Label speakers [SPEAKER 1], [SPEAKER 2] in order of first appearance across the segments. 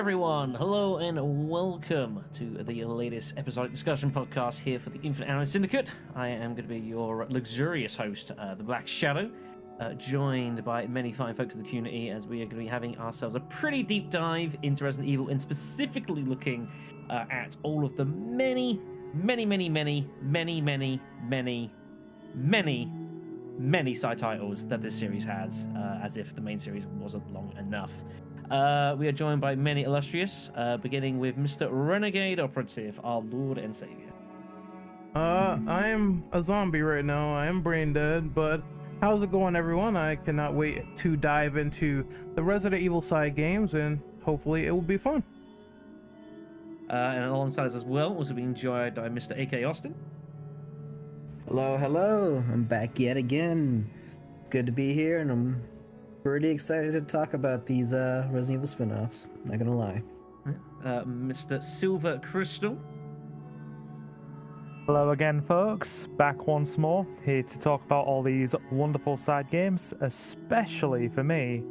[SPEAKER 1] everyone. Hello and welcome to the latest episodic discussion podcast here for the Infinite Arrow Syndicate. I am going to be your luxurious host, the Black Shadow, joined by many fine folks in the community as we are going to be having ourselves a pretty deep dive into Resident Evil and specifically looking at all of the many side titles that this series has, as if the main series wasn't long enough. We are joined by many illustrious, beginning with Mr. Renegade Operative, our Lord and Savior.
[SPEAKER 2] I am a zombie right now. I am brain dead, but how's it going, everyone? I cannot wait to dive into the Resident Evil side games, and hopefully it will be fun.
[SPEAKER 1] And alongside us as well, also being joined by Mr. AK Austin.
[SPEAKER 3] Hello. I'm back yet again. It's good to be here, and I'm pretty excited to talk about these Resident Evil spin-offs. Not gonna lie.
[SPEAKER 1] Mr. Silver Crystal.
[SPEAKER 4] Hello again, folks. Back once more, here to talk about all these wonderful side games, especially for me.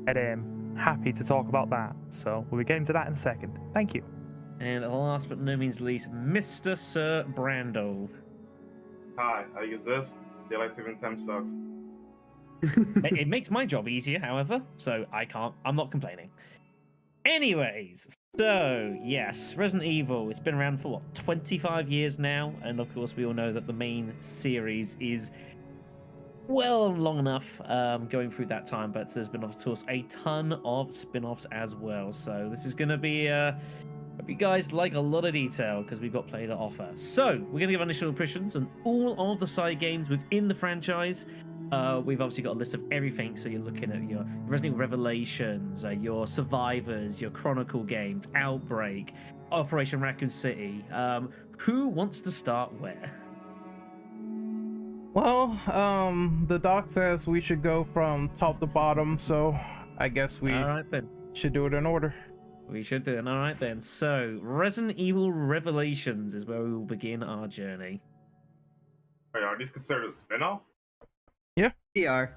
[SPEAKER 4] And I'm happy to talk about that. So we'll be getting to that in a second. Thank you.
[SPEAKER 1] And last but no means least, Mr. Sir Brando.
[SPEAKER 5] Hi, I use this. Daylight saving time sucks.
[SPEAKER 1] It makes my job easier, however, so I'm not complaining. Anyways, so yes, Resident Evil, it's been around for 25 years now, and of course we all know that the main series is well long enough going through that time, but there's been of course a ton of spin-offs as well, so this is going to be hope you guys like a lot of detail because we've got plenty to offer. So we're going to give initial impressions on all of the side games within the franchise. We've obviously got a list of everything, so you're looking at your Resident Evil Revelations, your Survivors, your Chronicle games, Outbreak, Operation Raccoon City. Who wants to start where?
[SPEAKER 2] Well, the doc says we should go from top to bottom, so I guess we should do it in order.
[SPEAKER 1] We should do it. All right then. So Resident Evil Revelations is where we will begin our journey.
[SPEAKER 5] Wait, are these considered spin-offs?
[SPEAKER 2] Yeah.
[SPEAKER 3] They are.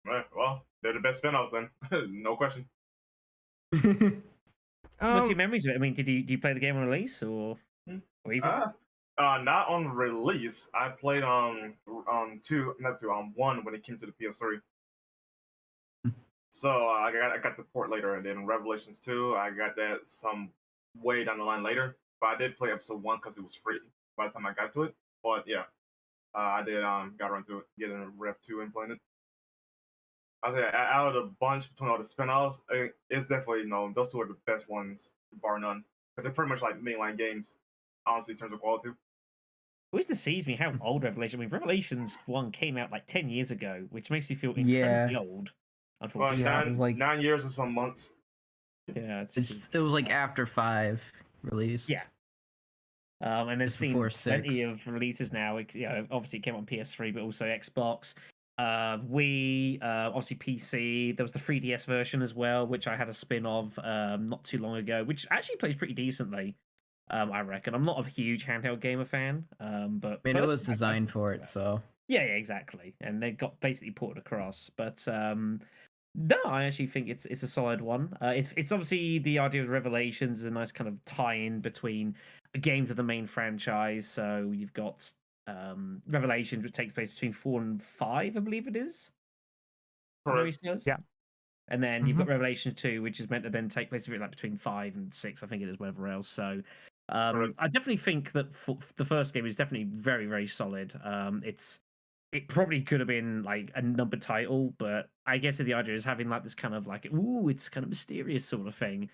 [SPEAKER 5] Right, well, they're the best spin-offs then. No question.
[SPEAKER 1] What's your memories of it? I mean, did you play the game on release or even?
[SPEAKER 5] Not on release. I played on one when it came to the PS3. So I got the port later, and then Revelations 2, I got that some way down the line later. But I did play episode 1 because it was free by the time I got to it. But yeah, I did got around to it, getting Rev 2 implemented. I think out of the bunch between all the spin-offs, it's definitely those two are the best ones, bar none. But they're pretty much like mainline games, honestly, in terms of quality.
[SPEAKER 1] It always deceives me how old Revelations. I mean, Revelations 1 came out like 10 years ago, which makes me feel incredibly old. Unfortunately,
[SPEAKER 5] well,
[SPEAKER 3] it was like
[SPEAKER 5] 9 years or some months.
[SPEAKER 1] Yeah,
[SPEAKER 3] it was like after 5 released.
[SPEAKER 1] Yeah. And there's seen plenty
[SPEAKER 3] 6.
[SPEAKER 1] of releases now. Obviously it came on PS3, but also Xbox, Wii, obviously PC. There was the 3DS version as well, which I had a spin of not too long ago, which actually plays pretty decently. I reckon. I'm not a huge handheld gamer fan, but
[SPEAKER 3] I mean, it was designed for it, so
[SPEAKER 1] yeah, exactly. And they got basically ported across, but no, I actually think it's a solid one. It's obviously the idea of Revelations is a nice kind of tie-in between games of the main franchise. So you've got Revelations, which takes place between 4 and 5, I believe it is.
[SPEAKER 5] Correct.
[SPEAKER 4] Yeah.
[SPEAKER 1] And then you've got Revelation 2, which is meant to then take place like between 5 and 6, I think it is, whatever else. So I definitely think that the first game is definitely very, very solid. It probably could have been like a numbered title, but I guess the idea is having like this kind of like, it's kind of mysterious sort of thing.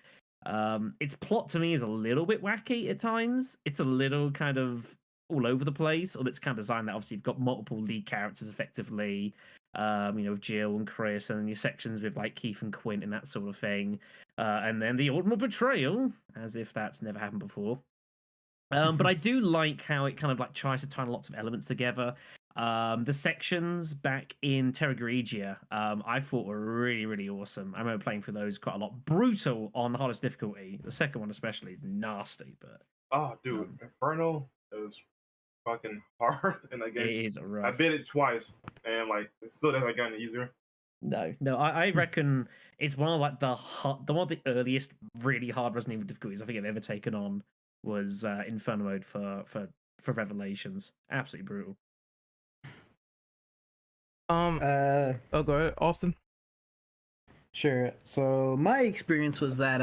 [SPEAKER 1] Its plot to me is a little bit wacky at times. It's a little kind of all over the place, or it's kind of designed that obviously you've got multiple lead characters effectively, with Jill and Chris, and then your sections with like Keith and Quint and that sort of thing. And then the ultimate betrayal, as if that's never happened before. But I do like how it kind of like tries to tie lots of elements together. The sections back in Terra Grigia, I thought were really, really awesome. I remember playing through those quite a lot. Brutal on the hardest difficulty. The second one especially is nasty, but
[SPEAKER 5] oh, dude, Inferno is fucking hard in that game.
[SPEAKER 1] it is rough.
[SPEAKER 5] I beat it twice, and like it still doesn't get any easier.
[SPEAKER 1] No. I reckon it's one of like one of the earliest really hard Resident Evil difficulties I think I've ever taken on was Inferno mode for Revelations. Absolutely brutal.
[SPEAKER 2] Oh, go ahead, Austin.
[SPEAKER 3] Sure. So my experience was that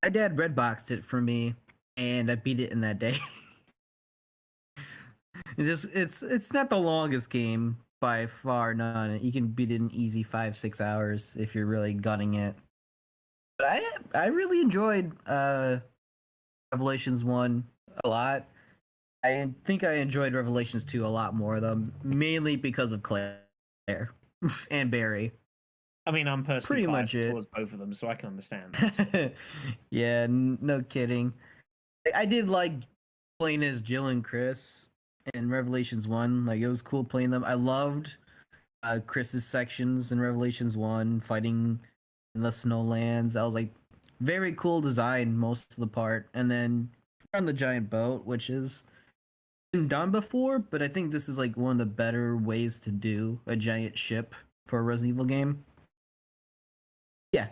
[SPEAKER 3] my dad redboxed it for me, and I beat it in that day. It's not the longest game by far, none. You can beat it in easy 5-6 hours if you're really gunning it. But I really enjoyed Revelations 1 a lot. I think I enjoyed Revelations 2 a lot more though, mainly because of Claire and Barry.
[SPEAKER 1] I mean, I'm personally
[SPEAKER 3] Pretty much
[SPEAKER 1] biased
[SPEAKER 3] it.
[SPEAKER 1] towards both of them, so I can understand this.
[SPEAKER 3] Yeah, no kidding. I did like playing as Jill and Chris in Revelations 1. Like, it was cool playing them. I loved Chris's sections in Revelations 1, fighting in the snowlands. I was like, very cool design most of the part. And then on the giant boat, which is been done before, but I think this is like one of the better ways to do a giant ship for a Resident Evil game. Yeah,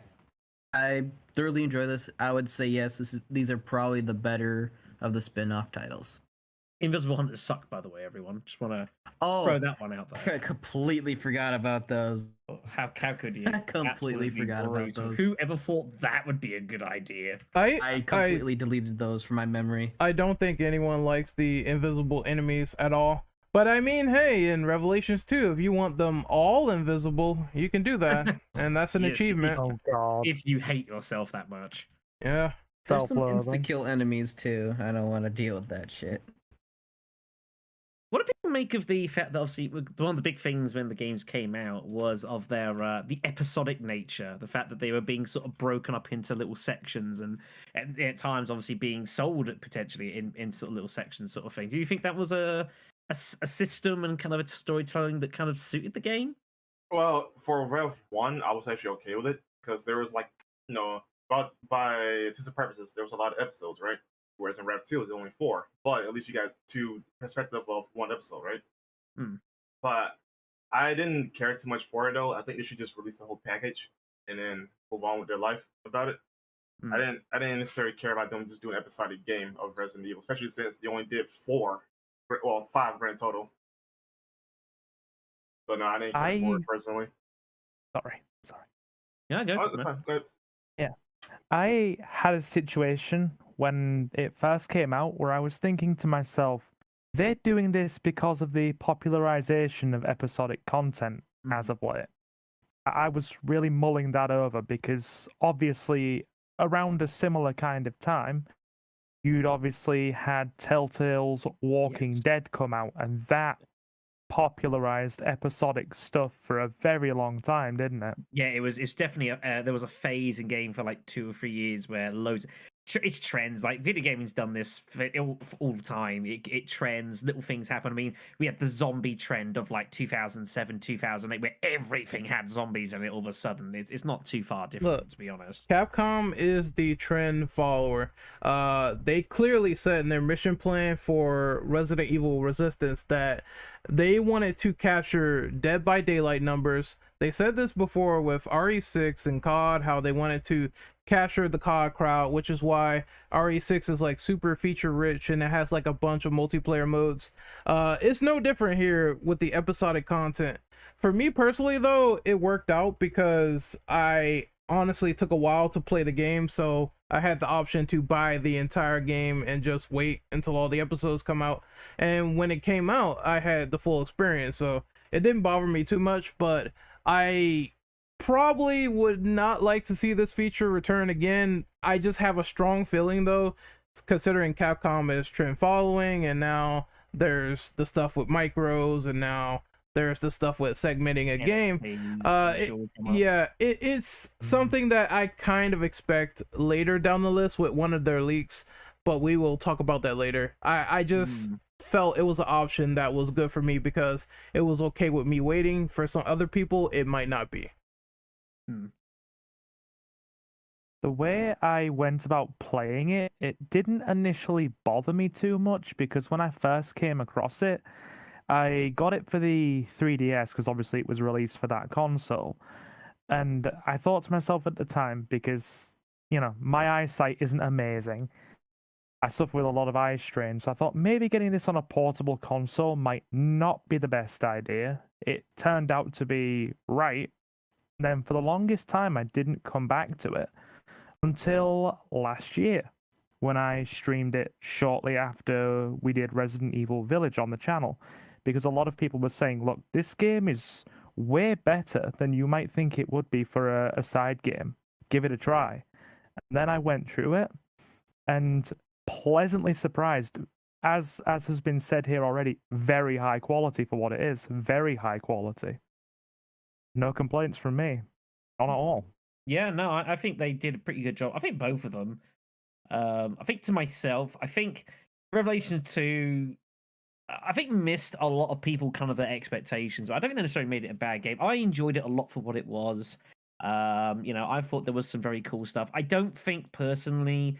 [SPEAKER 3] I thoroughly enjoy this. I would say yes. These are probably the better of the spin-off titles.
[SPEAKER 1] Invisible Hunters suck, by the way, everyone. Just want to
[SPEAKER 3] Oh,
[SPEAKER 1] throw that one out there.
[SPEAKER 3] I completely forgot about those.
[SPEAKER 1] How could you?
[SPEAKER 3] I completely
[SPEAKER 1] Absolutely
[SPEAKER 3] forgot about
[SPEAKER 1] brutal.
[SPEAKER 3] those.
[SPEAKER 1] Whoever thought that would be a good idea?
[SPEAKER 3] I completely deleted those from my memory.
[SPEAKER 2] I don't think anyone likes the invisible enemies at all. But I mean, hey, in Revelations 2, if you want them all invisible, you can do that. And that's an
[SPEAKER 1] Yes,
[SPEAKER 2] achievement.
[SPEAKER 4] Oh god.
[SPEAKER 1] If you hate yourself that much.
[SPEAKER 2] Yeah.
[SPEAKER 3] There's some
[SPEAKER 4] Self-loathing.
[SPEAKER 3] insta-kill enemies too. I don't want to deal with that shit.
[SPEAKER 1] What do people make of the fact that obviously one of the big things when the games came out was of their the episodic nature, the fact that they were being sort of broken up into little sections and at times obviously being sold potentially in sort of little sections sort of thing. Do you think that was a system and kind of a storytelling that kind of suited the game?
[SPEAKER 5] Well, for Rev 1, I was actually okay with it because there was like, about by artistic purposes, there was a lot of episodes, right? Whereas in Rev 2, there's only 4. But at least you got 2 perspective of one episode, right?
[SPEAKER 1] Hmm.
[SPEAKER 5] But I didn't care too much for it, though. I think they should just release the whole package and then move on with their life about it.
[SPEAKER 1] Hmm.
[SPEAKER 5] I didn't necessarily care about them just doing an episodic game of Resident Evil, especially since they only did 5 grand total. So no, I didn't care for it personally.
[SPEAKER 4] Sorry.
[SPEAKER 1] Yeah, go.
[SPEAKER 5] Oh, that's fine. Go ahead.
[SPEAKER 4] I had a situation when it first came out where I was thinking to myself, they're doing this because of the popularization of episodic content as of late. I was really mulling that over because obviously around a similar kind of time, you'd obviously had Telltale's Walking Dead come out, and that popularized episodic stuff for a very long time, didn't it?
[SPEAKER 1] Yeah, it's definitely there was a phase in game for like 2 or 3 years where it's trends. Like video gaming's done this for all the time. It trends, little things happen. I mean, we had the zombie trend of like 2007, 2008, where everything had zombies in it all of a sudden. It's not too far different,
[SPEAKER 2] Look,
[SPEAKER 1] to be honest.
[SPEAKER 2] Capcom is the trend follower. They clearly said in their mission plan for Resident Evil Resistance that they wanted to capture Dead by Daylight numbers. They said this before with RE6 and COD, how they wanted to capture the COD crowd, which is why RE6 is like super feature rich and it has like a bunch of multiplayer modes. It's no different here with the episodic content. For me personally though, it worked out because I honestly took a while to play the game, so I had the option to buy the entire game and just wait until all the episodes come out. And when it came out, I had the full experience, so it didn't bother me too much. But I probably would not like to see this feature return again. I just have a strong feeling though, considering Capcom is trend following, and now there's the stuff with micros, and now there's the stuff with segmenting a game. It's something that I kind of expect later down the list with one of their leaks, but we will talk about that later. I just felt it was an option that was good for me because it was okay with me waiting. For some other people, it might not be.
[SPEAKER 4] The way I went about playing it didn't initially bother me too much because when I first came across it, I got it for the 3DS because obviously it was released for that console. And I thought to myself at the time, because, my eyesight isn't amazing. I suffer with a lot of eye strain, so I thought maybe getting this on a portable console might not be the best idea. It turned out to be right. Then for the longest time, I didn't come back to it until last year, when I streamed it shortly after we did Resident Evil Village on the channel, because a lot of people were saying, look, this game is way better than you might think it would be for a side game. Give it a try. And then I went through it and pleasantly surprised, as has been said here already, very high quality for what it is. Very high quality. No complaints from me. Not at all.
[SPEAKER 1] Yeah, no, I think they did a pretty good job. I think both of them. I think to myself, I think Revelation 2, I think missed a lot of people kind of their expectations. I don't think they necessarily made it a bad game. I enjoyed it a lot for what it was. I thought there was some very cool stuff. I don't think personally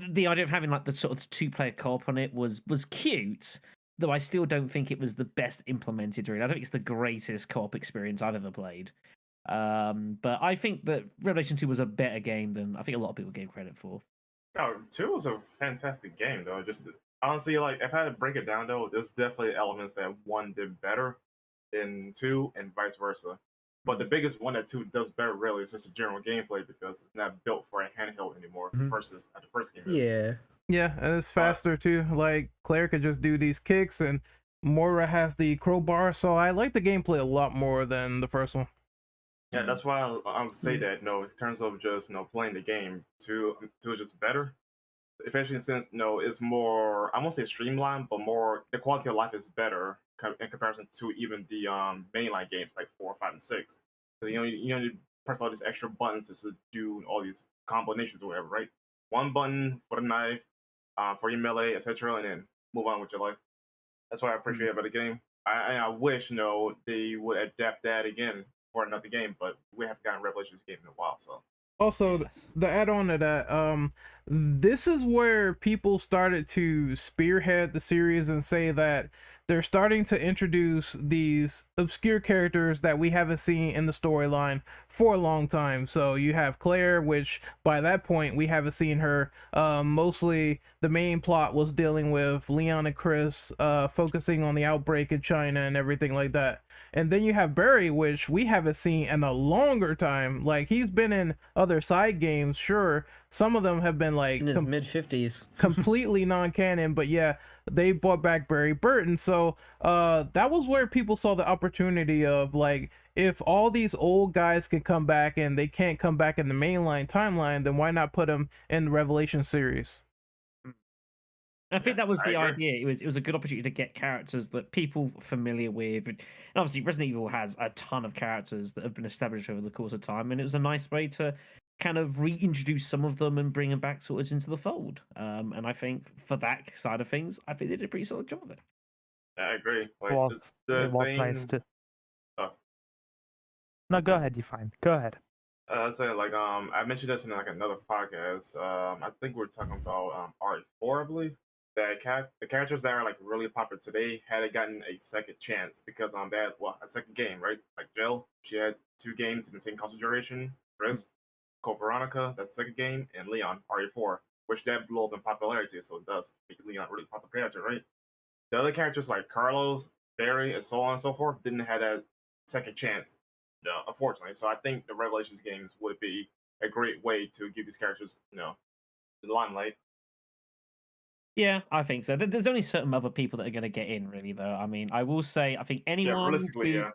[SPEAKER 1] the idea of having like the sort of 2-player co-op on it was cute, though I still don't think it was the best implemented really. I don't think it's the greatest co-op experience I've ever played. But I think that Revelation 2 was a better game than I think a lot of people gave credit for.
[SPEAKER 5] No, 2 was a fantastic game though. Just honestly, like if I had to break it down though, there's definitely elements that 1 did better than 2 and vice versa. But the biggest one that 2 does better really is just the general gameplay, because it's not built for a handheld anymore versus at the first game.
[SPEAKER 3] Yeah.
[SPEAKER 2] Yeah, and it's faster too. Like Claire could just do these kicks, and Moira has the crowbar, so I like the gameplay a lot more than the first one.
[SPEAKER 5] Yeah, that's why I would say that, in terms of just, playing the game, 2 is just better. Especially since, it's more, I won't say streamlined, but more, the quality of life is better in comparison to even the mainline games like 4, 5, and 6. So, you press all these extra buttons to do all these combinations or whatever, right? One button for the knife, for your melee, etc., and then move on with your life. That's what I appreciate about the game. I wish, they would adapt that again for another game, but we haven't gotten Revelations game in a while, so.
[SPEAKER 2] Also, the add-on to that, this is where people started to spearhead the series and say that they're starting to introduce these obscure characters that we haven't seen in the storyline for a long time. So you have Claire, which by that point we haven't seen her. Mostly the main plot was dealing with Leon and Chris, focusing on the outbreak in China and everything like that. And then you have Barry, which we haven't seen in a longer time. Like, he's been in other side games, sure. Some of them have been like
[SPEAKER 3] In his mid-50s.
[SPEAKER 2] completely non-canon, but yeah, they brought back Barry Burton. So that was where people saw the opportunity of, like, if all these old guys can come back and they can't come back in the mainline timeline, then why not put them in the Revelation series?
[SPEAKER 1] I think that was the idea. It was a good opportunity to get characters that people are familiar with. And obviously, Resident Evil has a ton of characters that have been established over the course of time, and it was a nice way to kind of reintroduce some of them and bring them back sort of into the fold. And I think for that side of things, I think they did a pretty solid job of it.
[SPEAKER 5] I agree. Like,
[SPEAKER 4] Well,
[SPEAKER 5] it's the
[SPEAKER 4] it was
[SPEAKER 5] thing...
[SPEAKER 4] nice to.
[SPEAKER 5] Oh.
[SPEAKER 4] No, go ahead. You're fine. Go ahead.
[SPEAKER 5] I said, like, I mentioned this in like another podcast. I think we were talking about RE4, I believe. The characters that are like really popular today had gotten a second chance because they had a second game, right? Like Jill, she had 2 games in the same console duration. Chris, Code Veronica, that's the second game, and Leon, RE4, which that blew up in popularity, so it does make Leon a really popular character, right? The other characters like Carlos, Barry, and so on and so forth didn't have that second chance, unfortunately. So I think the Revelations games would be a great way to give these characters, the limelight.
[SPEAKER 1] Yeah, I think so. There's only certain other people that are going to get in, really, though. I mean, I will say, I think anyone.
[SPEAKER 5] Yeah, realistically, yeah.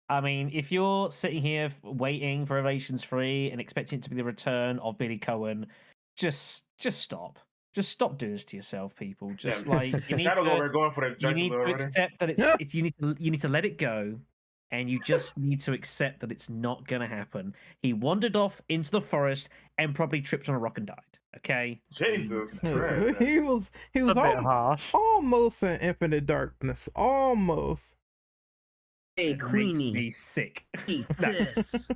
[SPEAKER 1] I mean, if you're sitting here waiting for Revelations 3 and expecting it to be the return of Billy Cohen, just stop. Just stop doing this to yourself, people. Just like you need to accept that it's you need to let it go, and you just need to accept that it's not going to happen. He wandered off into the forest and probably tripped on a rock and died. Okay.
[SPEAKER 5] Jesus.
[SPEAKER 2] He was
[SPEAKER 4] a bit harsh.
[SPEAKER 2] Almost in Infinite Darkness. Almost.
[SPEAKER 3] Hey, Queenie.
[SPEAKER 1] Makes me sick.
[SPEAKER 3] Eat this.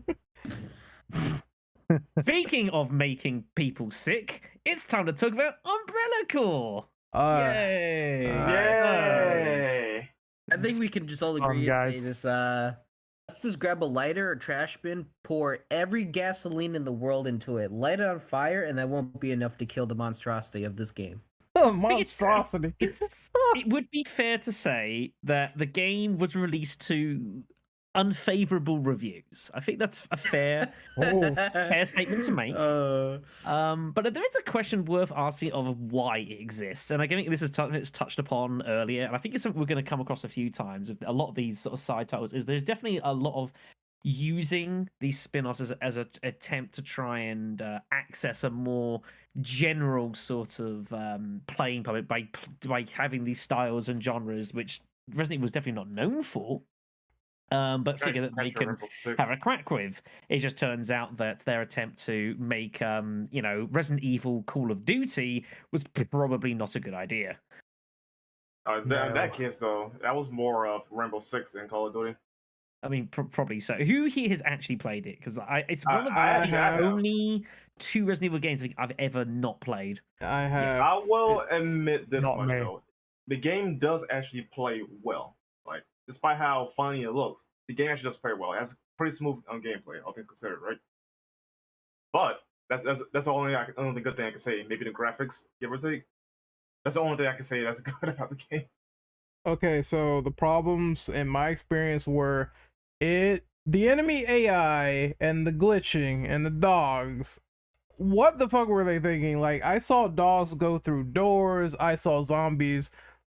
[SPEAKER 1] Speaking of making people sick, it's time to talk about Umbrella Corps. Yay!
[SPEAKER 5] Yay!
[SPEAKER 3] I think we can just all agree and
[SPEAKER 4] guys.
[SPEAKER 3] say this. Let's just grab a lighter or trash bin, pour every gasoline in the world into it, light it on fire, and that won't be enough to kill the monstrosity of this game.
[SPEAKER 2] Monstrosity.
[SPEAKER 1] It would be fair to say that the game was released to unfavorable reviews. I think that's a fair statement to make. But there is a question worth asking of why it exists, and I think this is it's touched upon earlier, and I think it's something we're going to come across a few times with a lot of these sort of side titles. Is there's definitely a lot of using these spin-offs as an attempt to try and access a more general sort of playing public by having these styles and genres which Resident Evil was definitely not known for. But figure that they can have a crack with. It just turns out that their attempt to make, Resident Evil Call of Duty was probably not a good idea.
[SPEAKER 5] In that case, though, that was more of Rainbow Six than Call of Duty.
[SPEAKER 1] I mean, probably so. Who here has actually played it? Because it's one of the only 2 Resident Evil games I've ever not played.
[SPEAKER 2] I have.
[SPEAKER 5] I will admit this
[SPEAKER 4] Not
[SPEAKER 5] much,
[SPEAKER 4] me.
[SPEAKER 5] though. The game does actually play well. Like, despite how funny it looks, the game actually does play well. It has pretty smooth on gameplay, all things considered, right? But that's the only good thing I can say. Maybe the graphics, give or take. That's the only thing I can say that's good about the game.
[SPEAKER 2] Okay, so the problems in my experience were the enemy AI and the glitching and the dogs. What the fuck were they thinking? Like, I saw dogs go through doors, I saw zombies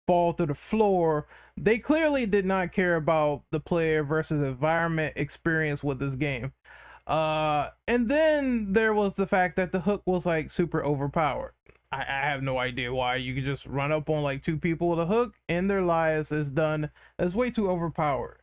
[SPEAKER 2] fall through the floor. They clearly did not care about the player versus environment experience with this game. And then there was the fact that the hook was like super overpowered. I have no idea why. You could just run up on like 2 people with a hook and their lives is done. It's way too overpowered.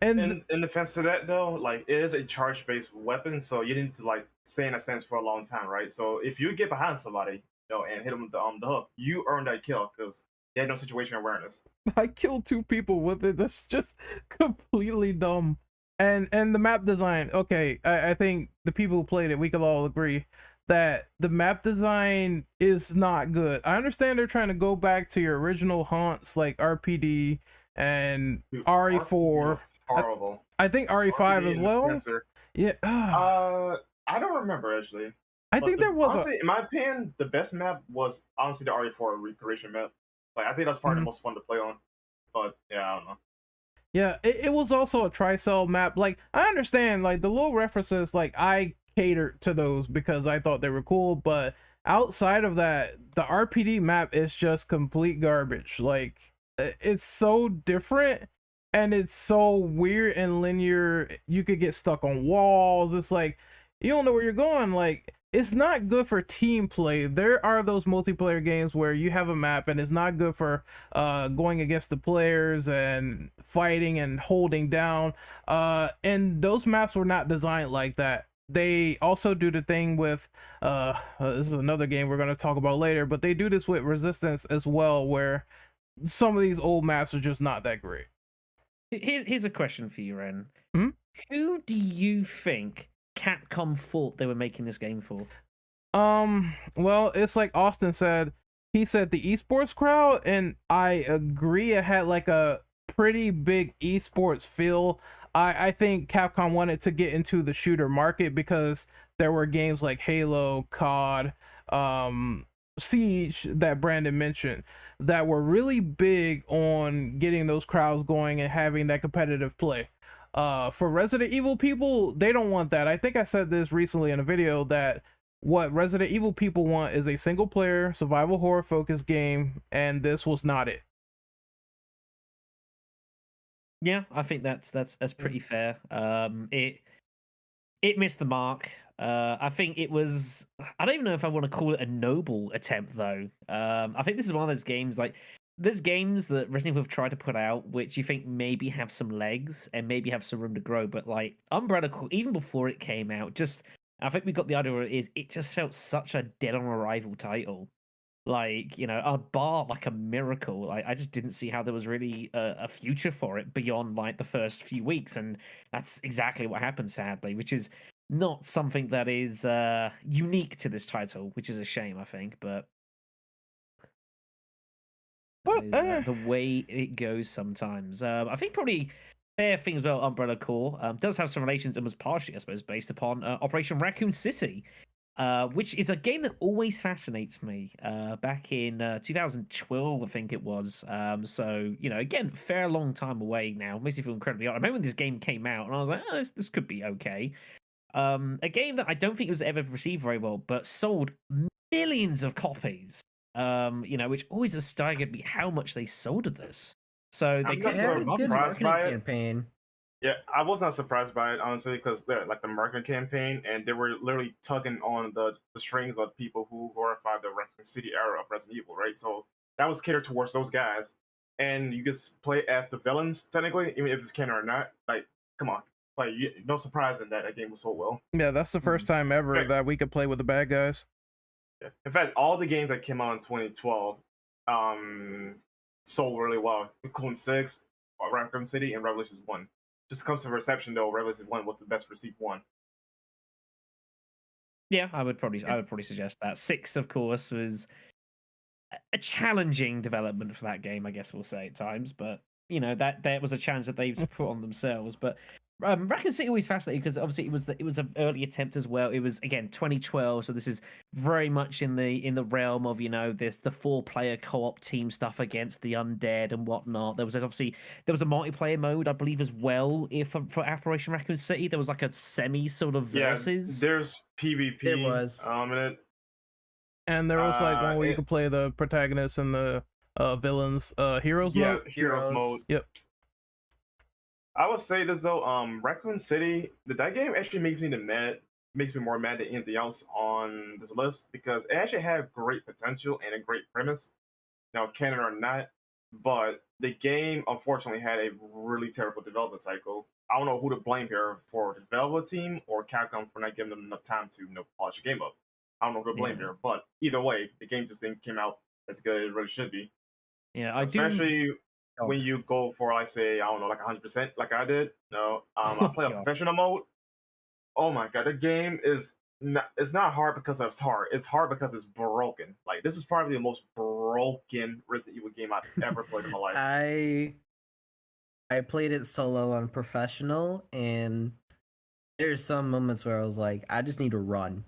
[SPEAKER 2] And
[SPEAKER 5] in defense to that, though, like, it is a charge-based weapon, so you need to like stay in a stance for a long time, right? So if you get behind somebody, and hit them with the hook, you earn that kill because they had no situation awareness.
[SPEAKER 2] I killed 2 people with it. That's just completely dumb. And the map design, okay, I think the people who played it, we could all agree that the map design is not good. I understand they're trying to go back to your original haunts like RPD and RE4.
[SPEAKER 5] Horrible.
[SPEAKER 2] I think RE5 as well.
[SPEAKER 5] Spencer.
[SPEAKER 2] Yeah.
[SPEAKER 5] I don't remember actually.
[SPEAKER 2] I think there was
[SPEAKER 5] honestly, in my opinion, the best map was honestly the RE4 recreation map. Like, I think that's probably the most fun to play on. But yeah, I don't know.
[SPEAKER 2] Yeah, it was also a tri-cell map. Like, I understand, like, the little references, like, I catered to those because I thought they were cool, but outside of that, the RPD map is just complete garbage. Like, it's so different, and it's so weird and linear. You could get stuck on walls. It's like, you don't know where you're going. Like, it's not good for team play. There are those multiplayer games where you have a map and it's not good for going against the players and fighting and holding down. And those maps were not designed like that. They also do the thing with this is another game we're going to talk about later, but they do this with Resistance as well, where some of these old maps are just not that great.
[SPEAKER 1] Here's a question for you, Ren.
[SPEAKER 2] Hmm?
[SPEAKER 1] Who do you think Capcom thought they were making this game for?
[SPEAKER 2] Well, it's like Austin said. He said the esports crowd, and I agree. It had like a pretty big esports feel. I think Capcom wanted to get into the shooter market because there were games like Halo, COD, Siege that Brandon mentioned that were really big on getting those crowds going and having that competitive play. For Resident Evil people, they don't want that. I think I said this recently in a video that what Resident Evil people want is a single player survival horror focused game, and this was not it.
[SPEAKER 1] Yeah, I think that's pretty fair. It missed the mark. I think it was. I don't even know if I want to call it a noble attempt, though. I think this is one of those games like. There's games that Resident Evil have tried to put out, which you think maybe have some legs and maybe have some room to grow, but like Umbrella, even before it came out, I think we got the idea of it just felt such a dead on arrival title. Like, a bar like a miracle. Like, I just didn't see how there was really a future for it beyond like the first few weeks, and that's exactly what happened, sadly, which is not something that is unique to this title, which is a shame, I think, but.
[SPEAKER 2] Well,
[SPEAKER 1] That is the way it goes sometimes. I think probably fair thing as well. Umbrella Corps does have some relations and was partially, I suppose, based upon Operation Raccoon City, which is a game that always fascinates me. Back in 2012, I think it was. So again, fair long time away now. Makes me feel incredibly odd. I remember when this game came out, and I was like, oh, this could be okay. A game that I don't think was ever received very well, but sold millions of copies. Which always has staggered me how much they sold of this. So they
[SPEAKER 5] I'm
[SPEAKER 1] could
[SPEAKER 5] just
[SPEAKER 3] They had a
[SPEAKER 5] so
[SPEAKER 3] good
[SPEAKER 5] surprised
[SPEAKER 3] marketing
[SPEAKER 5] by it.
[SPEAKER 3] campaign.
[SPEAKER 5] Yeah, I was not surprised by it honestly because like the marketing campaign, and they were literally tugging on the strings of people who glorified the Raccoon City era of Resident Evil, right? So that was catered towards those guys, and you just play as the villains technically, even if it's canon or not. Like, come on, like no surprise in that game was sold well.
[SPEAKER 2] yeah, that's the first time ever
[SPEAKER 5] Right.
[SPEAKER 2] that we could play with the bad guys.
[SPEAKER 5] Yeah. In fact, all the games that came out in 2012 sold really well, including 6, Raccoon City, and Revelations 1. Just comes to reception though, Revelations 1 was the best received one.
[SPEAKER 1] Yeah, I would probably suggest that. 6, of course, was a challenging development for that game, I guess we'll say at times, but that was a challenge that they've put on themselves. But Raccoon City always fascinating because obviously it was an early attempt as well. It was again 2012, so this is very much in the realm of this the 4-player co-op team stuff against the undead and whatnot. There was a multiplayer mode, I believe, as well. For Operation Raccoon City, there was like a semi sort of versus.
[SPEAKER 5] Yeah, there's PvP.
[SPEAKER 3] It was.
[SPEAKER 5] In it.
[SPEAKER 2] And there was like one where you could play the protagonist and the villains, heroes mode.
[SPEAKER 5] Yeah, heroes mode.
[SPEAKER 2] Yep.
[SPEAKER 5] I would say this though, Raccoon City, that game actually makes me more mad than anything else on this list because it actually had great potential and a great premise. Now, canon or not, but the game unfortunately had a really terrible development cycle. I don't know who to blame here for the development team or Capcom for not giving them enough time to polish the game up. I don't know who to blame here, but either way, the game just didn't came out as good as it really should be.
[SPEAKER 1] Yeah,
[SPEAKER 5] Especially when you go for, like, say, I don't know, like 100%, like I did. No, I play a professional mode. Oh my god, the game is it's not hard because it's hard. It's hard because it's broken. Like, this is probably the most broken Resident Evil game I've ever played in my life.
[SPEAKER 3] I played it solo on professional, and there's some moments where I was like, I just need to run.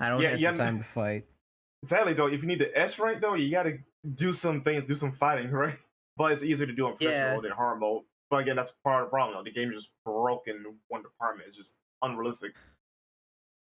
[SPEAKER 3] I don't have the time to fight.
[SPEAKER 5] Sadly, though, if you need the S rank, though, you gotta do some things, do some fighting, right? But it's easier to do on professional mode than hard mode. But again, that's part of the problem, though. The game is just broken in one department. It's just unrealistic.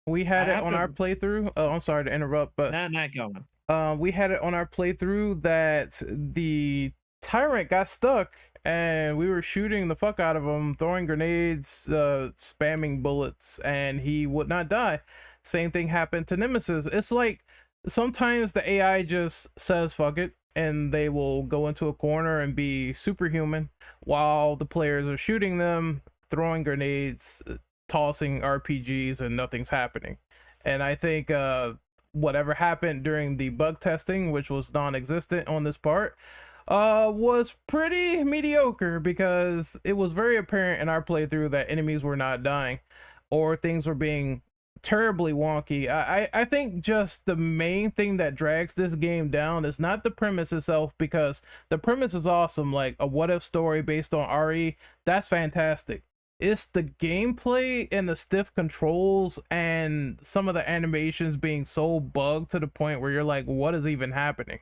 [SPEAKER 2] We had it on our playthrough. Oh, I'm sorry to interrupt, but
[SPEAKER 1] go on.
[SPEAKER 2] We had it on our playthrough that the tyrant got stuck, and we were shooting the fuck out of him, throwing grenades, spamming bullets, and he would not die. Same thing happened to Nemesis. It's like sometimes the AI just says fuck it, and they will go into a corner and be superhuman while the players are shooting them, throwing grenades, tossing RPGs, and nothing's happening. And I think whatever happened during the bug testing, which was non-existent on this part, was pretty mediocre because it was very apparent in our playthrough that enemies were not dying or things were being terribly wonky. I think just the main thing that drags this game down is not the premise itself, because the premise is awesome, like a what if story based on RE, that's fantastic. It's the gameplay and the stiff controls and some of the animations being so bugged to the point where you're like, what is even happening?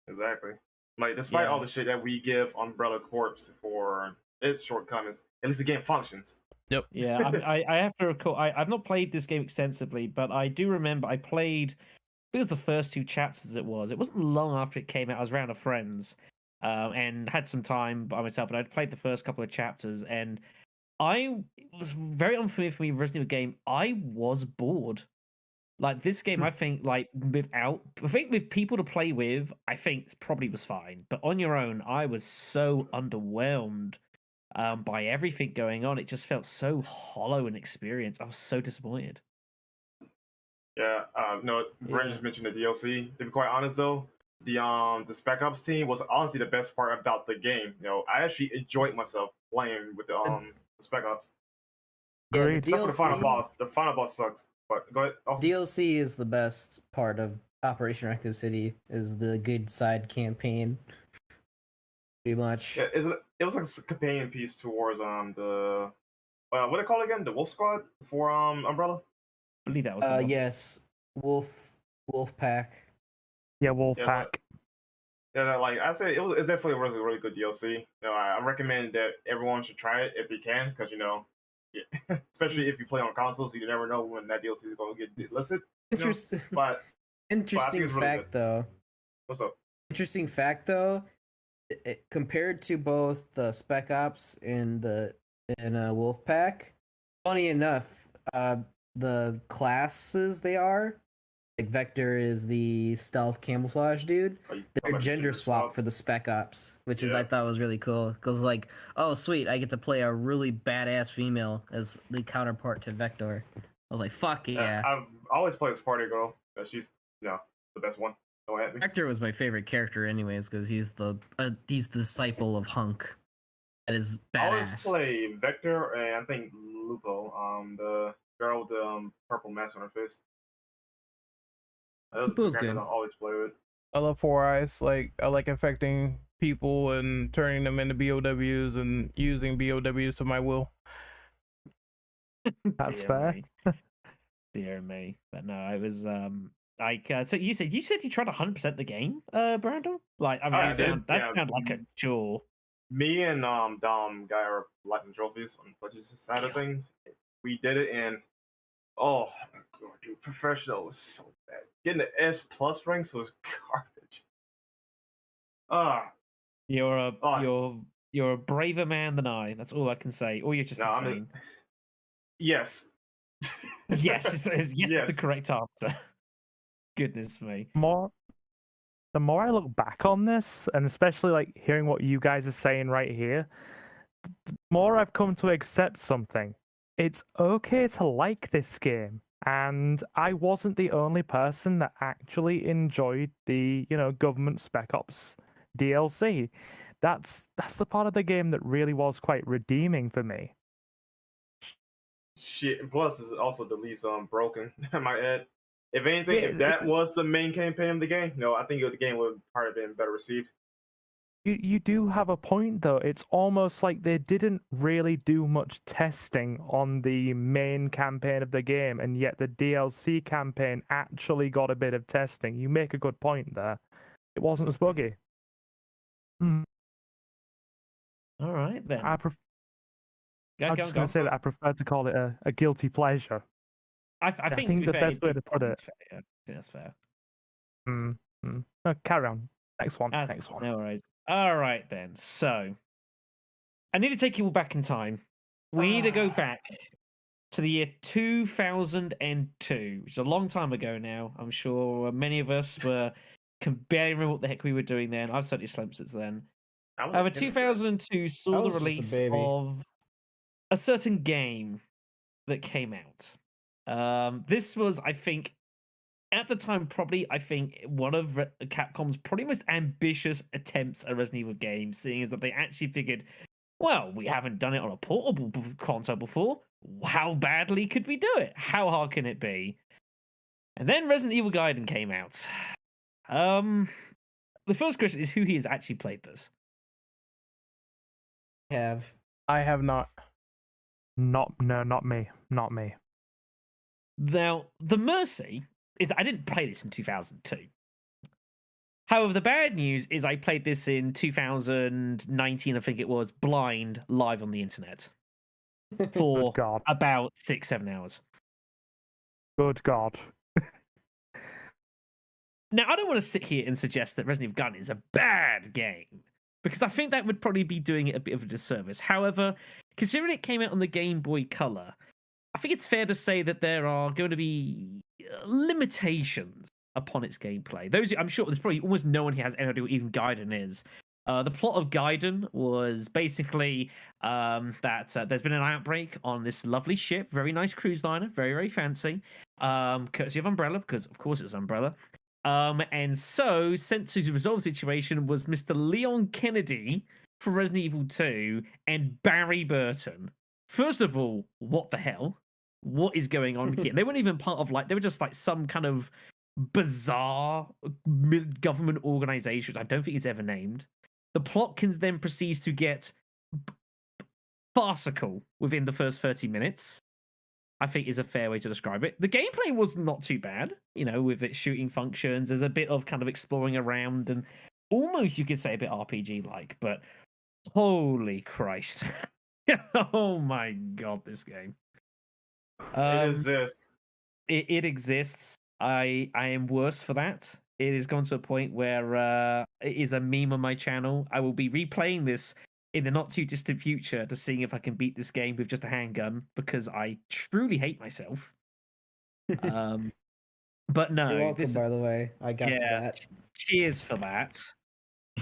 [SPEAKER 5] Exactly. Like, despite all the shit that we give Umbrella Corps for its shortcomings, at least the game functions.
[SPEAKER 2] Yep.
[SPEAKER 1] Yeah, I have to recall. I've not played this game extensively, but I do remember I played. It was the first 2 chapters. It wasn't long after it came out. I was around a friend's, and had some time by myself, and I'd played the first couple of chapters, and it was very unfamiliar for me. Resident Evil game. I was bored. Like, this game, I think, with people to play with, I think probably was fine. But on your own, I was so underwhelmed by everything going on. It just felt so hollow an experience. I was so disappointed.
[SPEAKER 5] Yeah, Brandon just mentioned the DLC. To be quite honest, though, the Spec Ops team was honestly the best part about the game. I actually enjoyed myself playing with the Spec Ops.
[SPEAKER 3] Yeah,
[SPEAKER 5] Except for the final boss. The final boss sucks. But go ahead. Also.
[SPEAKER 3] DLC is the best part of Operation Raccoon City is the good side campaign, pretty much.
[SPEAKER 5] Yeah, it was like a companion piece towards the what do they call it again? The Wolf Squad for Umbrella.
[SPEAKER 1] I believe that was the one.
[SPEAKER 3] Yes, Wolf Pack.
[SPEAKER 4] Yeah, Wolf
[SPEAKER 5] Yeah,
[SPEAKER 4] Pack.
[SPEAKER 5] like I say, it's definitely a really good DLC. You know, I recommend that everyone should try it if they can, because yeah, especially if you play on consoles, you never know when that DLC is going to get listed.
[SPEAKER 3] Interesting.
[SPEAKER 5] But
[SPEAKER 3] Interesting
[SPEAKER 5] it's really
[SPEAKER 3] fact, though.
[SPEAKER 5] What's up?
[SPEAKER 3] Interesting fact, though. Compared to both the Spec Ops and Wolfpack, funny enough, the classes they are, like Vector is the stealth camouflage dude. They're gender swap for the Spec Ops, which is I thought was really cool because like, oh sweet, I get to play a really badass female as the counterpart to Vector. I was like, fuck yeah.
[SPEAKER 5] I've always played as Party Girl. She's the best one. Don't at me.
[SPEAKER 3] Vector was my favorite character, anyways, because he's the disciple of Hunk. That is badass.
[SPEAKER 5] I always play Vector and I think Lupo, the girl with the purple mask on her face. Those
[SPEAKER 3] Lupo's
[SPEAKER 5] characters
[SPEAKER 3] good.
[SPEAKER 5] I always play with.
[SPEAKER 2] I love Four Eyes. Like I like infecting people and turning them into BOWs and using BOWs to my will.
[SPEAKER 4] That's
[SPEAKER 1] Dear
[SPEAKER 4] fair.
[SPEAKER 1] Me. Dear me. But no, it was like so you said you tried 100% the game, Brandon? Like I mean that sounded like a chore.
[SPEAKER 5] Me and Dom guy are lighting trophies on the PlayStation side of things. We did it in oh my god, dude, professional was so bad. Getting the S+ ranks was garbage.
[SPEAKER 1] You're a braver man than I. That's all I can say. Or you're just insane.
[SPEAKER 5] Yes.
[SPEAKER 1] Yes, is the correct answer. Goodness me.
[SPEAKER 4] The more I look back on this, and especially like hearing what you guys are saying right here, the more I've come to accept something. It's okay to like this game. And I wasn't the only person that actually enjoyed the, government Spec Ops DLC. That's the part of the game that really was quite redeeming for me.
[SPEAKER 5] Shit, and plus it's also the least broken, I might add. If anything, if that was the main campaign of the game, I think the game would probably have been better received.
[SPEAKER 4] You do have a point, though. It's almost like they didn't really do much testing on the main campaign of the game, and yet the DLC campaign actually got a bit of testing. You make a good point there. It wasn't as buggy.
[SPEAKER 1] All right, then.
[SPEAKER 4] I'm just going to say that I prefer to call it a guilty pleasure.
[SPEAKER 1] I think
[SPEAKER 4] the best way to put it.
[SPEAKER 1] I think that's fair.
[SPEAKER 4] No, carry on. Next one. Next one.
[SPEAKER 1] No worries. All right, then. So, I need to take you all back in time. We need to go back to the year 2002, which is a long time ago now. I'm sure many of us can barely remember what the heck we were doing then. I've certainly slept since then. However, 2002 saw the release of a certain game that came out. This was, I think, at the time, probably, I think, one of Capcom's probably most ambitious attempts at a Resident Evil game, seeing as that they actually figured, well, we haven't done it on a portable console before. How badly could we do it? How hard can it be? And then Resident Evil Gaiden came out. The first question is who has actually played this?
[SPEAKER 2] I have not.
[SPEAKER 4] Not me. Not me.
[SPEAKER 1] Now, the mercy is I didn't play this in 2002. However, the bad news is I played this in 2019, I think it was, blind, live on the internet. For about 6-7 hours.
[SPEAKER 4] Good God.
[SPEAKER 1] Now, I don't want to sit here and suggest that Resident Evil Gaiden is a bad game, because I think that would probably be doing it a bit of a disservice. However, considering it came out on the Game Boy Color, I think it's fair to say that there are going to be limitations upon its gameplay. I'm sure there's probably almost no one here has any idea what even Gaiden is. The plot of Gaiden was basically that there's been an outbreak on this lovely ship, very nice cruise liner, very, very fancy, courtesy of Umbrella, because of course it was Umbrella. And so, sent to resolve the situation was Mr. Leon Kennedy from Resident Evil 2 and Barry Burton. First of all, what the hell? What is going on here? They weren't even part of, they were just some kind of bizarre government organization. I don't think it's ever named. The plot can then proceeds to get farcical within the first 30 minutes. I think is a fair way to describe it. The gameplay was not too bad, with its shooting functions. There's a bit of kind of exploring around and almost you could say a bit RPG like, but holy Christ. Oh my God, this game.
[SPEAKER 5] It exists.
[SPEAKER 1] It exists. I am worse for that. It has gone to a point where it is a meme on my channel. I will be replaying this in the not too distant future to see if I can beat this game with just a handgun because I truly hate myself. But no,
[SPEAKER 3] You're welcome, by the way. I got to that.
[SPEAKER 1] Cheers for that.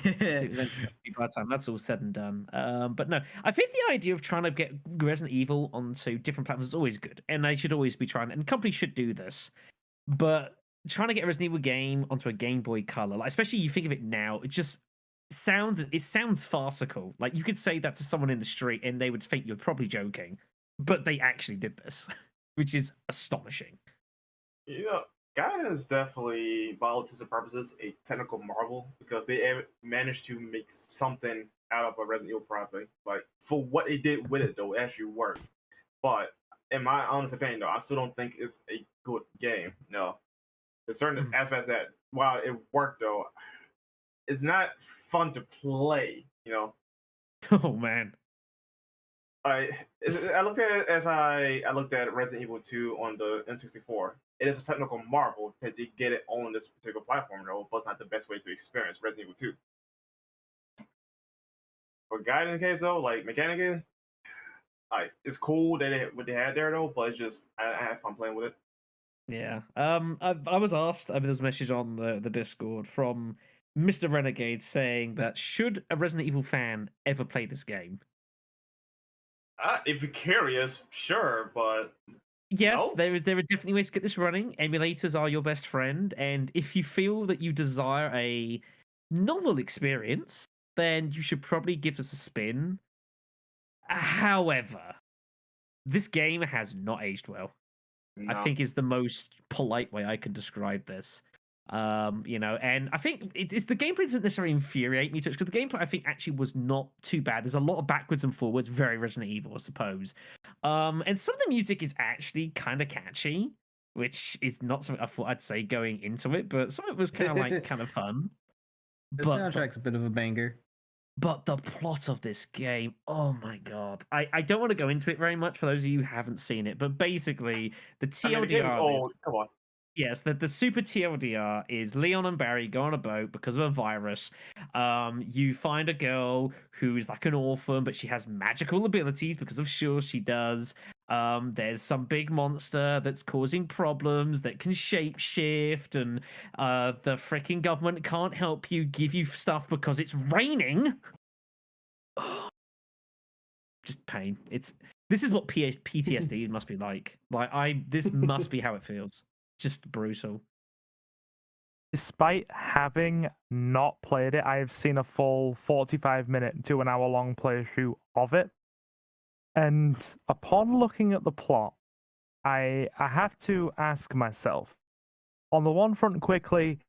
[SPEAKER 1] By the time that's all said and done. But no, I think the idea of trying to get Resident Evil onto different platforms is always good, and they should always be trying. And companies should do this, but trying to get a Resident Evil game onto a Game Boy Color, like especially you think of it now, it sounds farcical. Like you could say that to someone in the street, and they would think you're probably joking, but they actually did this, which is astonishing.
[SPEAKER 5] Gaia is definitely, by all intents and purposes, a technical marvel because they managed to make something out of a Resident Evil property. Like, for what they did with it, though, it actually worked. But, in my honest opinion, though, I still don't think it's a good game. No. There's certain aspects that, while it worked, though, it's not fun to play,
[SPEAKER 1] Oh, man.
[SPEAKER 5] I looked at it as I looked at Resident Evil 2 on the N64. It is a technical marvel that they get it on this particular platform, though, but it's not the best way to experience Resident Evil 2. For Gaiden case, though, like mechanically, it's cool that what they had there, though, but it's just I have fun playing with it.
[SPEAKER 1] Yeah. I was asked. There was a message on the Discord from Mr. Renegade saying that should a Resident Evil fan ever play this game?
[SPEAKER 5] If you're curious, sure, but
[SPEAKER 1] yes,
[SPEAKER 5] no?
[SPEAKER 1] there are definitely ways to get this running. Emulators are your best friend, and if you feel that you desire a novel experience, then you should probably give this a spin. However, this game has not aged well.
[SPEAKER 5] No.
[SPEAKER 1] I think is the most polite way I can describe this. And I think it's the gameplay doesn't necessarily infuriate me too much because the gameplay I think actually was not too bad. There's a lot of backwards and forwards, very Resident Evil, I suppose. And some of the music is actually kind of catchy, which is not something I thought I'd say going into it, but some of it was kind of fun.
[SPEAKER 3] The soundtrack's a bit of a banger.
[SPEAKER 1] But the plot of this game, oh my God. I don't want to go into it very much for those of you who haven't seen it, but basically the TLDR
[SPEAKER 5] come on.
[SPEAKER 1] Yes, the super TLDR is Leon and Barry go on a boat because of a virus. You find a girl who's like an orphan, but she has magical abilities because of sure she does. There's some big monster that's causing problems that can shapeshift, and the freaking government can't help you, give you stuff because it's raining. Just pain. This is what PTSD must be like. This must be how it feels. Just brutal.
[SPEAKER 4] Despite having not played it, I have seen a full 45-minute to an hour-long playthrough of it. And upon looking at the plot, I have to ask myself, on the one front quickly,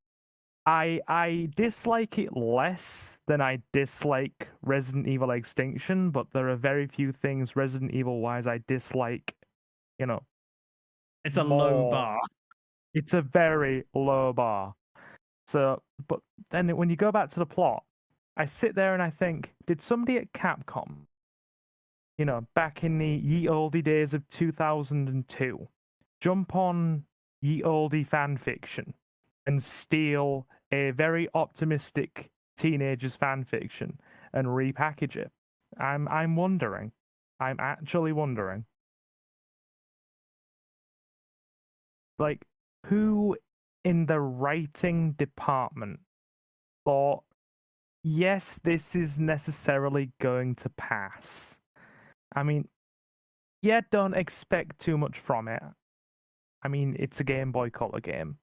[SPEAKER 4] I dislike it less than I dislike Resident Evil Extinction, but there are very few things Resident Evil-wise I dislike,
[SPEAKER 1] It's a low bar.
[SPEAKER 4] It's a very low bar. So, but then when you go back to the plot, I sit there and I think, did somebody at Capcom, back in the ye olde days of 2002, jump on ye olde fan fiction and steal a very optimistic teenager's fan fiction and repackage it? I'm wondering. I'm actually wondering. Like, who in the writing department thought, yes, this is necessarily going to pass? I mean, don't expect too much from it. I mean, it's a Game Boy Color game.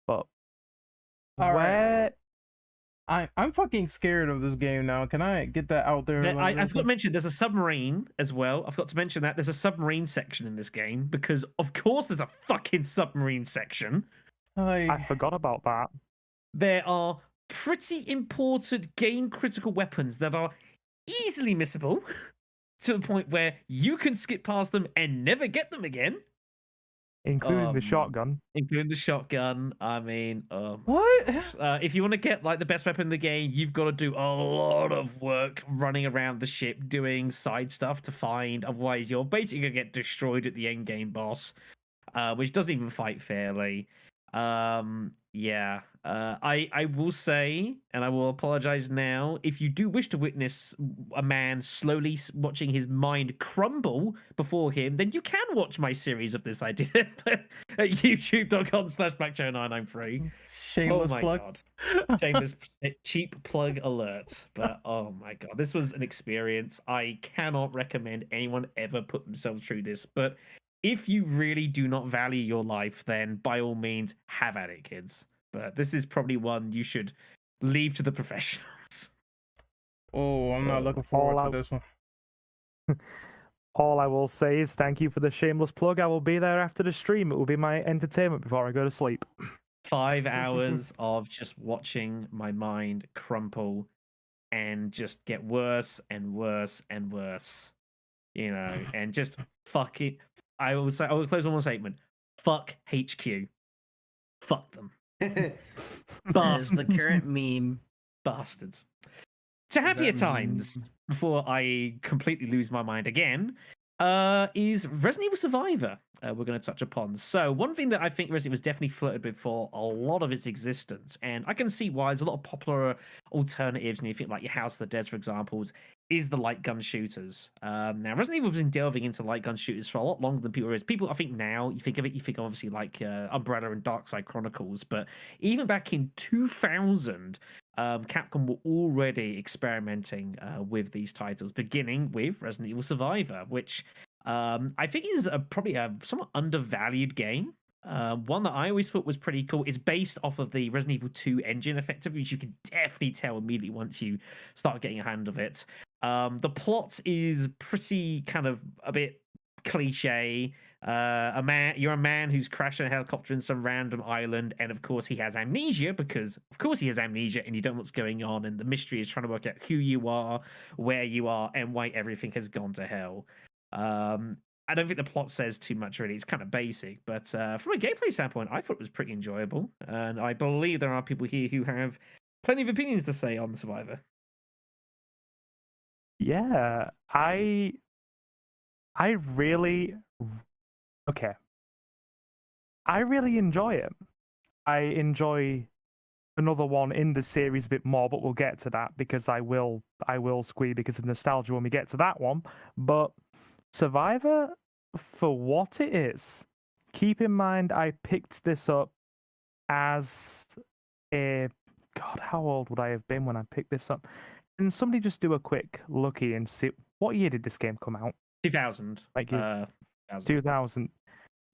[SPEAKER 4] But
[SPEAKER 2] Right. I'm fucking scared of this game now. Can I get that out there?
[SPEAKER 1] I forgot to mention there's a submarine as well. I forgot to mention that there's a submarine section in this game because, of course, there's a fucking submarine section.
[SPEAKER 4] I forgot about that.
[SPEAKER 1] There are pretty important game critical weapons that are easily missable to the point where you can skip past them and never get them again.
[SPEAKER 4] Including the shotgun.
[SPEAKER 1] Including the shotgun. I mean,
[SPEAKER 2] What?
[SPEAKER 1] if you want to get like the best weapon in the game, you've got to do a lot of work running around the ship, doing side stuff to find. Otherwise, you're basically gonna get destroyed at the end game boss, which doesn't even fight fairly. I will say, and I will apologize now, if you do wish to witness a man slowly watching his mind crumble before him, then you can watch my series of this idea at youtube.com/blackjoe993.
[SPEAKER 2] Shameless plug.
[SPEAKER 1] God. Shameless cheap plug alert. But oh my god, this was an experience. I cannot recommend anyone ever put themselves through this, but if you really do not value your life, then by all means, have at it, kids. But this is probably one you should leave to the professionals.
[SPEAKER 2] Oh, I'm not looking forward to this one.
[SPEAKER 4] All I will say is thank you for the shameless plug. I will be there after the stream. It will be my entertainment before I go to sleep.
[SPEAKER 1] 5 hours of just watching my mind crumple and just get worse and worse and worse. You know, and just fuck it. I will close on one statement. Fuck HQ. Fuck them.
[SPEAKER 3] That's the current meme.
[SPEAKER 1] Bastards. To happier times, before I completely lose my mind again, is Resident Evil Survivor. We're going to touch upon. So one thing that I think Resident Evil was definitely flirted with for a lot of its existence, and I can see why there's a lot of popular alternatives, and you think like your House of the Dead, for example, is the light gun shooters. Now Resident Evil has been delving into light gun shooters for a lot longer than people realize. People, I think now you think of it, you think obviously like Umbrella and Darkside Chronicles, but even back in 2000, Capcom were already experimenting with these titles, beginning with Resident Evil Survivor, which I think is probably a somewhat undervalued game. One that I always thought was pretty cool. It's based off of the Resident Evil 2 engine, effectively, which you can definitely tell immediately once you start getting a hand of it. The plot is pretty kind of a bit cliche. You're a man who's crashed in a helicopter in some random island, and of course he has amnesia because of course he has amnesia, and you don't know what's going on, and the mystery is trying to work out who you are, where you are, and why everything has gone to hell. I don't think the plot says too much really. It's kind of basic, but from a gameplay standpoint, I thought it was pretty enjoyable, and I believe there are people here who have plenty of opinions to say on Survivor.
[SPEAKER 4] Yeah, I really enjoy it. I enjoy another one in the series a bit more, but we'll get to that because I will squee because of nostalgia when we get to that one. But Survivor, for what it is, keep in mind I picked this up as a God, how old would I have been when I picked this up? Can somebody just do a quick looky and see what year did this game come out?
[SPEAKER 1] 2000.
[SPEAKER 4] Like 2000.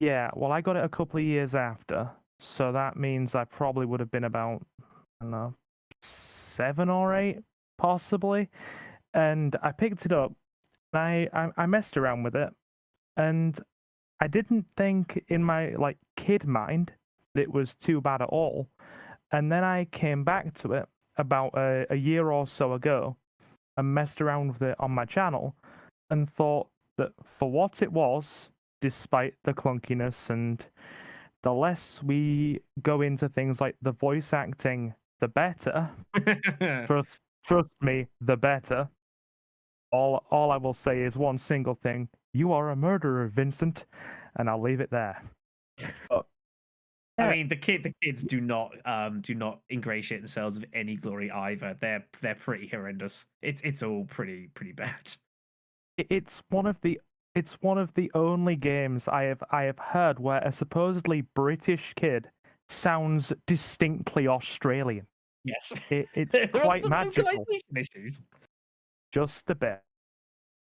[SPEAKER 4] Yeah, well, I got it a couple of years after, so that means I probably would have been about, I don't know, 7 or 8, possibly. And I picked it up, and I messed around with it, and I didn't think in my like kid mind that it was too bad at all. And then I came back to it about a year or so ago and messed around with it on my channel and thought that for what it was, despite the clunkiness and the less we go into things like the voice acting, the better. trust me, the better. All I will say is one single thing. You are a murderer, Vincent, and I'll leave it there. But,
[SPEAKER 1] I mean, the kids do not ingratiate themselves with any glory either. They're pretty horrendous. It's all pretty bad.
[SPEAKER 4] It's one of the only games I have heard where a supposedly British kid sounds distinctly Australian.
[SPEAKER 1] Yes,
[SPEAKER 4] it's quite magical.
[SPEAKER 1] Issues.
[SPEAKER 4] Just a bit.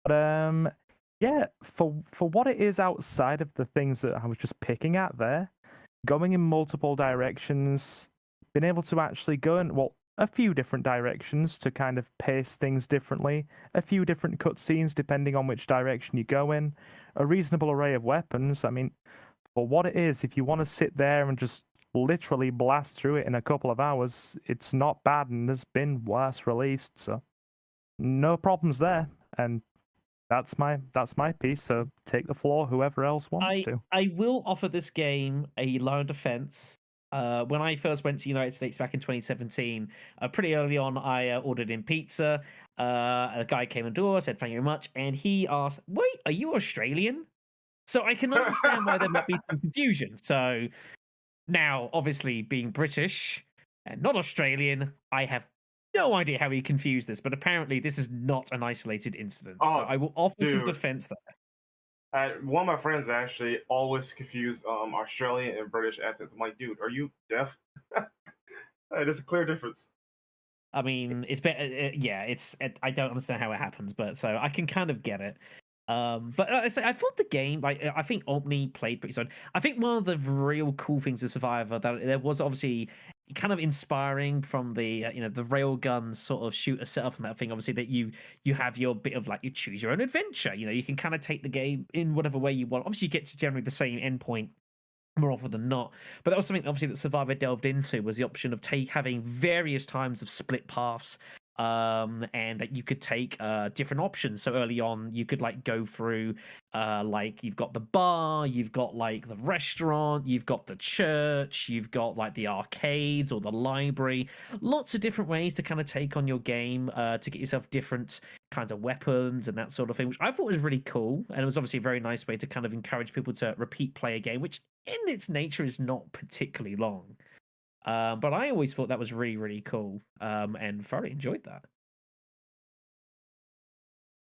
[SPEAKER 4] But yeah, for what it is outside of the things that I was just picking at there, going in multiple directions, being able to actually go in, well, a few different directions to kind of pace things differently, a few different cutscenes depending on which direction you go in, a reasonable array of weapons. I mean, for what it is, if you want to sit there and just literally blast through it in a couple of hours. It's not bad, and there's been worse released, so no problems there. And that's my piece. So take the floor, whoever else wants to.
[SPEAKER 1] I will offer this game a line of defense. When I first went to the United States back in 2017, pretty early on, I ordered in pizza. A guy came to the door, said thank you very much, and he asked, "Wait, are you Australian?" So I can understand why there might be some confusion. So now, obviously, being British and not Australian, I have no idea how he confused this, but apparently this is not an isolated incident. So I will offer some defense there.
[SPEAKER 5] One of my friends actually always confused Australian and British accents. I'm like, dude, are you deaf? There's a clear difference.
[SPEAKER 1] I mean, it's better. Yeah, I don't understand how it happens, but so I can kind of get it. But I thought the game, like, I think Omni played pretty solid. I think one of the real cool things of Survivor that there was obviously kind of inspiring from the the railgun sort of shooter setup and that thing. Obviously, that you have your bit of like you choose your own adventure. You can kind of take the game in whatever way you want. Obviously, you get to generally the same endpoint more often than not. But that was something obviously that Survivor delved into, was the option of having various times of split paths. And that you could take different options. So early on, you could like go through like you've got the bar, you've got like the restaurant, you've got the church, you've got like the arcades or the library. Lots of different ways to kind of take on your game to get yourself different kinds of weapons and that sort of thing, which I thought was really cool. And it was obviously a very nice way to kind of encourage people to repeat play a game, which in its nature is not particularly long. But I always thought that was really, really cool, and thoroughly enjoyed that.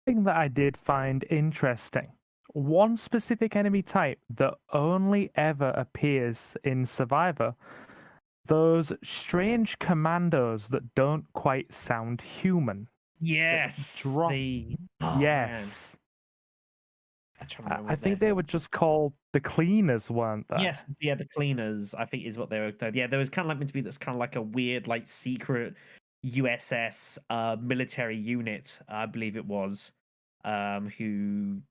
[SPEAKER 4] Thing that I did find interesting, one specific enemy type that only ever appears in Survivor, those strange commandos that don't quite sound human.
[SPEAKER 1] Yes.
[SPEAKER 4] Yes.
[SPEAKER 1] Man.
[SPEAKER 4] I think they were just called the cleaners, weren't they?
[SPEAKER 1] Yes, yeah, the cleaners, I think is what they were. Yeah, there was kind of like meant to be this kind of like a weird, like secret USS military unit, I believe it was, who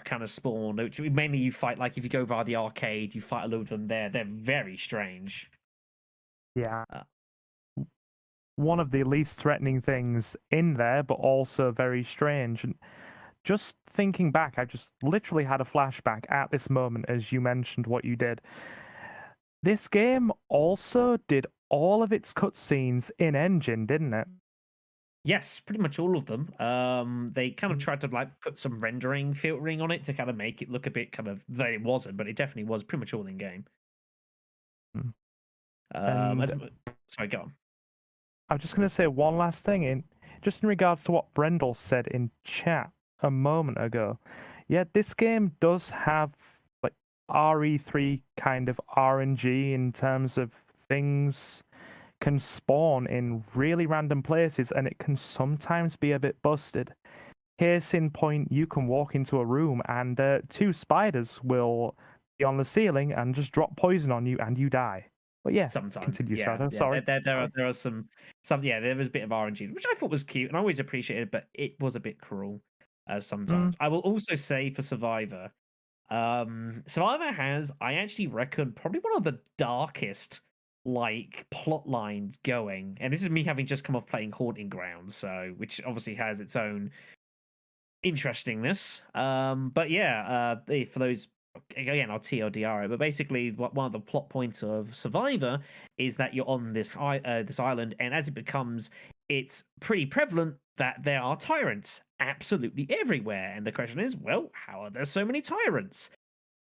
[SPEAKER 1] kind of spawned. Which mainly you fight, like if you go via the arcade, you fight a load of them there. They're very strange.
[SPEAKER 4] Yeah. One of the least threatening things in there, but also very strange. And just thinking back, I just literally had a flashback at this moment as you mentioned what you did. This game also did all of its cutscenes in engine, didn't it?
[SPEAKER 1] Yes, pretty much all of them. They kind of tried to like put some rendering filtering on it to kind of make it look a bit kind of, though it wasn't, but it definitely was pretty much all in game. Sorry, go on.
[SPEAKER 4] I was just going to say one last thing in regards to what Brendel said in chat a moment ago. Yeah, this game does have like RE3 kind of RNG in terms of things can spawn in really random places, and it can sometimes be a bit busted. Case in point, you can walk into a room and 2 spiders will be on the ceiling and just drop poison on you and you die. But yeah,
[SPEAKER 1] sometimes.
[SPEAKER 4] Continue,
[SPEAKER 1] yeah,
[SPEAKER 4] Shadow.
[SPEAKER 1] yeah.
[SPEAKER 4] Sorry.
[SPEAKER 1] There are some yeah, there was a bit of RNG, which I thought was cute and I always appreciated, but it was a bit cruel sometimes. I will also say for Survivor, Survivor has, I actually reckon, probably one of the darkest like plot lines going, and this is me having just come off playing Haunting Grounds, so which obviously has its own interestingness. But yeah, for those, again, I'll TLDR it, but basically one of the plot points of Survivor is that you're on this island, and as it becomes, it's pretty prevalent that there are tyrants absolutely everywhere. And the question is, well, how are there so many tyrants?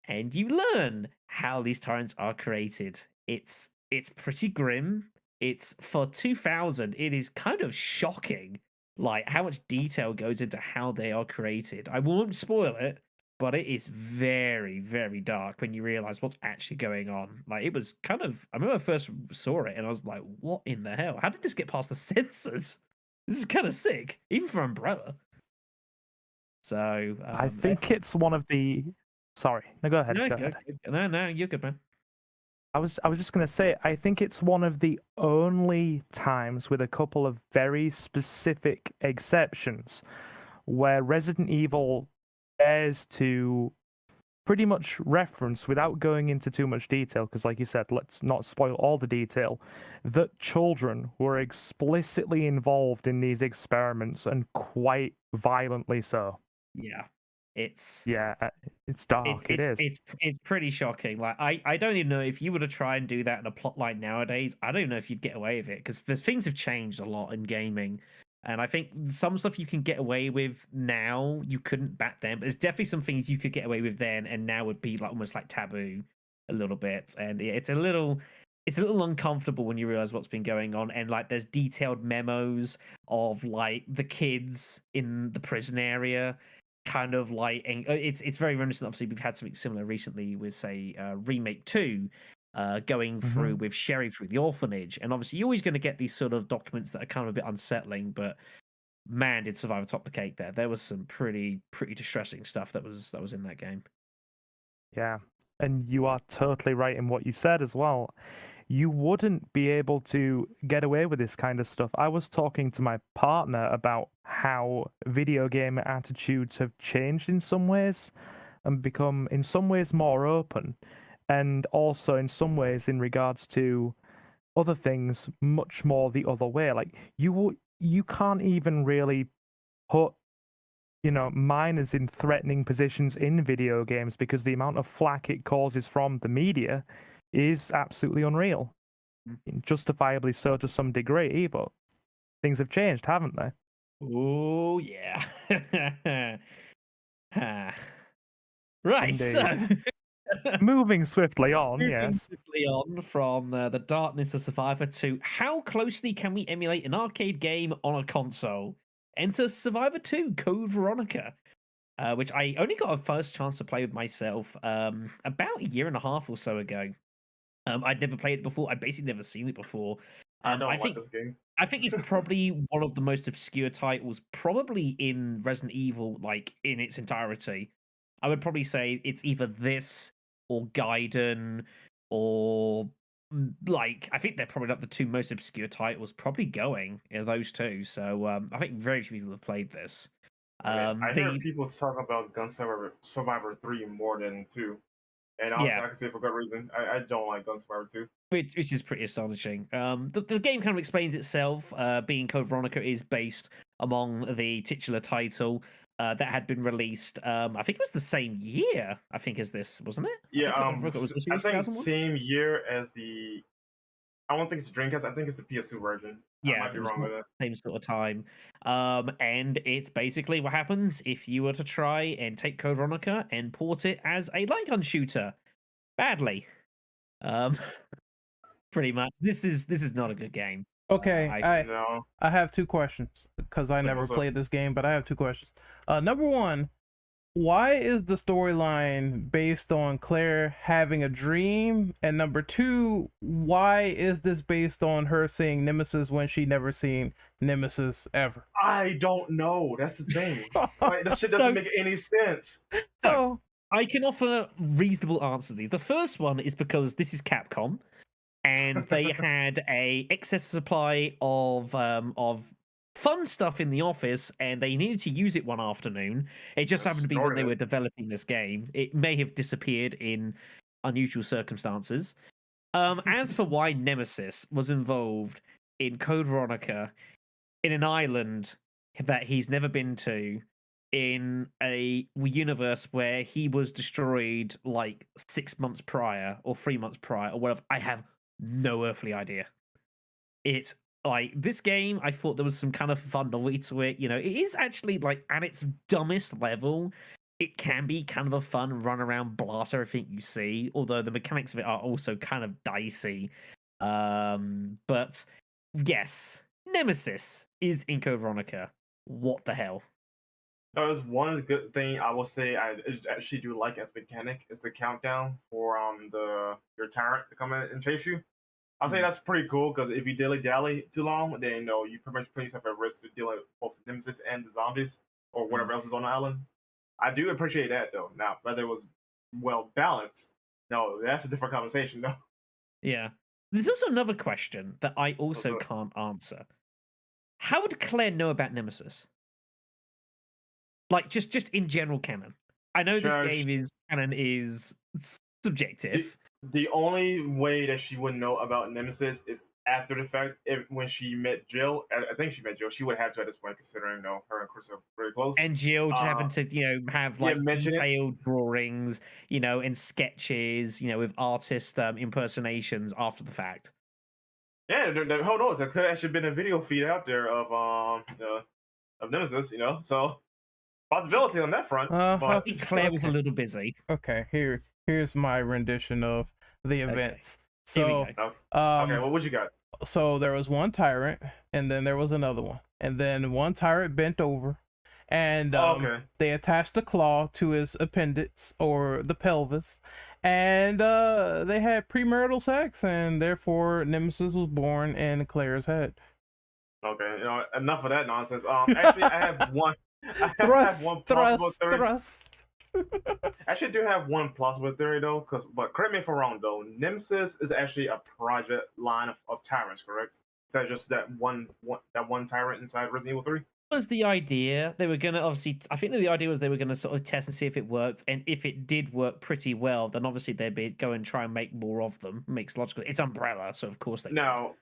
[SPEAKER 1] And you learn how these tyrants are created. It's pretty grim. It's for 2000. It is kind of shocking, like how much detail goes into how they are created. I won't spoil it, but it is very, very dark when you realize what's actually going on. Like it was kind of, I remember I first saw it and I was like, what in the hell? How did this get past the censors? This is kind of sick, even for Umbrella. So
[SPEAKER 4] I think it's one of the. Sorry, no, go ahead. Go ahead.
[SPEAKER 1] No, you're good, man.
[SPEAKER 4] I was just going to say, I think it's one of the only times, with a couple of very specific exceptions, where Resident Evil dares to pretty much referenced, without going into too much detail, because like you said, let's not spoil all the detail, that children were explicitly involved in these experiments, and quite violently so.
[SPEAKER 1] Yeah, it's
[SPEAKER 4] It's dark. It is.
[SPEAKER 1] It's pretty shocking. Like I don't even know if you were to try and do that in a plotline nowadays. I don't know if you'd get away with it because things have changed a lot in gaming, and I think some stuff you can get away with now you couldn't back then. But there's definitely some things you could get away with then, and now would be like almost like taboo a little bit. And it's a little uncomfortable when you realize what's been going on, and like there's detailed memos of like the kids in the prison area. Kind of like, and it's very reminiscent. Obviously, we've had something similar recently with, say, Remake 2, going through with Sherry through the orphanage, and obviously you're always going to get these sort of documents that are kind of a bit unsettling. But man, did Survivor top the cake there. There was some pretty distressing stuff that was in that game.
[SPEAKER 4] Yeah, and you are totally right in what you said as well. You wouldn't be able to get away with this kind of stuff. I was talking to my partner about how video game attitudes have changed in some ways and become in some ways more open, and also in some ways in regards to other things much more the other way. Like you can't even really put minors in threatening positions in video games because the amount of flack it causes from the media is absolutely unreal. Justifiably so to some degree, but things have changed, haven't they?
[SPEAKER 1] Oh yeah. Right,
[SPEAKER 4] Indeed.
[SPEAKER 1] so
[SPEAKER 4] moving swiftly on, yes.
[SPEAKER 1] Swiftly on from the darkness of Survivor to how closely can we emulate an arcade game on a console? Enter Survivor 2 Code Veronica, which I only got a first chance to play with myself about a year and a half or so ago. I'd never played it before. I'd basically never seen it before.
[SPEAKER 5] I think this game.
[SPEAKER 1] I think it's probably one of the most obscure titles, probably in Resident Evil, like in its entirety. I would probably say it's either this or Gaiden, or like I think they're probably like the two most obscure titles, probably going those two. So I think very few people have played this.
[SPEAKER 5] I hear people talk about Gun Survivor 3 more than 2. And honestly, I can say for good reason. I don't like Gun Survivor 2.
[SPEAKER 1] Which is pretty astonishing. The game kind of explains itself. Being Code Veronica is based among the titular title that had been released. I think it was the same year, I think, as this, wasn't it?
[SPEAKER 5] Yeah, I think same year as the... I don't think it's the Dreamcast. I think it's the PS2 version.
[SPEAKER 1] Yeah,
[SPEAKER 5] I might be wrong with that.
[SPEAKER 1] Same sort of time. And it's basically what happens if you were to try and take Code Veronica and port it as a light gun shooter badly. Pretty much. This is not a good game.
[SPEAKER 2] Okay, I have two questions because I never played this game, but I have two questions. Number one, why is the storyline based on Claire having a dream? And number two, why is this based on her seeing Nemesis when she never seen Nemesis ever?
[SPEAKER 5] I don't know. That's the thing. Like, this shit doesn't make any sense.
[SPEAKER 1] So I can offer reasonable answers. The first one is because this is Capcom, and they had a excess supply of fun stuff in the office, and they needed to use it one afternoon. It just happened to be when they were developing this game. It may have disappeared in unusual circumstances. As for why Nemesis was involved in Code Veronica in an island that he's never been to, in a universe where he was destroyed like 6 months prior or 3 months prior or whatever, I have no earthly idea. It's like this game, I thought there was some kind of fun novelty to it. It is actually like at its dumbest level, it can be kind of a fun run around, blast everything you see, although the mechanics of it are also kind of dicey. But yes, Nemesis is in Code Veronica. What the hell?
[SPEAKER 5] There's one good thing I will say I actually do like as a mechanic is the countdown for your tyrant to come in and chase you. I'll say that's pretty cool because if you dilly-dally too long, then you pretty much put yourself at risk of dealing with both Nemesis and the zombies or whatever else is on the island. I do appreciate that though. Now, whether it was well balanced, no, that's a different conversation though.
[SPEAKER 1] Yeah. There's also another question that I also can't answer. How would Claire know about Nemesis? Like just in general canon. I know this game is canon is subjective.
[SPEAKER 5] The only way that she would know about Nemesis is after the fact. When she met Jill, I think she met Jill. She would have to at this point, considering her and Chris are very close.
[SPEAKER 1] And Jill just happened to, have like detailed drawings, and sketches, with artist impersonations after the fact.
[SPEAKER 5] Yeah, who knows? There could actually been a video feed out there of Nemesis, so possibility on that front. But
[SPEAKER 1] Claire was a little busy.
[SPEAKER 2] Okay, here's my rendition of the events.
[SPEAKER 1] Okay.
[SPEAKER 2] So,
[SPEAKER 5] okay, well, what you got?
[SPEAKER 2] So there was one tyrant, and then there was another one, and then one tyrant bent over, and they attached a claw to his appendix or the pelvis, and they had premarital sex, and therefore Nemesis was born in Claire's head.
[SPEAKER 5] Okay, enough of that nonsense. Actually, I have one.
[SPEAKER 2] Thrust.
[SPEAKER 5] Actually, I do have one plausible theory though, but correct me if I'm wrong though. Nemesis is actually a project line of tyrants, correct? Is that just that one tyrant inside Resident Evil 3?
[SPEAKER 1] Was the idea they were gonna I think the idea was they were gonna sort of test and see if it worked, and if it did work pretty well, then obviously they'd go and try and make more of them. Makes logical. It's Umbrella, so of course they.
[SPEAKER 5] Now,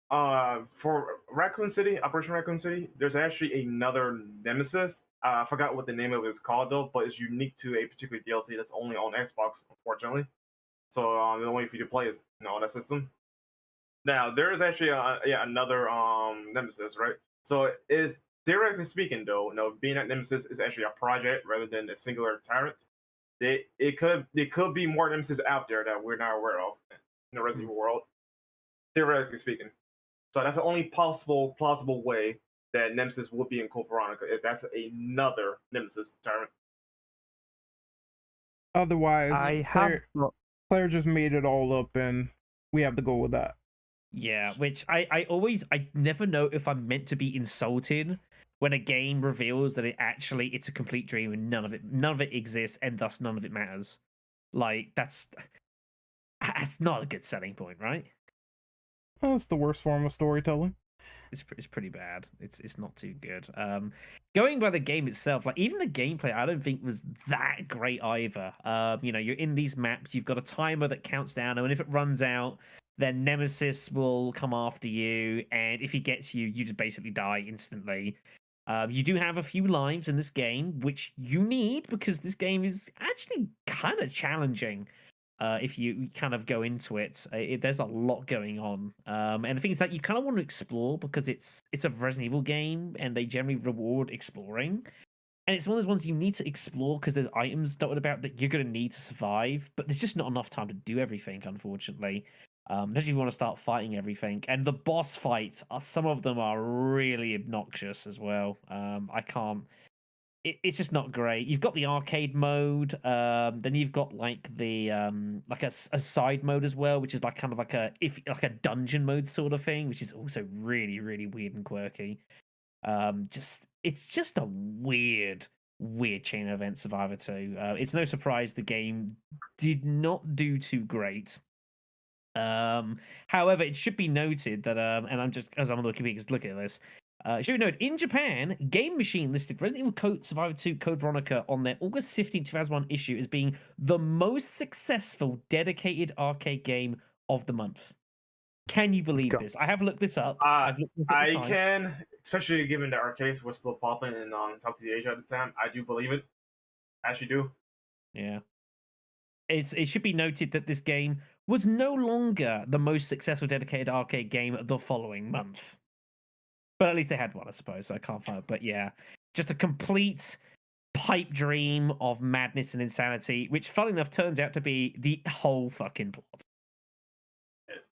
[SPEAKER 5] for Operation Raccoon City, there's actually another Nemesis. I forgot what the name of it is called though, but it's unique to a particular DLC that's only on Xbox, unfortunately. So the only way for you to play is on that system. Now there is actually another Nemesis, right? So is theoretically speaking though, being that Nemesis is actually a project rather than a singular tyrant, it could be more Nemesis out there that we're not aware of in the Resident Evil world. Theoretically speaking. So that's the only plausible way that Nemesis would be in Code Veronica, if that's another Nemesis tyrant.
[SPEAKER 2] Otherwise, Claire just made it all up, and we have to go with that.
[SPEAKER 1] Yeah, which I never know if I'm meant to be insulted when a game reveals that it's a complete dream and none of it exists, and thus none of it matters. Like that's not a good selling point, right?
[SPEAKER 2] That's the worst form of storytelling.
[SPEAKER 1] It's pretty bad. It's not too good. Going by the game itself, like even the gameplay, I don't think was that great either. You're in these maps, you've got a timer that counts down, and if it runs out, then Nemesis will come after you, and if he gets you, you just basically die instantly. You do have a few lives in this game, which you need because this game is actually kind of challenging. If you kind of go into it, there's a lot going on, and the thing is that you kind of want to explore because it's a Resident Evil game, and they generally reward exploring. And it's one of those ones you need to explore because there's items dotted about that you're going to need to survive, but there's just not enough time to do everything, unfortunately. Especially if you want to start fighting everything. And the boss fights, some of them are really obnoxious as well. I can't. It's just not great. You've got the arcade mode, then you've got like the like a side mode as well, which is like kind of like a dungeon mode sort of thing, which is also really, really weird and quirky. It's just a weird chain of events, Survivor 2. It's no surprise the game did not do too great. However, it should be noted that and I'm just as I'm looking at this. Should we note, in Japan, Game Machine listed Resident Evil Survivor 2 Code Veronica on their August 15, 2001 issue as being the most successful dedicated arcade game of the month. Can you believe this? I have looked this up.
[SPEAKER 5] I can, especially given the arcades were still popping in Southeast Asia at the time. I do believe it. I actually do.
[SPEAKER 1] Yeah. It should be noted that this game was no longer the most successful dedicated arcade game the following month. But at least they had one, I suppose. So I can't find it. But yeah, just a complete pipe dream of madness and insanity, which, funnily enough, turns out to be the whole fucking plot.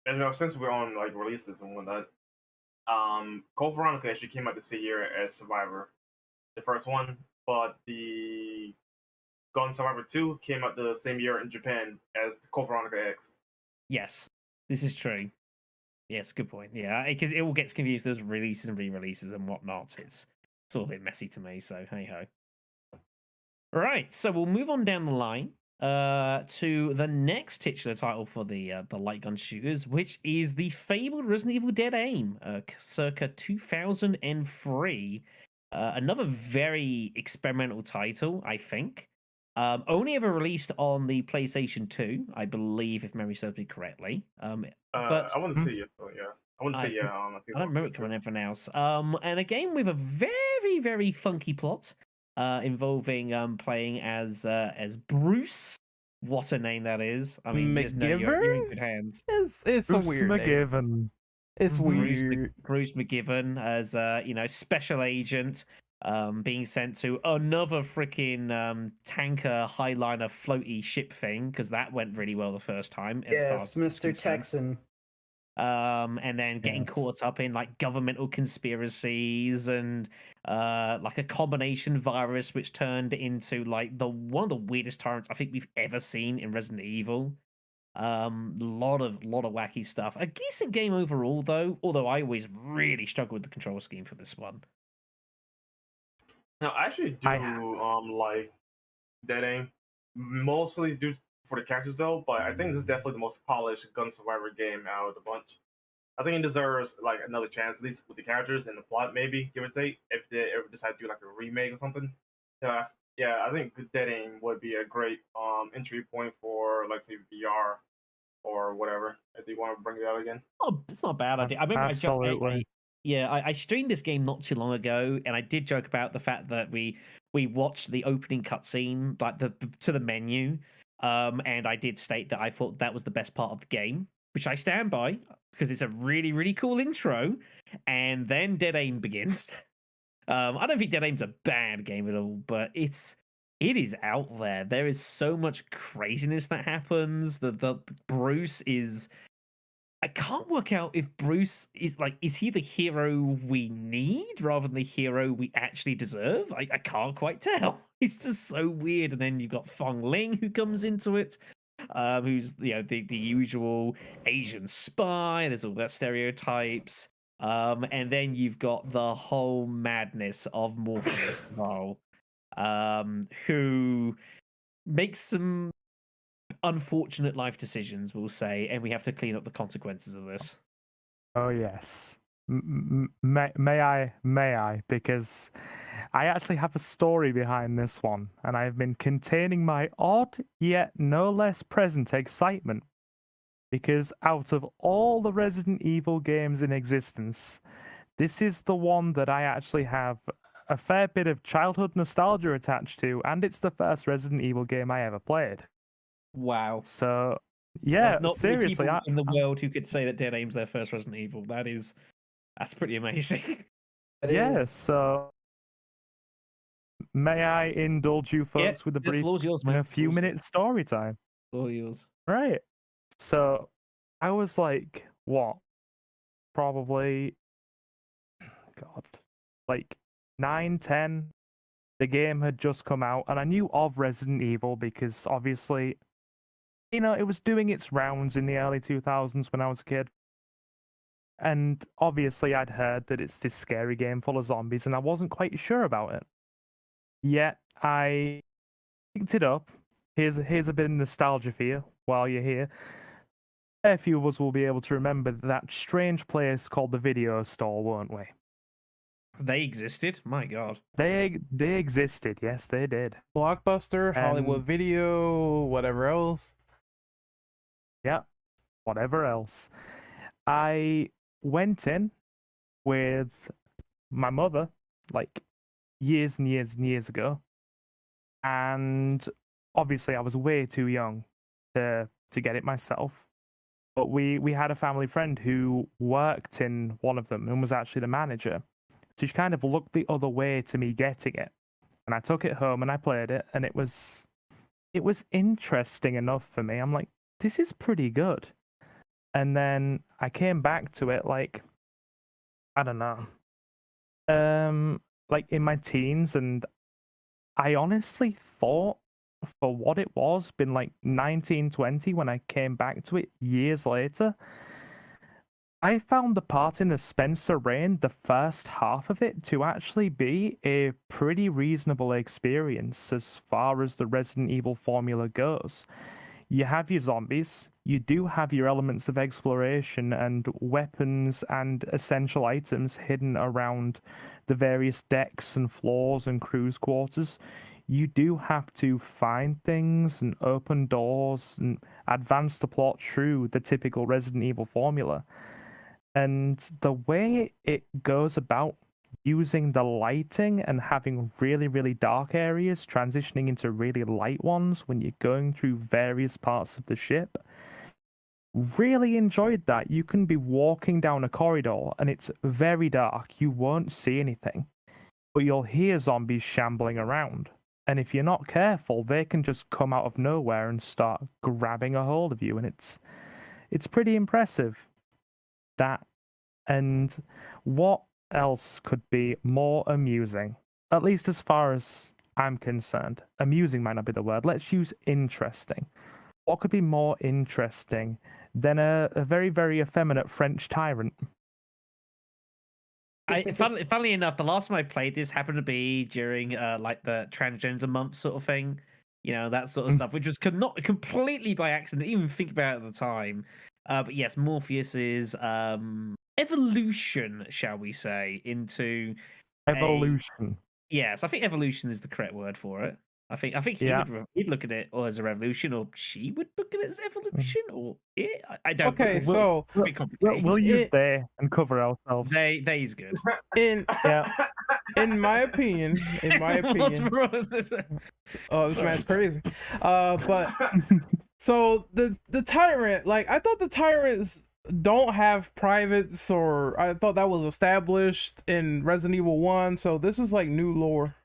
[SPEAKER 5] And since we're on like releases and whatnot, Code Veronica actually came out the same year as Survivor, the first one, but the Gone Survivor 2 came out the same year in Japan as Code Veronica X.
[SPEAKER 1] Yes, this is true. Yes, good point. Yeah, because it all gets confused. There's releases and re-releases and whatnot. It's all a bit messy to me, so hey-ho. Right, so we'll move on down the line to the next titular title for the light gun shooters, which is the fabled Resident Evil Dead Aim, circa 2003. Another very experimental title, I think. Only ever released on the PlayStation 2, I believe, if memory serves me correctly. But
[SPEAKER 5] I want to see it, so yeah. I want to
[SPEAKER 1] I
[SPEAKER 5] say
[SPEAKER 1] think-
[SPEAKER 5] yeah. I think
[SPEAKER 1] I don't remember it coming anything else. And a game with a very, very funky plot, involving playing as Bruce. What a name that is! I mean, you just know you're in good hands.
[SPEAKER 2] It's a
[SPEAKER 4] Bruce
[SPEAKER 2] weird name.
[SPEAKER 4] McGivern.
[SPEAKER 2] It's
[SPEAKER 1] Bruce,
[SPEAKER 2] weird.
[SPEAKER 1] Bruce McGivern as special agent, being sent to another freaking tanker highliner floaty ship thing because that went really well the first time. As far
[SPEAKER 3] Yes,
[SPEAKER 1] as
[SPEAKER 3] Mr.
[SPEAKER 1] concerned.
[SPEAKER 3] Texan.
[SPEAKER 1] And then getting
[SPEAKER 4] Yes.
[SPEAKER 1] caught up in like governmental conspiracies and like a combination virus which turned into like one of the weirdest tyrants I think we've ever seen in Resident Evil. Lot of wacky stuff. A decent game overall though, although I always really struggled with the control scheme for this one.
[SPEAKER 5] No, I actually do like Dead Aim, mostly due for the characters though. But I think this is definitely the most polished gun survivor game out of the bunch. I think it deserves like another chance, at least with the characters and the plot, maybe give or take. If they ever decide to do like a remake or something, yeah, I think Dead Aim would be a great entry point for like say VR or whatever. If you want to bring it out again.
[SPEAKER 1] Oh, it's not a bad idea. I remember
[SPEAKER 4] Absolutely.
[SPEAKER 1] I streamed this game not too long ago, and I did joke about the fact that we watched the opening cutscene, like to the menu, and I did state that I thought that was the best part of the game, which I stand by because it's a really really cool intro, and then Dead Aim begins. I don't think Dead Aim's a bad game at all, but it is out there. There is so much craziness that happens. The Bruce is. I can't work out if Bruce is he the hero we need rather than the hero we actually deserve? I can't quite tell. It's just so weird. And then you've got Fong Ling who comes into it, who's the usual Asian spy. There's all that stereotypes. And then you've got the whole madness of Morpheus who makes some unfortunate life decisions, we'll say, and we have to clean up the consequences of this.
[SPEAKER 4] Oh yes. May I? Because I actually have a story behind this one, and I've been containing my odd yet no less present excitement. Because out of all the Resident Evil games in existence, this is the one that I actually have a fair bit of childhood nostalgia attached to, and it's the first Resident Evil game I ever played.
[SPEAKER 1] Wow.
[SPEAKER 4] So, yeah,
[SPEAKER 1] There's not
[SPEAKER 4] seriously,
[SPEAKER 1] many people in the world who could say that Dead Aim's their first Resident Evil. That's pretty amazing.
[SPEAKER 4] So may I indulge you folks with a brief, a few minutes story time?
[SPEAKER 1] All yours.
[SPEAKER 4] Right. So I was like, what? Probably, God, like 9, 10. The game had just come out, and I knew of Resident Evil because obviously, it was doing its rounds in the early 2000s when I was a kid. And obviously, I'd heard that it's this scary game full of zombies, and I wasn't quite sure about it. Yet, I picked it up. Here's a bit of nostalgia for you while you're here. A few of us will be able to remember that strange place called the video store, won't we?
[SPEAKER 1] They existed? My God.
[SPEAKER 4] They existed, yes, they did.
[SPEAKER 2] Blockbuster, Hollywood Video, whatever else.
[SPEAKER 4] Yeah, whatever else. I went in with my mother, like years and years and years ago, and obviously I was way too young to get it myself. But we had a family friend who worked in one of them and was actually the manager. So she kind of looked the other way to me getting it. And I took it home and I played it, and it was interesting enough for me. I'm like, this is pretty good. And then I came back to it like, I don't know, like in my teens, and I honestly thought for what it was, been like 1920 when I came back to it years later, I found the part in the Spencer Reign, the first half of it, to actually be a pretty reasonable experience as far as the Resident Evil formula goes. You have your zombies, you do have your elements of exploration and weapons and essential items hidden around the various decks and floors and crew's quarters. you do have to find things and open doors and advance the plot through the typical Resident Evil formula. And the way it goes about using the lighting and having really, really dark areas transitioning into really light ones when you're going through various parts of the ship, really enjoyed that. You can be walking down a corridor and it's very dark. You won't see anything, but you'll hear zombies shambling around. And if you're not careful, they can just come out of nowhere and start grabbing a hold of you. And it's pretty impressive. That, and what else could be more amusing? At least as far as I'm concerned. Amusing might not be the word. Let's use interesting. What could be more interesting than a very, very effeminate French tyrant?
[SPEAKER 1] Funnily enough, the last time I played this happened to be during like the transgender month sort of thing, that sort of stuff, which was not completely by accident. Even think about it at the time. But yes, Morpheus's evolution, shall we say, into
[SPEAKER 4] Evolution.
[SPEAKER 1] Yes, I think evolution is the correct word for it. I think he'd look at it as a revolution, or she would look at it as evolution, or it. I don't.
[SPEAKER 2] Okay,
[SPEAKER 1] know.
[SPEAKER 2] so
[SPEAKER 4] we'll use they and cover ourselves.
[SPEAKER 1] They's good.
[SPEAKER 2] In my opinion,
[SPEAKER 1] What's wrong with this?
[SPEAKER 2] Oh, this man's crazy. But so the tyrant, like I thought the tyrants don't have privates, or I thought that was established in Resident Evil 1. So this is like new lore.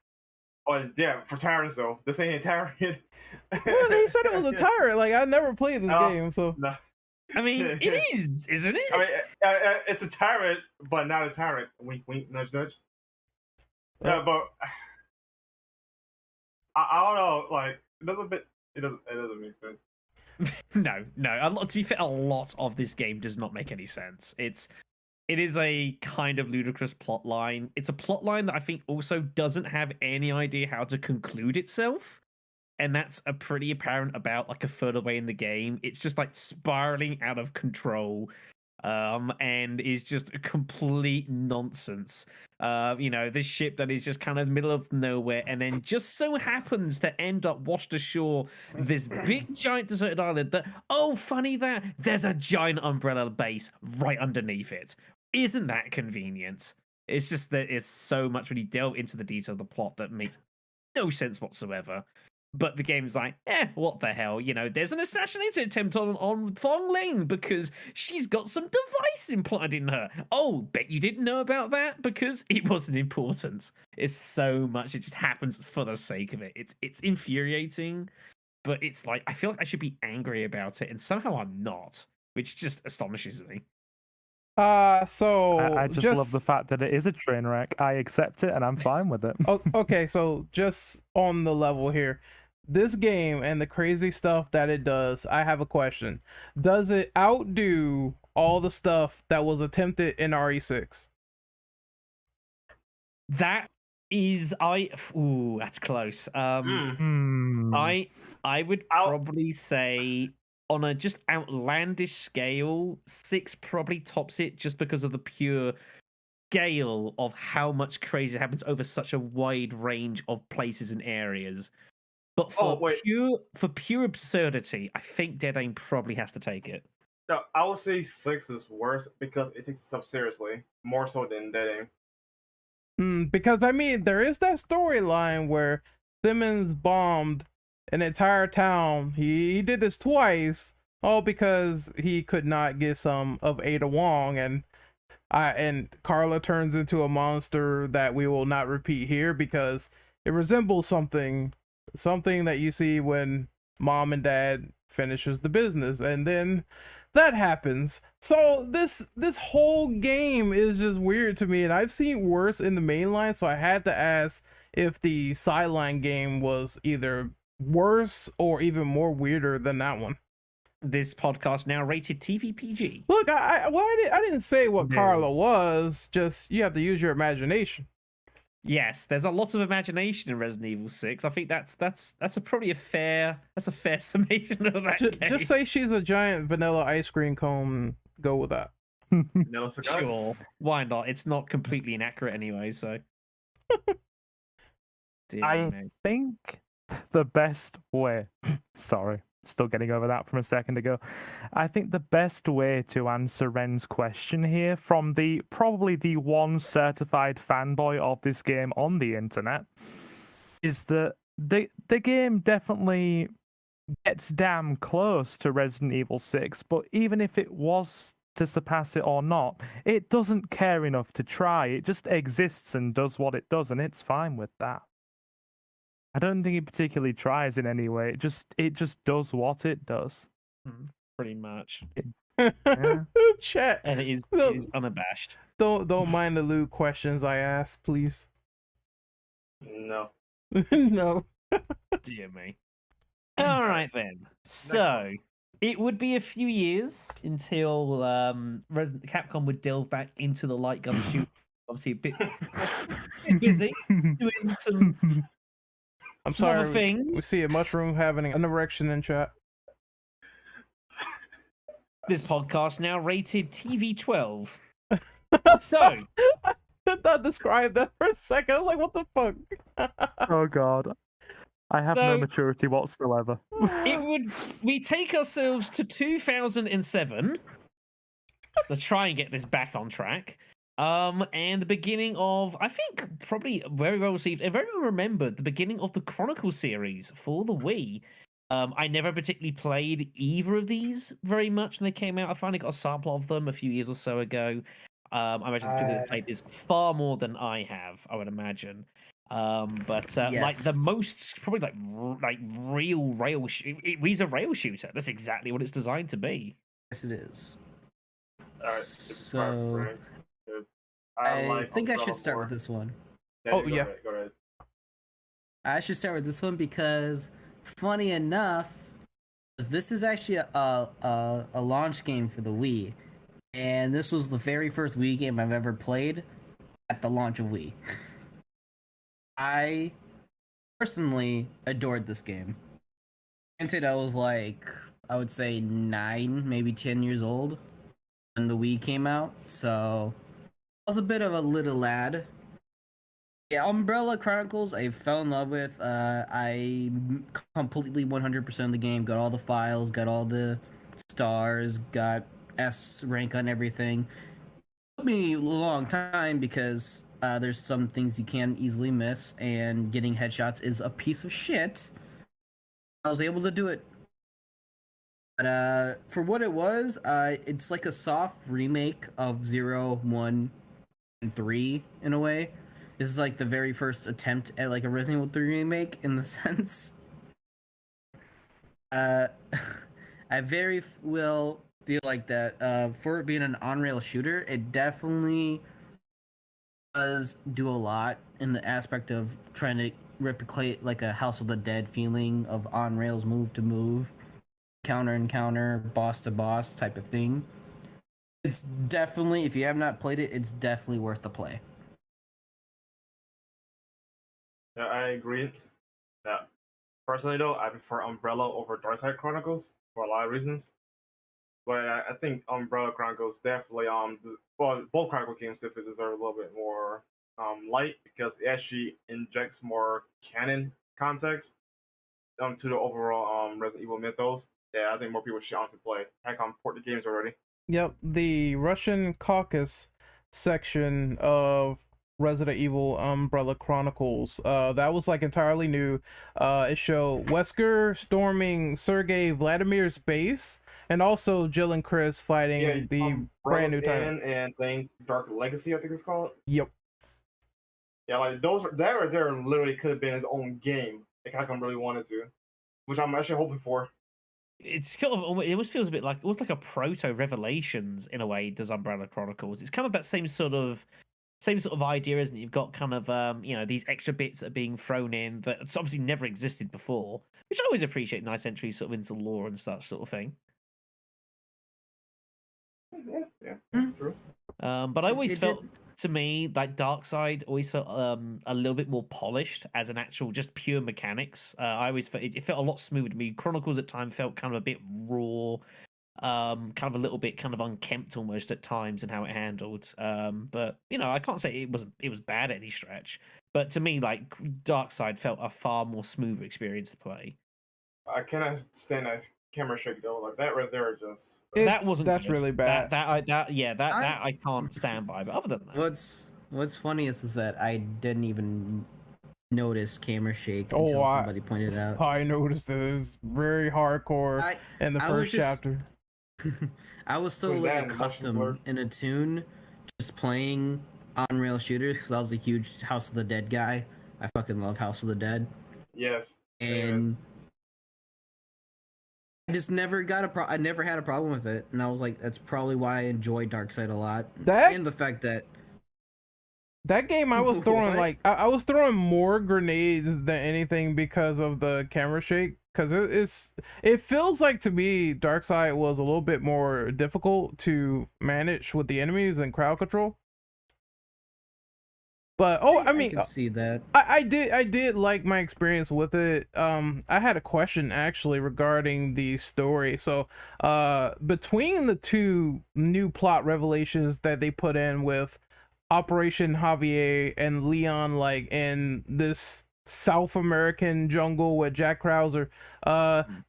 [SPEAKER 5] Oh yeah, for tyrants though. This ain't a tyrant.
[SPEAKER 2] Well, they said it was a tyrant. Like I never played this game, so.
[SPEAKER 5] No.
[SPEAKER 1] I mean, it is, isn't it?
[SPEAKER 5] I mean, it's a tyrant, but not a tyrant. Wink, wink, nudge, nudge. Yeah, but I don't know. Like it doesn't make sense.
[SPEAKER 1] No. To be fair, a lot of this game does not make any sense. It is a kind of ludicrous plot line. It's a plot line that I think also doesn't have any idea how to conclude itself. And that's a pretty apparent about like a third away in the game. It's just like spiraling out of control. And is just a complete nonsense. This ship that is just kind of middle of nowhere and then just so happens to end up washed ashore this big giant deserted island that, oh, funny that, there's a giant umbrella base right underneath it. Isn't that convenient? It's just that it's so much when you delve into the detail of the plot that makes no sense whatsoever. But the game's like, what the hell? There's an assassination attempt on Fong Ling because she's got some device implanted in her. Oh, bet you didn't know about that because it wasn't important. It's so much. It just happens for the sake of it. It's infuriating, but it's like, I feel like I should be angry about it, and somehow I'm not, which just astonishes me.
[SPEAKER 2] So
[SPEAKER 4] I just love the fact that it is a train wreck. I accept it and I'm fine with it.
[SPEAKER 2] Okay, so just on the level here, this game and the crazy stuff that it does, I have a question. Does it outdo all the stuff that was attempted in RE6?
[SPEAKER 1] That is that's close. I would probably say on a just outlandish scale, 6 probably tops it just because of the pure scale of how much crazy happens over such a wide range of places and areas. But for pure absurdity, I think Dead Aim probably has to take it.
[SPEAKER 5] No, I would say 6 is worse because it takes itself seriously, more so than Dead
[SPEAKER 2] Aim. Because I mean, there is that storyline where Simmons bombed an entire town. He did this twice, all because he could not get some of Ada Wong, and Carla turns into a monster that we will not repeat here because it resembles something that you see when mom and dad finishes the business, and then that happens. So this whole game is just weird to me, and I've seen worse in the mainline, so I had to ask if the sideline game was either worse or even more weirder than that one.
[SPEAKER 1] This podcast now rated TV PG.
[SPEAKER 2] Look, I didn't say what Carla was, just you have to use your imagination.
[SPEAKER 1] Yes, there's a lot of imagination in Resident Evil 6. I think that's probably a fair summation of that game.
[SPEAKER 2] Just say she's a giant vanilla ice cream cone. Go with that.
[SPEAKER 1] Sure, why not? It's not completely inaccurate anyway, so. Dear
[SPEAKER 4] I
[SPEAKER 1] me.
[SPEAKER 4] think the best way, sorry, still getting over that from a second ago. I think the best way to answer Ren's question here, from probably the one certified fanboy of this game on the internet, is that the game definitely gets damn close to Resident Evil 6, but even if it was to surpass it or not, it doesn't care enough to try. It just exists and does what it does, and it's fine with that. I don't think it particularly tries in any way. It just does what it does.
[SPEAKER 1] Pretty much.
[SPEAKER 4] Yeah.
[SPEAKER 2] Chat.
[SPEAKER 1] And it is unabashed.
[SPEAKER 2] Don't mind the lewd questions I ask, please.
[SPEAKER 5] No.
[SPEAKER 2] No.
[SPEAKER 1] Dear me. All right then. So it would be a few years until Capcom would delve back into the light gun shoot. Obviously, a bit busy doing some
[SPEAKER 2] I'm
[SPEAKER 1] some other
[SPEAKER 2] sorry.
[SPEAKER 1] things.
[SPEAKER 2] We see a mushroom having an erection in chat.
[SPEAKER 1] This podcast now rated TV 12. So
[SPEAKER 2] I could not describe that for a second. I was like, what the fuck?
[SPEAKER 4] Oh god. I have no
[SPEAKER 1] So-
[SPEAKER 4] maturity whatsoever.
[SPEAKER 1] we take ourselves to 2007 to try and get this back on track. And the beginning of, I think, probably very well received and very well remembered, the beginning of the Chronicle series for the Wii. I never particularly played either of these very much when they came out. I finally got a sample of them a few years or so ago. I imagine people have played this far more than I have, I would imagine. Like
[SPEAKER 3] Yes.
[SPEAKER 1] the most, probably like real rail. It is a rail shooter. That's exactly what it's designed to be.
[SPEAKER 3] Yes, it is.
[SPEAKER 5] Alright.
[SPEAKER 3] So I think I should start with this one.
[SPEAKER 2] Oh, yeah.
[SPEAKER 5] Go ahead.
[SPEAKER 3] I should start with this one because, funny enough, this is actually a launch game for the Wii, and this was the very first Wii game I've ever played at the launch of Wii. I personally adored this game. Granted, I was like, I would say 9, maybe 10 years old when the Wii came out, so I was a bit of a little lad. Yeah, Umbrella Chronicles, I fell in love with. I completely 100% of the game, got all the files, got all the stars, got S rank on everything. Took me a long time because there's some things you can easily miss, and getting headshots is a piece of shit. I was able to do it. But for what it was, it's like a soft remake of 0, 1, and 3 in a way. This is like the very first attempt at like a Resident Evil 3 remake in the sense. I very well feel like that for it being an on-rail shooter, it definitely does do a lot in the aspect of trying to replicate like a House of the Dead feeling of on-rails move to move, counter, boss to boss type of thing. It's definitely, if you have not played it, it's definitely worth the play.
[SPEAKER 5] Yeah, I agree. Yeah. Personally, though, I prefer Umbrella over Darkside Chronicles for a lot of reasons. But I think Umbrella Chronicles definitely both Chronicle games definitely deserve a little bit more light because it actually injects more canon context to the overall Resident Evil mythos. Yeah, I think more people should honestly play. Heck, port the games already.
[SPEAKER 2] Yep, the Russian Caucasus section of Resident Evil Umbrella Chronicles. That was like entirely new. It showed Wesker storming Sergei Vladimir's base, and also Jill and Chris fighting the brand new title.
[SPEAKER 5] And then Dark Legacy, I think it's called.
[SPEAKER 2] Yep.
[SPEAKER 5] Yeah, like that right there literally could have been his own game if Capcom really wanted to, which I'm actually hoping for.
[SPEAKER 1] It's kind of, it almost feels a bit like, almost like a proto Revelations in a way, does Umbrella Chronicles. It's kind of that same sort of idea, isn't it? You've got kind of these extra bits that are being thrown in that obviously never existed before, which I always appreciate, nice entries sort of into lore and such sort of thing.
[SPEAKER 5] Yeah, true.
[SPEAKER 1] But I always felt, to me, like Darkside always felt a little bit more polished as an actual just pure mechanics. I always felt it felt a lot smoother to me. Chronicles at times felt kind of a bit raw, kind of a little bit kind of unkempt almost at times, and how it handled. But I can't say it was bad at any stretch. But to me, like Darkside felt a far more smoother experience to play.
[SPEAKER 5] I cannot stand that camera shake though. Like that right there, just
[SPEAKER 1] That wasn't
[SPEAKER 2] that's
[SPEAKER 1] good.
[SPEAKER 2] really bad.
[SPEAKER 1] That I can't stand by. But other than that,
[SPEAKER 3] What's funny is that I didn't even notice camera shake
[SPEAKER 2] Oh,
[SPEAKER 3] until somebody pointed it out.
[SPEAKER 2] I noticed it was very hardcore in the
[SPEAKER 3] I was
[SPEAKER 2] first
[SPEAKER 3] just-
[SPEAKER 2] chapter.
[SPEAKER 3] I was so
[SPEAKER 5] With
[SPEAKER 3] like
[SPEAKER 5] that and motion blur.
[SPEAKER 3] accustomed in a tune just playing on rail shooters because I was a huge House of the Dead guy. I fucking love House of the Dead,
[SPEAKER 5] yes.
[SPEAKER 3] and I just never got I never had a problem with it, and I was like, that's probably why I enjoy Darkside a lot, and the fact that
[SPEAKER 2] That game, I was throwing
[SPEAKER 3] What?
[SPEAKER 2] like I was throwing more grenades than anything because of the camera shake. Because it feels like to me, Darkside was a little bit more difficult to manage with the enemies and crowd control. But I mean,
[SPEAKER 3] I can see that.
[SPEAKER 2] I did like my experience with it. I had a question actually regarding the story. So, between the two new plot revelations that they put in with Operation Javier and Leon, like in this South American jungle with Jack Krauser,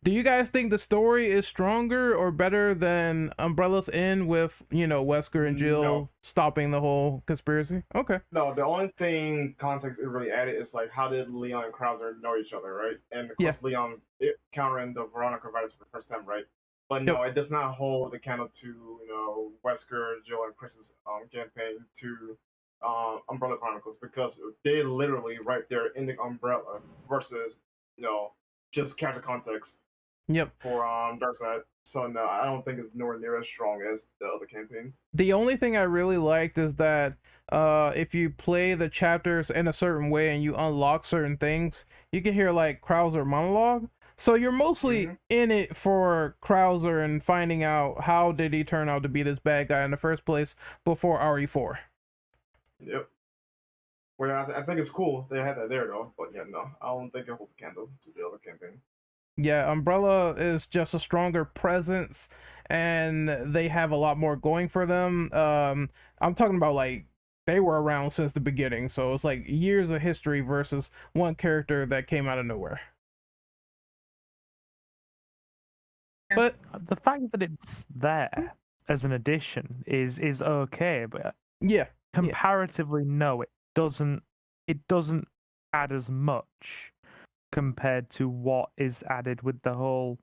[SPEAKER 2] do you guys think the story is stronger or better than Umbrella's End with Wesker and Jill
[SPEAKER 5] No.
[SPEAKER 2] stopping the whole conspiracy? Okay.
[SPEAKER 5] No, the only thing context it really added is like how did Leon and Krauser know each other, right? And of course Leon countering the Veronica virus for the first time, right? But no, it does not hold the candle to Wesker, Jill, and Chris's campaign to Umbrella Chronicles because they literally right there in the Umbrella versus just character context.
[SPEAKER 2] Yep.
[SPEAKER 5] For Darkseid. So no, I don't think it's nowhere near as strong as the other campaigns.
[SPEAKER 2] The only thing I really liked is that if you play the chapters in a certain way and you unlock certain things, you can hear like Krauser monologue. So you're mostly in it for Krauser and finding out how did he turn out to be this bad guy in the first place before RE4.
[SPEAKER 5] Yep. Well, I think it's cool they had that there though, but yeah, no, I don't think it holds a candle to the other campaign.
[SPEAKER 2] Yeah, Umbrella is just a stronger presence and they have a lot more going for them. I'm talking about like they were around since the beginning, so it's like years of history versus one character that came out of nowhere. But
[SPEAKER 4] the fact that it's there as an addition is okay, but
[SPEAKER 2] yeah,
[SPEAKER 4] comparatively, no, it doesn't add as much compared to what is added with the whole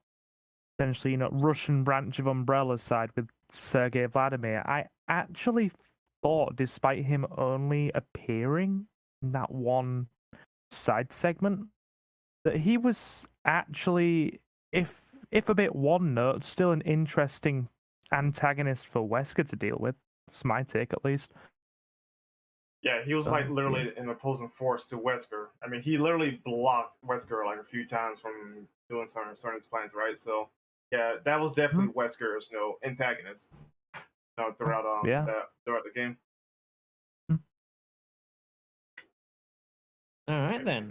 [SPEAKER 4] essentially Russian branch of Umbrella's side with Sergei Vladimir. I actually thought, despite him only appearing in that one side segment, that he was actually, if a bit one note, still an interesting antagonist for Wesker to deal with. That's my take, at least.
[SPEAKER 5] Yeah, he was like literally an opposing force to Wesker. I mean, he literally blocked Wesker like a few times from doing certain plans, right? So yeah, that was definitely Wesker's antagonist throughout throughout the game.
[SPEAKER 1] All right then.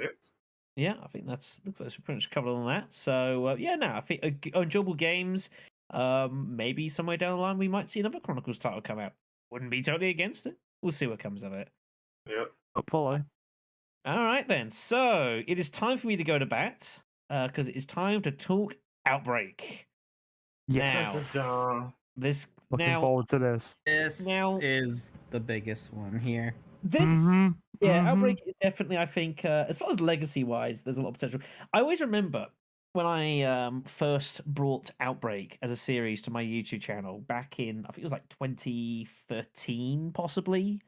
[SPEAKER 1] Yeah, I think looks like we're pretty much covered on that. So I think enjoyable games. Maybe somewhere down the line we might see another Chronicles title come out. Wouldn't be totally against it. We'll see what comes of it.
[SPEAKER 5] Yep.
[SPEAKER 4] Follow.
[SPEAKER 1] All right then. So it is time for me to go to bat because it is time to talk Outbreak.
[SPEAKER 4] Yes.
[SPEAKER 1] Now,
[SPEAKER 4] Looking forward to this.
[SPEAKER 3] This is the biggest one here.
[SPEAKER 1] Outbreak is definitely, I think, as far as legacy wise, there's a lot of potential. I always remember when I first brought Outbreak as a series to my YouTube channel back in, I think it was like 2013, possibly.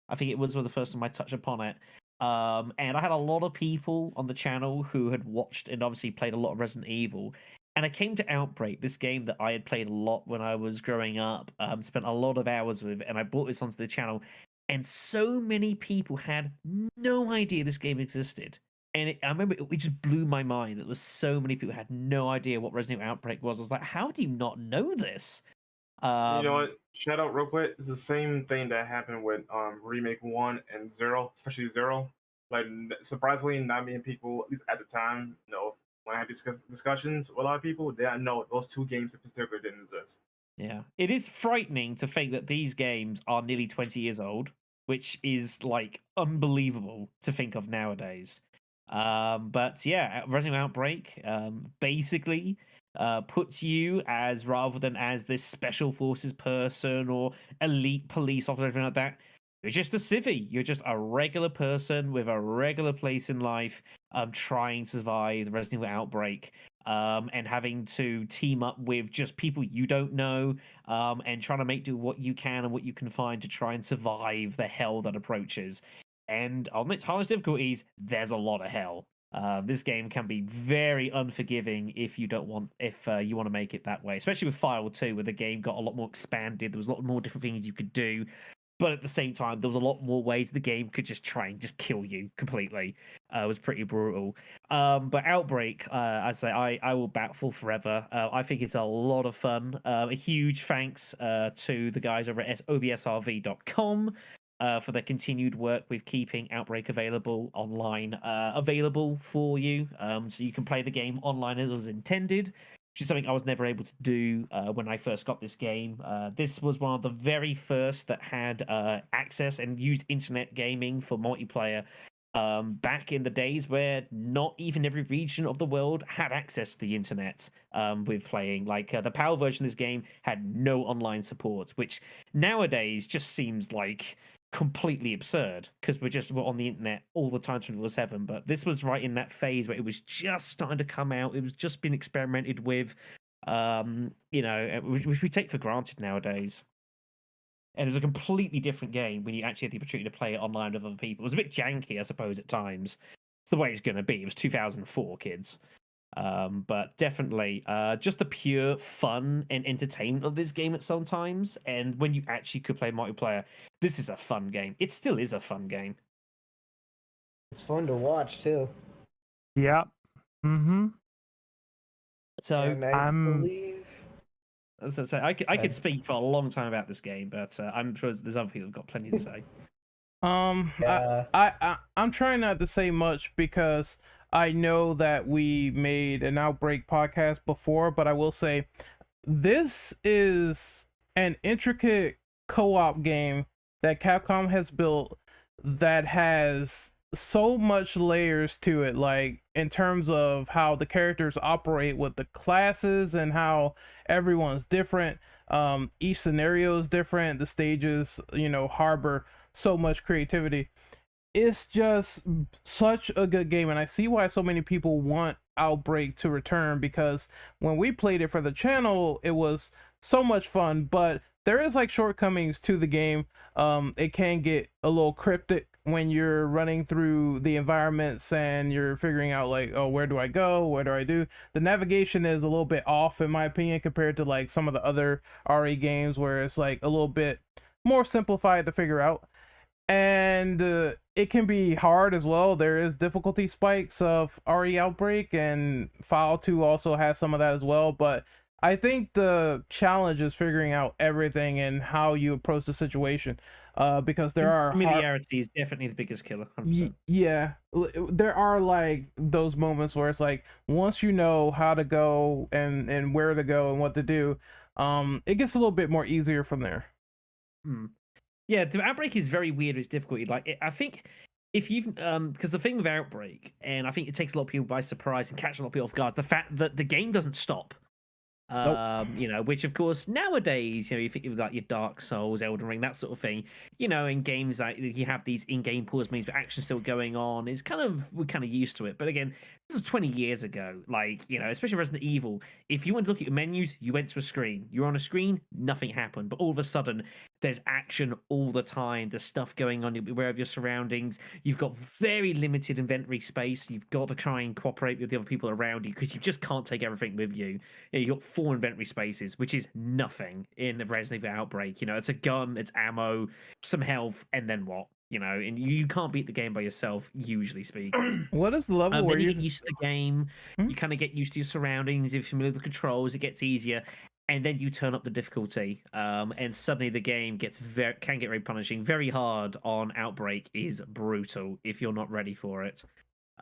[SPEAKER 1] I think it was the first time I touched upon it. And I had a lot of people on the channel who had watched and obviously played a lot of Resident Evil. And I came to Outbreak, this game that I had played a lot when I was growing up, spent a lot of hours with, and I brought this onto the channel. And so many people had no idea this game existed. And I remember it just blew my mind. There was so many people who had no idea what Resident Evil Outbreak was. I was like, how do you not know this?
[SPEAKER 5] You know what? Shout out real quick. It's the same thing that happened with Remake 1 and 0, especially 0. Like, surprisingly, not many people, at least at the time, when I had discussions with a lot of people, they know those two games in particular didn't exist.
[SPEAKER 1] Yeah, it is frightening to think that these games are nearly 20 years old, which is like unbelievable to think of nowadays. But yeah, Resident Evil Outbreak basically puts you as, rather than as this special forces person or elite police officer or anything like that, you're just a civvy. You're just a regular person with a regular place in life, trying to survive the Resident Evil Outbreak, and having to team up with just people you don't know, and trying to make do what you can and what you can find to try and survive the hell that approaches. And on its hardest difficulties, there's a lot of hell. This game can be very unforgiving if you don't want, if you want to make it that way. Especially with File 2, where the game got a lot more expanded. There was a lot more different things you could do, but at the same time, there was a lot more ways the game could just try and just kill you completely. It was pretty brutal. But Outbreak, I say, I will battle forever. I think it's a lot of fun. A huge thanks to the guys over at obsrv.com. For their continued work with keeping Outbreak available online, available for you, so you can play the game online as it was intended, which is something I was never able to do when I first got this game. This was one of the very first that had access and used internet gaming for multiplayer, back in the days where not even every region of the world had access to the internet with playing. Like the PAL version of this game had no online support, which nowadays just seems like completely absurd because we're on the internet all the time 24/7. But this was right in that phase where it was just starting to come out. It was just been experimented with, which we take for granted nowadays. And it was a completely different game when you actually had the opportunity to play it online with other people. It was a bit janky, I suppose, at times. It's the way it's going to be. It was 2004, kids. But definitely just the pure fun and entertainment of this game at some times. And when you actually could play multiplayer, this is a fun game. It still is a fun game.
[SPEAKER 6] It's fun to watch too.
[SPEAKER 4] Yeah. Mm-hmm.
[SPEAKER 1] So
[SPEAKER 6] And I believe,
[SPEAKER 1] as I say, I could speak for a long time about this game, but I'm sure there's other people who've got plenty to say.
[SPEAKER 2] I'm trying not to say much because I know that we made an Outbreak podcast before, but I will say this is an intricate co-op game that Capcom has built that has so much layers to it, like in terms of how the characters operate with the classes and how everyone's different. Each scenario is different. The stages, harbor so much creativity. It's just such a good game, and I see why so many people want Outbreak to return, because when we played it for the channel, it was so much fun, but there is like shortcomings to the game. It can get a little cryptic when you're running through the environments and you're figuring out like, oh, where do I go? What do I do? The navigation is a little bit off, in my opinion, compared to like some of the other RE games where it's like a little bit more simplified to figure out. And it can be hard as well. There is difficulty spikes of RE Outbreak, and File 2 also has some of that as well. But I think the challenge is figuring out everything and how you approach the situation, because there are
[SPEAKER 1] familiarity is definitely the biggest killer. 100%.
[SPEAKER 2] Yeah, there are like those moments where it's like once you know how to go and where to go and what to do, it gets a little bit more easier from there.
[SPEAKER 1] Yeah, the Outbreak is very weird. It's difficult. Like, I think if you've because the thing with Outbreak, and I think it takes a lot of people by surprise and catches a lot of people off guard, the fact that the game doesn't stop.
[SPEAKER 2] Nope.
[SPEAKER 1] Which of course nowadays, you think of like your Dark Souls, Elden Ring, that sort of thing. In games like you have these in-game pause means but action still going on. We're kind of used to it. But again, this is 20 years ago. Like, especially Resident Evil, if you want to look at your menus, you went to a screen. You're on a screen, nothing happened. But all of a sudden, there's action all the time. There's stuff going on. You'll be aware of your surroundings. You've got very limited inventory space. You've got to try and cooperate with the other people around you because you just can't take everything with you. You've got 4 inventory spaces, which is nothing in the Resident Evil Outbreak. It's a gun, it's ammo, some health, and then what? And you can't beat the game by yourself, usually speaking.
[SPEAKER 2] What is the level where
[SPEAKER 1] you get used to the game? You kind of get used to your surroundings. If you're familiar with the controls, it gets easier. And then you turn up the difficulty, and suddenly the game can get very punishing. Very hard on Outbreak is brutal if you're not ready for it.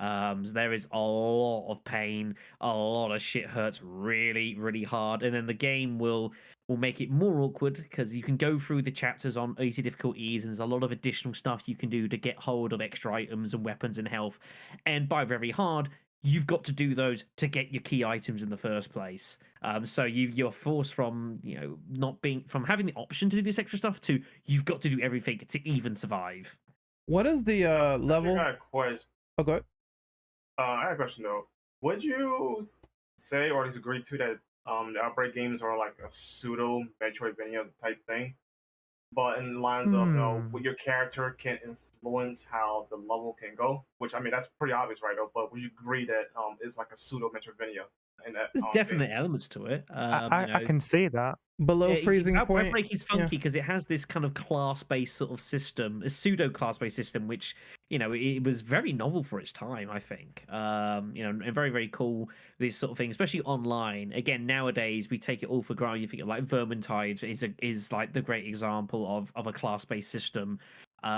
[SPEAKER 1] So there is a lot of pain, a lot of shit hurts really, really hard, and then the game will make it more awkward because you can go through the chapters on easy difficulties, and there's a lot of additional stuff you can do to get hold of extra items and weapons and health. And by very hard, you've got to do those to get your key items in the first place. So you're forced from not being from having the option to do this extra stuff to you've got to do everything to even survive.
[SPEAKER 2] What is the level?
[SPEAKER 5] I got a question.
[SPEAKER 2] Okay.
[SPEAKER 5] I have a question though. Would you say or disagree to that the Outbreak games are like a pseudo Metroidvania type thing, but in lines of what your character can influence how the level can go? Which I mean that's pretty obvious, right? Though, but would you agree that it's like a pseudo Metroidvania? In that,
[SPEAKER 1] There's definite elements to it.
[SPEAKER 4] I can see that.
[SPEAKER 2] Below freezing point.
[SPEAKER 1] Outbreak is funky because it has this kind of class-based sort of system, a pseudo class-based system, which it was very novel for its time. I think, and very very cool. This sort of thing, especially online. Again, nowadays we take it all for granted. You think of like Vermintide is like the great example of a class-based system. For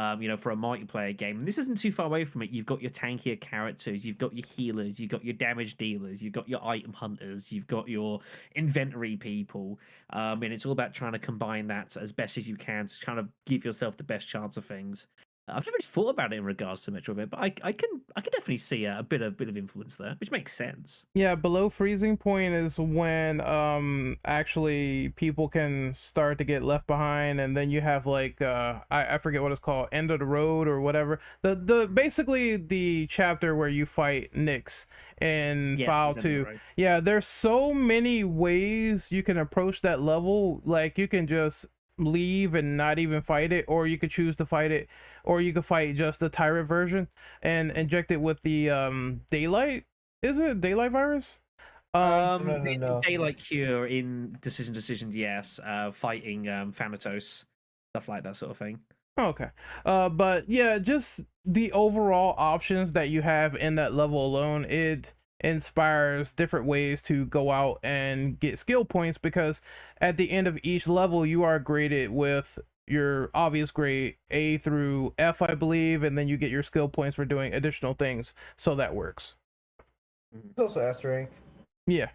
[SPEAKER 1] a multiplayer game. And this isn't too far away from it. You've got your tankier characters, you've got your healers, you've got your damage dealers, you've got your item hunters, you've got your inventory people. And it's all about trying to combine that as best as you can to kind of give yourself the best chance of things. I've never really thought about it in regards to Metroidvania, but I can definitely see a bit of influence there, which makes sense.
[SPEAKER 2] Yeah, below freezing point is when actually people can start to get left behind, and then you have like I forget what it's called, end of the road or whatever. The basically the chapter where you fight Nyx in File 2. Yeah, there's so many ways you can approach that level. Like you can just leave and not even fight it, or you could choose to fight it, or you could fight just the tyrant version and inject it with the daylight. Is it daylight virus?
[SPEAKER 6] No.
[SPEAKER 1] Daylight cure in decision, yes. Fighting Thanatos, stuff like that sort of thing.
[SPEAKER 2] Okay. But yeah, just the overall options that you have in that level alone, it inspires different ways to go out and get skill points, because at the end of each level you are graded with your obvious grade A through F, I believe, and then you get your skill points for doing additional things, so that works.
[SPEAKER 6] It's also S rank.
[SPEAKER 2] Yeah.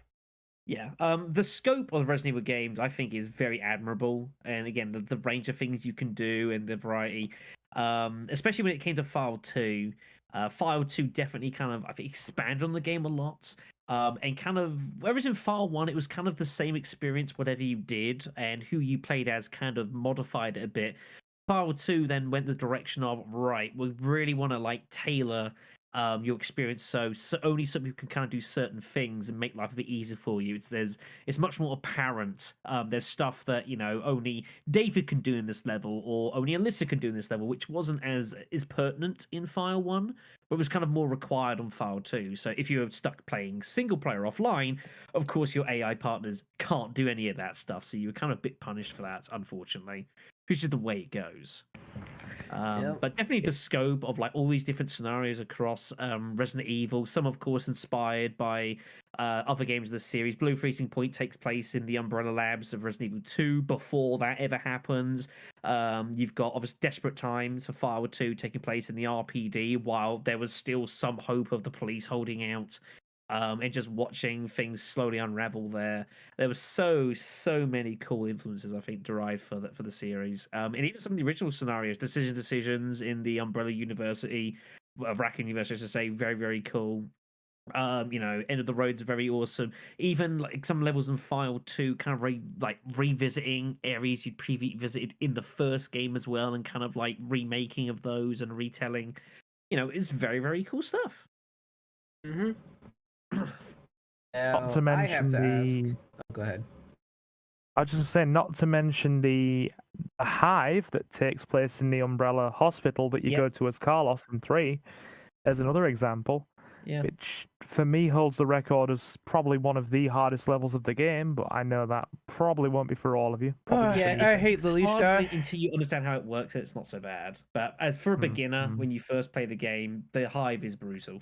[SPEAKER 1] The scope of Resident Evil games I think is very admirable, and again the range of things you can do and the variety, especially when it came to File 2. File 2 definitely kind of, I think, expanded on the game a lot. And kind of, whereas in File 1, it was kind of the same experience, whatever you did, and who you played as kind of modified it a bit. File 2 then went the direction of, right, we really want to like tailor your experience so only some people can kind of do certain things and make life a bit easier for you. It's much more apparent. There's stuff that only David can do in this level, or only Alyssa can do in this level, which wasn't as pertinent in File 1, but was kind of more required on File 2. So if you were stuck playing single player offline, of course your AI partners can't do any of that stuff, so you were kind of a bit punished for that, unfortunately, which is the way it goes. But definitely the scope of like all these different scenarios across Resident Evil, some of course inspired by other games of the series. Blue Freezing Point takes place in the Umbrella Labs of Resident Evil 2 before that ever happens. You've got obviously Desperate Times for File 2 taking place in the RPD while there was still some hope of the police holding out. And just watching things slowly unravel there. There were so many cool influences, I think, derived for the series. And even some of the original scenarios, decisions in the Umbrella University, Raccoon University, to say, very, very cool. End of the Road's very awesome. Even like some levels in File 2, kind of revisiting areas you'd previously visited in the first game as well, and kind of like remaking of those and retelling. It's very, very cool stuff.
[SPEAKER 6] Mm-hmm.
[SPEAKER 4] Not to mention
[SPEAKER 6] go ahead.
[SPEAKER 4] I was just saying, not to mention the hive that takes place in the Umbrella Hospital that you go to as Carlos in 3, as another example. Yeah. Which for me holds the record as probably one of the hardest levels of the game, but I know that probably won't be for all of you.
[SPEAKER 2] I hate the leash guy.
[SPEAKER 1] Until you understand how it works, it's not so bad. But as for a beginner, when you first play the game, the hive is brutal.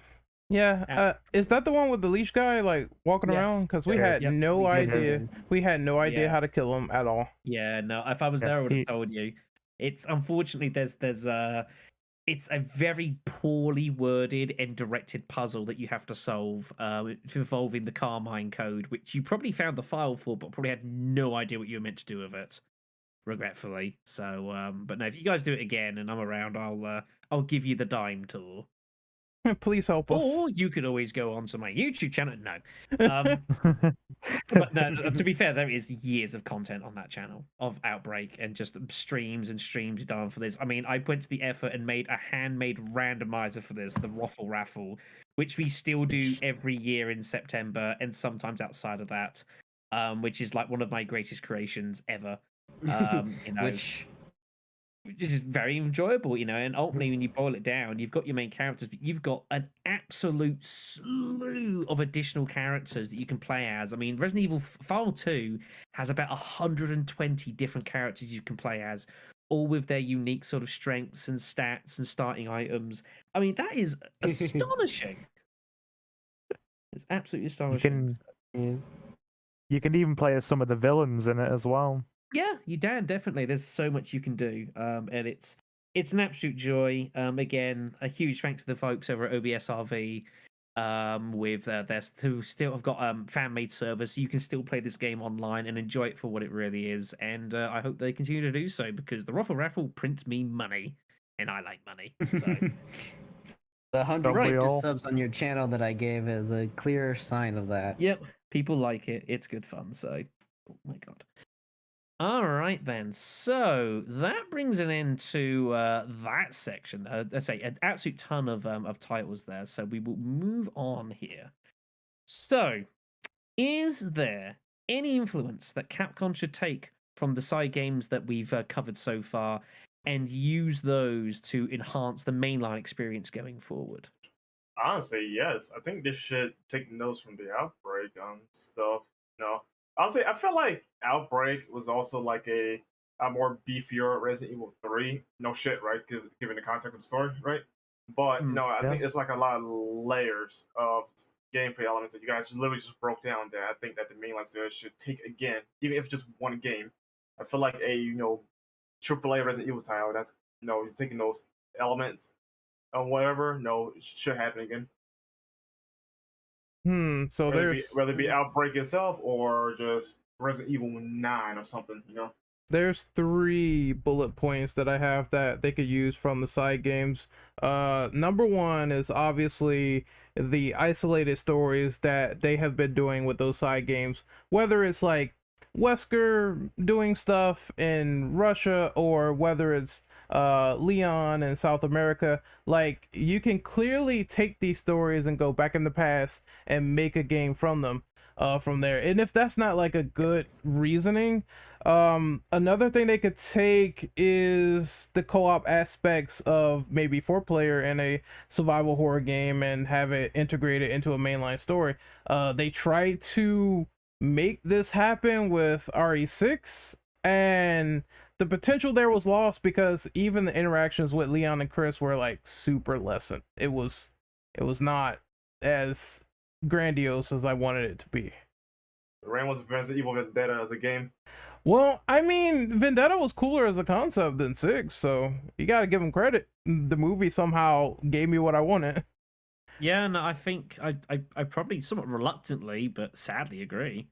[SPEAKER 2] Yeah, is that the one with the leash guy like walking around? Because we had no idea. We had no idea how to kill him at all.
[SPEAKER 1] Yeah, no. If I was there, I would have told you. It's unfortunately there's it's a very poorly worded and directed puzzle that you have to solve involving the Carmine code, which you probably found the file for, but probably had no idea what you were meant to do with it. Regretfully, so but no, if you guys do it again and I'm around, I'll give you the dime tour.
[SPEAKER 2] Please help us.
[SPEAKER 1] Or you could always go onto my YouTube channel. No, but no. To be fair, there is years of content on that channel of Outbreak and just streams and streams done for this. I mean, I went to the effort and made a handmade randomizer for this, the Waffle Raffle, which we still do every year in September and sometimes outside of that, which is like one of my greatest creations ever. You know, which is very enjoyable, and ultimately when you boil it down, you've got your main characters, but you've got an absolute slew of additional characters that you can play as. I mean, Resident Evil File 2 has about 120 different characters you can play as, all with their unique sort of strengths and stats and starting items. I mean, that is astonishing. It's absolutely astonishing.
[SPEAKER 4] You can even play as some of the villains in it as well.
[SPEAKER 1] Yeah, you can definitely. There's so much you can do, and it's an absolute joy. Again, a huge thanks to the folks over at OBSRV, with their who still have got fan-made servers, so you can still play this game online and enjoy it for what it really is. And I hope they continue to do so because the Waffle Raffle prints me money, and I like money. So.
[SPEAKER 3] The 100 subs on your channel that I gave is a clear sign of that.
[SPEAKER 1] Yep, people like it. It's good fun. So, oh my god. All right, then. So that brings an end to that section. Let's say an absolute ton of titles there. So we will move on here. So, is there any influence that Capcom should take from the side games that we've covered so far and use those to enhance the mainline experience going forward?
[SPEAKER 5] Honestly, yes. I think they should take notes from the Outbreak stuff. I'll say I feel like Outbreak was also like a more beefier Resident Evil 3. No shit, right? Given the context of the story, right? But I think it's like a lot of layers of gameplay elements that you guys literally just broke down there. I think that the mainline series should take again, even if it's just one game. I feel like a AAA Resident Evil title that's you're taking those elements and whatever. It should happen again.
[SPEAKER 2] So
[SPEAKER 5] whether it be Outbreak itself or just Resident Evil 9 or something,
[SPEAKER 2] There's 3 bullet points that I have that they could use from the side games. Number 1 is obviously the isolated stories that they have been doing with those side games, whether it's like Wesker doing stuff in Russia or whether it's Leon in South America. Like, you can clearly take these stories and go back in the past and make a game from them from there. And if that's not like a good reasoning, another thing they could take is the co-op aspects of maybe 4-player in a survival horror game and have it integrated into a mainline story. They tried to make this happen with RE6, and the potential there was lost because even the interactions with Leon and Chris were like super lessened. It was not as grandiose as I wanted it to be.
[SPEAKER 5] Rain was Resident Evil Vendetta as a game.
[SPEAKER 2] Well, I mean, Vendetta was cooler as a concept than 6, so you gotta give them credit. The movie somehow gave me what I wanted.
[SPEAKER 1] Yeah, no, I think I probably somewhat reluctantly, but sadly agree.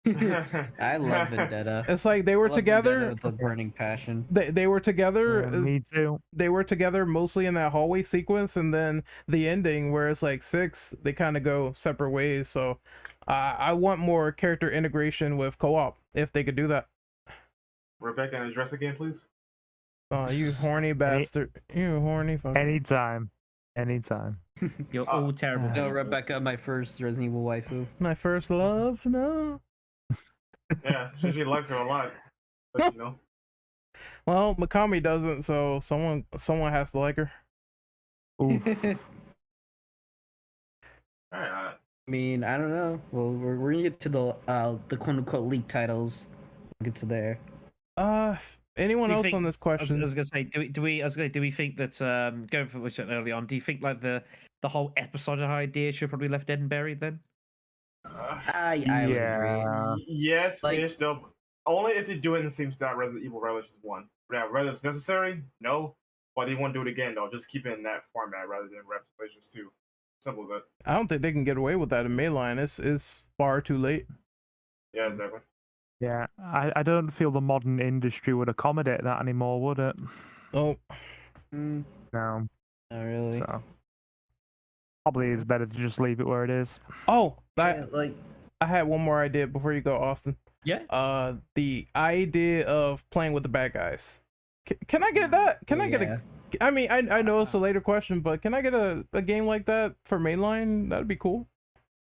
[SPEAKER 3] I love Vendetta.
[SPEAKER 2] It's like they were together
[SPEAKER 3] with a burning passion.
[SPEAKER 2] They were together.
[SPEAKER 4] Me too.
[SPEAKER 2] They were together mostly in that hallway sequence, and then the ending where it's like 6, they kind of go separate ways. So I want more character integration with co-op if they could do that.
[SPEAKER 5] Rebecca, address again, please.
[SPEAKER 2] Oh, you horny bastard! You horny fucker.
[SPEAKER 4] Anytime.
[SPEAKER 1] You're all terrible.
[SPEAKER 3] No, Rebecca, my first Resident Evil waifu.
[SPEAKER 2] My first love. No.
[SPEAKER 5] Yeah, she likes her a lot, but
[SPEAKER 2] Well, Mikami doesn't, so someone has to like her.
[SPEAKER 5] Alright.
[SPEAKER 3] I mean, I don't know. Well, we're gonna get to the quote unquote leaked titles. We'll get to there.
[SPEAKER 2] Anyone else on this question?
[SPEAKER 1] I was gonna say, do we think that going for which early on? Do you think like the whole episodic idea should probably left dead and buried then?
[SPEAKER 3] I would agree.
[SPEAKER 5] Yes, ish, though. Only if they do it in the same style Resident Evil Revelations 1. Yeah, whether it's necessary, no. but they won't do it again though. Just keep it in that format rather than Revelations 2. Simple as that.
[SPEAKER 2] I don't think they can get away with that in mainline. It's far too late.
[SPEAKER 5] Yeah, exactly.
[SPEAKER 4] Yeah, I don't feel the modern industry would accommodate that anymore, would it?
[SPEAKER 2] Oh,
[SPEAKER 3] Mm,
[SPEAKER 4] No.
[SPEAKER 3] not really.
[SPEAKER 4] So probably is better to just leave it where it is.
[SPEAKER 2] oh,
[SPEAKER 3] Yeah, like
[SPEAKER 2] I had one more idea before you go, Austin.
[SPEAKER 1] Yeah.
[SPEAKER 2] The idea of playing with the bad guys. Can I get that? Can I get
[SPEAKER 3] yeah.
[SPEAKER 2] I mean, I know it's a later question, but can I get a game like that for mainline? That'd be cool.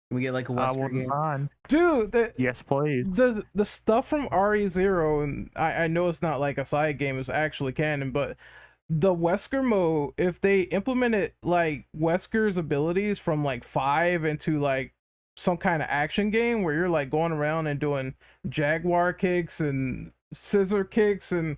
[SPEAKER 3] Can we get like a
[SPEAKER 4] I
[SPEAKER 3] Wesker
[SPEAKER 4] wouldn't
[SPEAKER 3] game?
[SPEAKER 4] mind.
[SPEAKER 2] Dude,
[SPEAKER 4] Yes, please.
[SPEAKER 2] the stuff from RE0, and I know it's not like a side game, it's actually canon, but the Wesker mode, if they implemented like Wesker's abilities from like 5 into like some kind of action game where you're like going around and doing jaguar kicks and scissor kicks and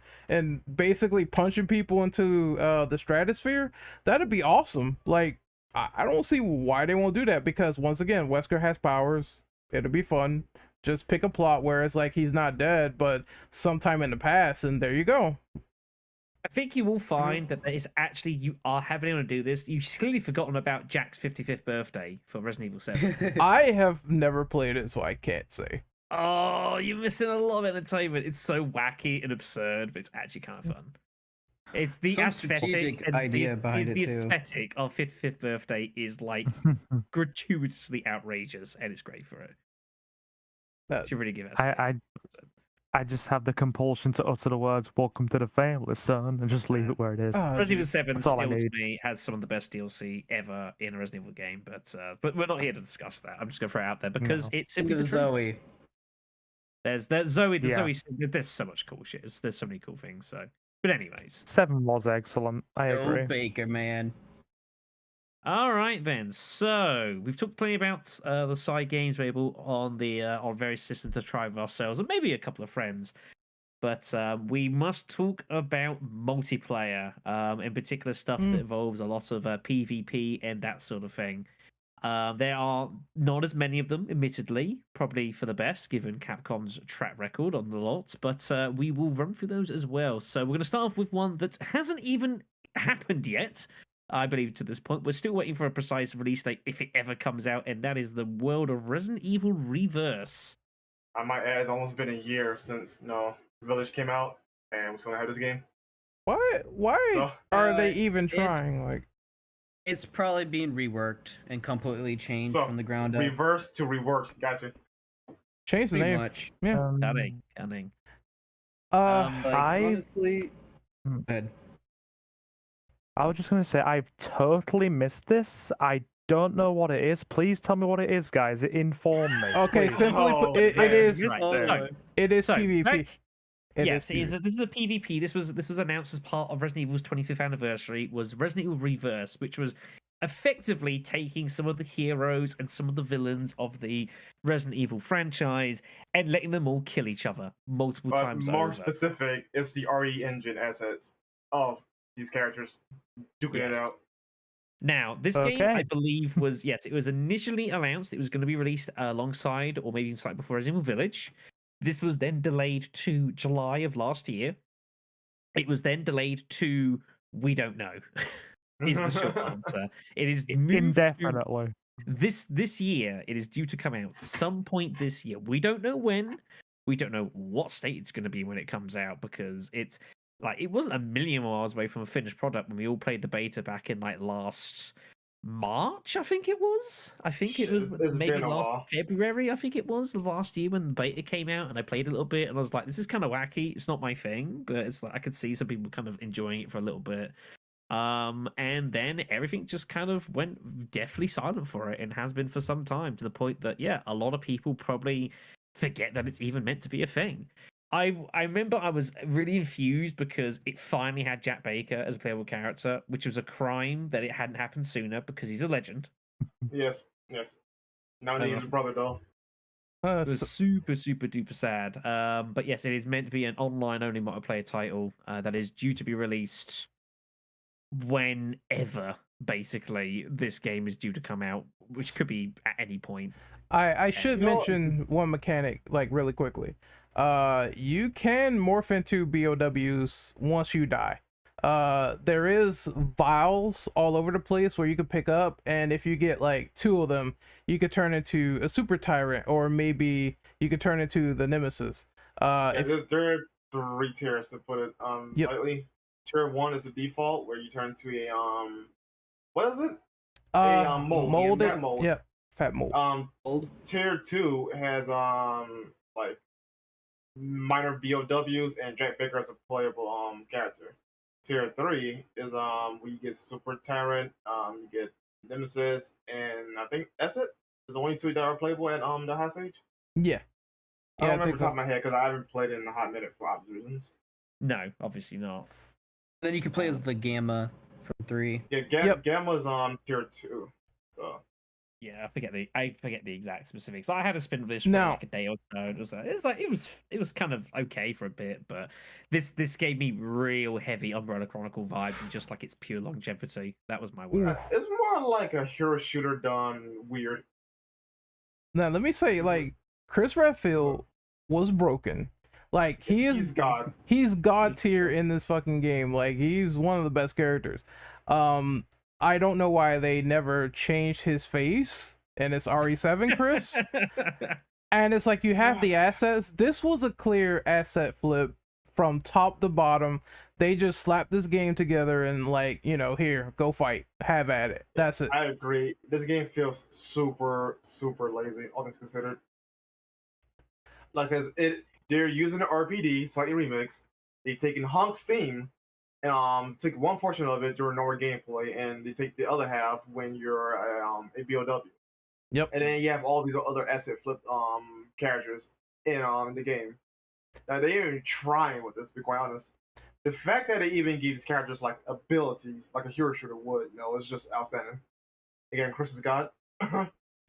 [SPEAKER 2] basically punching people into the stratosphere, that'd be awesome. Like I don't see why they won't do that, because once again, Wesker has powers. It'll be fun. Just pick a plot where it's like he's not dead, but sometime in the past, and there you go.
[SPEAKER 1] I think you will find that it's actually, you are having to do this. You've clearly forgotten about Jack's 55th birthday for Resident Evil 7.
[SPEAKER 2] I have never played it, so I can't say.
[SPEAKER 1] Oh, you're missing a lot of entertainment. It's so wacky and absurd, but it's actually kind of fun. It's the
[SPEAKER 3] Some
[SPEAKER 1] aesthetic
[SPEAKER 3] strategic
[SPEAKER 1] and
[SPEAKER 3] idea behind
[SPEAKER 1] the
[SPEAKER 3] it, too.
[SPEAKER 1] aesthetic of 55th birthday is like gratuitously outrageous, and it's great for it.
[SPEAKER 2] That,
[SPEAKER 1] Should really give it.
[SPEAKER 4] I just have the compulsion to utter the words "Welcome to the family, son," and just leave it where it is.
[SPEAKER 2] oh,
[SPEAKER 1] Resident Evil
[SPEAKER 2] geez.
[SPEAKER 1] 7
[SPEAKER 4] That's all
[SPEAKER 1] still
[SPEAKER 4] I
[SPEAKER 1] to
[SPEAKER 4] need.
[SPEAKER 1] me has some of the best DLC ever in a Resident Evil game, but we're not here to discuss that. I'm just going to throw it out there because it's
[SPEAKER 3] Think
[SPEAKER 1] simply
[SPEAKER 3] of
[SPEAKER 1] the truth.
[SPEAKER 3] Zoe.
[SPEAKER 1] There's Zoe. There's so much cool shit. There's so many cool things. So, but anyways,
[SPEAKER 4] 7 was excellent. I agree.
[SPEAKER 3] No Baker, man.
[SPEAKER 1] all right then. So we've talked plenty about the side games available on the on various systems to try with ourselves and maybe a couple of friends. But we must talk about multiplayer, in particular stuff that involves a lot of PvP and that sort of thing. There are not as many of them, admittedly, probably for the best, given Capcom's track record on the lot, but we will run through those as well. So we're going to start off with one that hasn't even happened yet, I believe, to this point. We're still waiting for a precise release date, if it ever comes out, and that is the world of Resident Evil Reverse.
[SPEAKER 5] I might add, it's almost been a year since Village came out, and we still have this game.
[SPEAKER 2] Why
[SPEAKER 5] So,
[SPEAKER 2] are they even
[SPEAKER 3] it's-
[SPEAKER 2] trying? Like,
[SPEAKER 3] It's probably being reworked and completely changed
[SPEAKER 5] So,
[SPEAKER 3] from the ground up.
[SPEAKER 5] reverse to reworked. Gotcha.
[SPEAKER 2] change the
[SPEAKER 3] Pretty
[SPEAKER 2] name.
[SPEAKER 3] much.
[SPEAKER 2] Yeah.
[SPEAKER 1] Cunning.
[SPEAKER 3] Like,
[SPEAKER 4] I-
[SPEAKER 3] honestly,
[SPEAKER 4] Hmm.
[SPEAKER 3] good.
[SPEAKER 4] I was just gonna say I've totally missed this. I don't know what it is. Please tell me what it is, guys. Inform me.
[SPEAKER 2] Okay,
[SPEAKER 4] please.
[SPEAKER 2] simply
[SPEAKER 5] Oh,
[SPEAKER 2] put, it
[SPEAKER 5] man.
[SPEAKER 2] is
[SPEAKER 1] Right,
[SPEAKER 3] Oh,
[SPEAKER 1] so-
[SPEAKER 2] it is
[SPEAKER 1] So,
[SPEAKER 2] PvP.
[SPEAKER 1] back-
[SPEAKER 2] It
[SPEAKER 1] Yes,
[SPEAKER 2] is
[SPEAKER 1] this is a PvP. This was announced as part of Resident Evil's 25th anniversary. Was Resident Evil Reverse, which was effectively taking some of the heroes and some of the villains of the Resident Evil franchise and letting them all kill each other multiple
[SPEAKER 5] But
[SPEAKER 1] times
[SPEAKER 5] more
[SPEAKER 1] over.
[SPEAKER 5] specific, it's the RE engine assets of these characters duking
[SPEAKER 1] Yes.
[SPEAKER 5] it out.
[SPEAKER 1] Now, this game,
[SPEAKER 4] Okay.
[SPEAKER 1] I believe, was it was initially announced it was going to be released alongside or maybe slightly before Resident Evil Village. This was then delayed to July of last year. It was then delayed to we don't know. Is the short answer. It is moved to
[SPEAKER 4] Indefinitely.
[SPEAKER 1] this year. It is due to come out some point this year. We don't know when. We don't know what state it's going to be when it comes out, because it's like it wasn't a million miles away from a finished product when we all played the beta back in like last March, I think it was. I think it was
[SPEAKER 5] It's
[SPEAKER 1] maybe
[SPEAKER 5] been a
[SPEAKER 1] last
[SPEAKER 5] while.
[SPEAKER 1] February. I think it was the last year when the beta came out, and I played a little bit, and I was like, "This is kind of wacky. It's not my thing," but it's like I could see some people kind of enjoying it for a little bit. And then everything just kind of went deathly silent for it, and has been for some time, to the point that a lot of people probably forget that it's even meant to be a thing. I remember I was really infused because it finally had Jack Baker as a playable character, which was a crime that it hadn't happened sooner, because he's a legend.
[SPEAKER 5] Yes. Now he needs his brother, though.
[SPEAKER 1] It was super duper sad. But yes, it is meant to be an online only multiplayer title that is due to be released whenever basically this game is due to come out, which could be at any point.
[SPEAKER 2] I should
[SPEAKER 5] You know-
[SPEAKER 2] mention one mechanic, like, really quickly. You can morph into BOWs once you die. there is vials all over the place where you could pick up, and if you get like 2 of them, you could turn into a super tyrant, or maybe you could turn into the nemesis.
[SPEAKER 5] Yeah, there are 3 tiers to put it
[SPEAKER 2] Yep.
[SPEAKER 5] lightly. Tier 1 is the default where you turn to a what is it?
[SPEAKER 2] Molded.
[SPEAKER 5] fat mold.
[SPEAKER 2] Yep, fat mold.
[SPEAKER 5] Tier 2 has like minor BOWs and Jack Baker as a playable character. Tier 3 is where you get Super Tyrant, you get Nemesis, and I think that's it. There's only 2 that are playable at the high stage.
[SPEAKER 2] Yeah.
[SPEAKER 5] I don't remember the top of my head because I haven't played it in a hot minute for obvious reasons.
[SPEAKER 1] No, obviously not.
[SPEAKER 3] Then you can play as the Gamma from 3.
[SPEAKER 5] Yeah, Gamma's on tier 2. So
[SPEAKER 1] yeah, I forget the exact specifics. I had a spin of this for
[SPEAKER 2] Now-
[SPEAKER 1] like a day or so. It was kind of okay for a bit, but this gave me real heavy Umbrella Chronicle vibes, and just like its pure longevity. That was my word.
[SPEAKER 5] it's more like a hero shooter done weird.
[SPEAKER 2] Now let me say, like, Chris Redfield was broken. Like,
[SPEAKER 5] He's God.
[SPEAKER 2] He's god tier in this fucking game. Like, he's one of the best characters. I don't know why they never changed his face, and it's RE7 Chris. And it's like, you have the assets. This was a clear asset flip from top to bottom. They just slapped this game together and, like, you know, here, go fight, have at it. That's it.
[SPEAKER 5] I agree. This game feels super, super lazy, all things considered. Like, they're using the RPD, slightly remix. They taking Hunk's theme and take one portion of it during normal gameplay, and they take the other half when you're a BOW.
[SPEAKER 2] Yep.
[SPEAKER 5] And then you have all these other asset flip characters in the game. Now, they ain't even trying with this, to be quite honest. The fact that they even give these characters like abilities, like a hero shooter would, it's just outstanding. Again, Chris is God.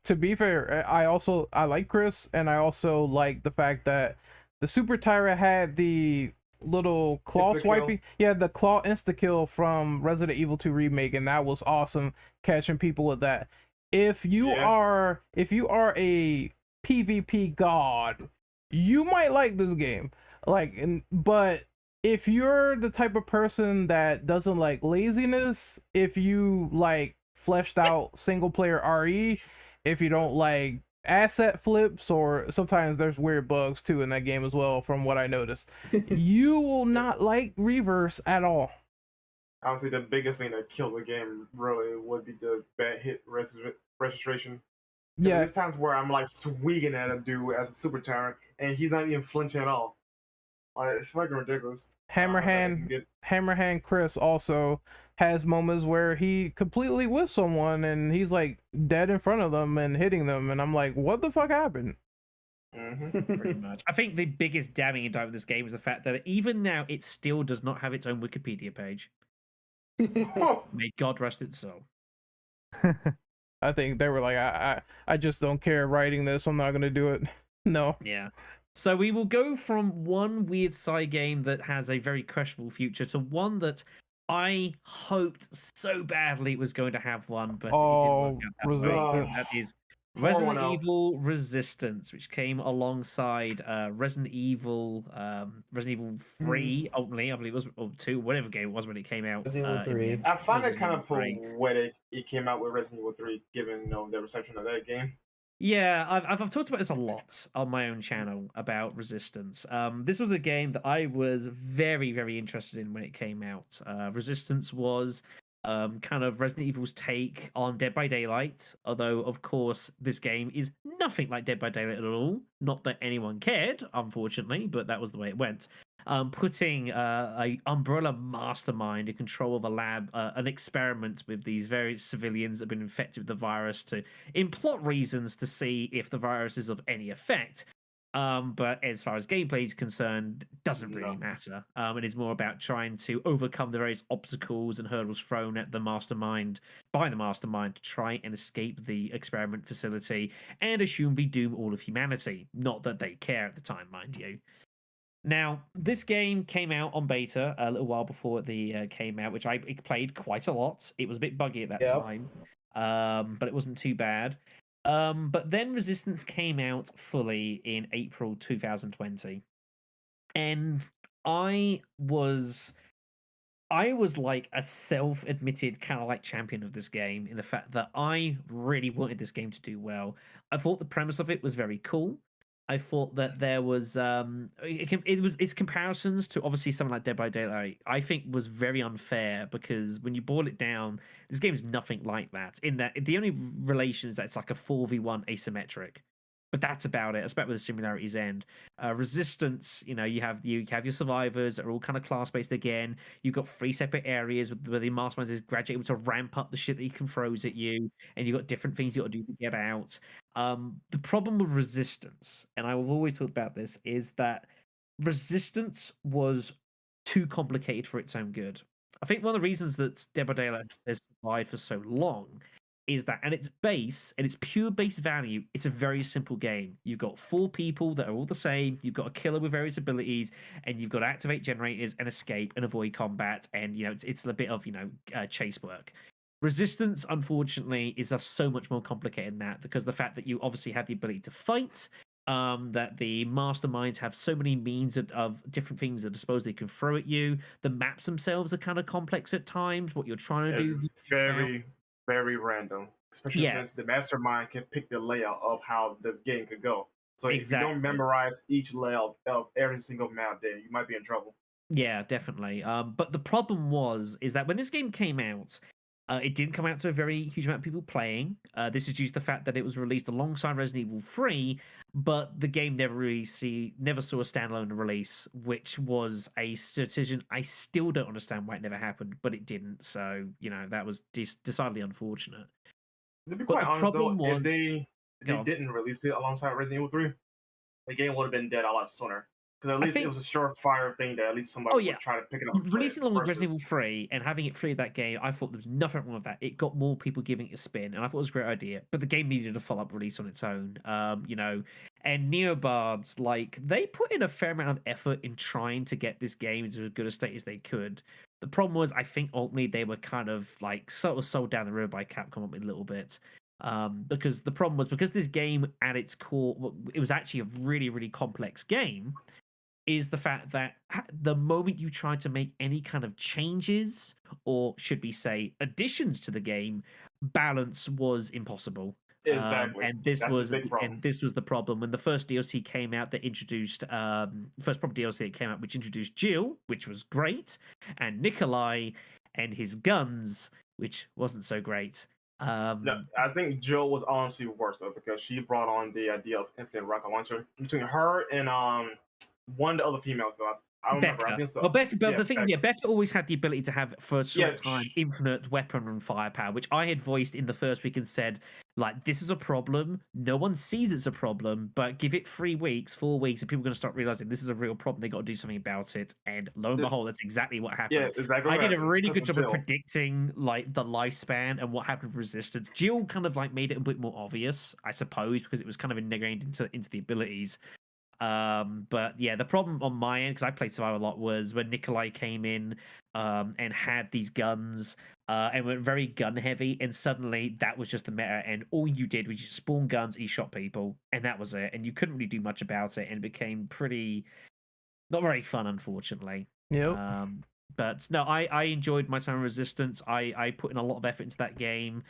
[SPEAKER 2] To be fair, I like Chris, and I also like the fact that the Super Tyrant had the little claw
[SPEAKER 5] Insta-kill.
[SPEAKER 2] swiping. Yeah, the claw insta kill from Resident Evil 2 remake, and that was awesome, catching people with that. If you are a PvP god, you might like this game. But if you're the type of person that doesn't like laziness, if you like fleshed out single player RE, if you don't like asset flips, or sometimes there's weird bugs too in that game as well, from what I noticed, you will not like Reverse at all.
[SPEAKER 5] Honestly, the biggest thing that kills the game really would be the bad hit registration.
[SPEAKER 2] Yeah,
[SPEAKER 5] There's times where I'm like swinging at a dude as a super tyrant, and he's not even flinching at all. Like, it's fucking ridiculous.
[SPEAKER 2] Hammerhand Chris also has moments where he completely with someone and he's like dead in front of them and hitting them, and I'm like, what the fuck happened?
[SPEAKER 1] Pretty much. I think the biggest damning indictment of this game is the fact that even now it still does not have its own Wikipedia page. May God rest its soul.
[SPEAKER 2] I think they were like, I just don't care writing this. I'm not gonna do it. No.
[SPEAKER 1] Yeah. So we will go from one weird side game that has a very questionable future to one that I hoped so badly it was going to have one, but it didn't work out that way.
[SPEAKER 2] Resistance.
[SPEAKER 1] That is Resident Evil Resistance, which came alongside Resident Evil 3 only, I believe it was, or 2, whatever game it was when it came out.
[SPEAKER 6] Resident Evil 3.
[SPEAKER 5] I find it kind of
[SPEAKER 1] Resident Evil 3.
[SPEAKER 5] poetic it came out with Resident Evil 3, given the reception of that game.
[SPEAKER 1] Yeah, I've talked about this a lot on my own channel about Resistance. This was a game that I was very, very interested in when it came out. Resistance was kind of Resident Evil's take on Dead by Daylight, although, of course, this game is nothing like Dead by Daylight at all. Not that anyone cared, unfortunately, but that was the way it went. Putting a Umbrella mastermind in control of a lab, an experiment with these very civilians that have been infected with the virus in plot reasons to see if the virus is of any effect. But as far as gameplay is concerned, doesn't really matter. It is more about trying to overcome the various obstacles and hurdles thrown at the mastermind by the mastermind to try and escape the experiment facility and assumably doom all of humanity. Not that they care at the time, mind you. Now, this game came out on beta a little while before it came out, which I played quite a lot. It was a bit buggy at that time, but it wasn't too bad. But then Resistance came out fully in April 2020. And I I was like a self-admitted kind of like champion of this game in the fact that I really wanted this game to do well. I thought the premise of it was very cool. I thought that there was its comparisons to obviously something like Dead by Daylight. I think was very unfair because when you boil it down, this game is nothing like that. In that the only relation is that it's like a 4v1 asymmetric. But that's about it. That's about where the similarities end. Resistance, you have your survivors that are all kind of class based again. You've got 3 separate areas where the mastermind is gradually able to ramp up the shit that he can throws at you, and you've got different things you got to do to get out. The problem with Resistance, and I've always talked about this, is that Resistance was too complicated for its own good. I think one of the reasons that Dead by Daylight has survived for so long is that at its base, at its pure base value, it's a very simple game. You've got 4 people that are all the same. You've got a killer with various abilities, and you've got to activate generators and escape and avoid combat. And it's a bit of chase work. Resistance, unfortunately, is so much more complicated than that because the fact that you obviously have the ability to fight, that the masterminds have so many means of different things that I suppose they can throw at you. The maps themselves are kind of complex at times. What you're trying to do,
[SPEAKER 5] very random, especially since the mastermind can pick the layout of how the game could go. So if you don't memorize each layout of every single map, then you might be in trouble.
[SPEAKER 1] Yeah, definitely. But the problem is that when this game came out, it didn't come out to a very huge amount of people playing. This is due to the fact that it was released alongside Resident Evil 3, but the game never saw a standalone release, which was a decision I still don't understand why it never happened, but it didn't. So, that was decidedly unfortunate.
[SPEAKER 5] To be quite honest, though, if they didn't release it alongside Resident Evil 3, the game would have been dead a lot sooner. Because at least it was a surefire thing that at least somebody would try to pick it up.
[SPEAKER 1] Releasing along with Resident Evil 3 and having it free that game, I thought there was nothing wrong with that. It got more people giving it a spin, and I thought it was a great idea. But the game needed a follow-up release on its own. And Neobards, they put in a fair amount of effort in trying to get this game into as good a state as they could. The problem was, I think ultimately they were kind of sort of sold down the river by Capcom a little bit. Because the problem was, because this game at its core, it was actually a really, really complex game, is the fact that the moment you try to make any kind of changes, or should we say additions to the game, balance was impossible.
[SPEAKER 5] Exactly.
[SPEAKER 1] And this was the problem. When the first DLC came out that introduced first proper DLC that came out, which introduced Jill, which was great, and Nikolai and his guns, which wasn't so great.
[SPEAKER 5] No, I think Jill was honestly worse though, because she brought on the idea of infinite rocket launcher between her and one of the other females though. I don't remember. I think so.
[SPEAKER 1] Well, Becca always had the ability to have for a short time infinite weapon and firepower, which I had voiced in the first week and said, this is a problem. No one sees it's a problem, but give it 4 weeks, and people are going to start realizing this is a real problem. They got to do something about it. And lo and behold, that's exactly what happened.
[SPEAKER 5] Yeah, exactly.
[SPEAKER 1] I did a really good job of predicting the lifespan and what happened with Resistance. Jill kind of made it a bit more obvious, I suppose, because it was kind of ingrained into the abilities. But yeah, the problem on my end, because I played Survival a lot, was when Nikolai came in and had these guns and went very gun heavy, and suddenly that was just the meta, and all you did was you spawn guns and you shot people, and that was it, and you couldn't really do much about it, and it became not very fun, unfortunately.
[SPEAKER 2] Yep.
[SPEAKER 1] But no, I enjoyed my time in Resistance. I put in a lot of effort into that game.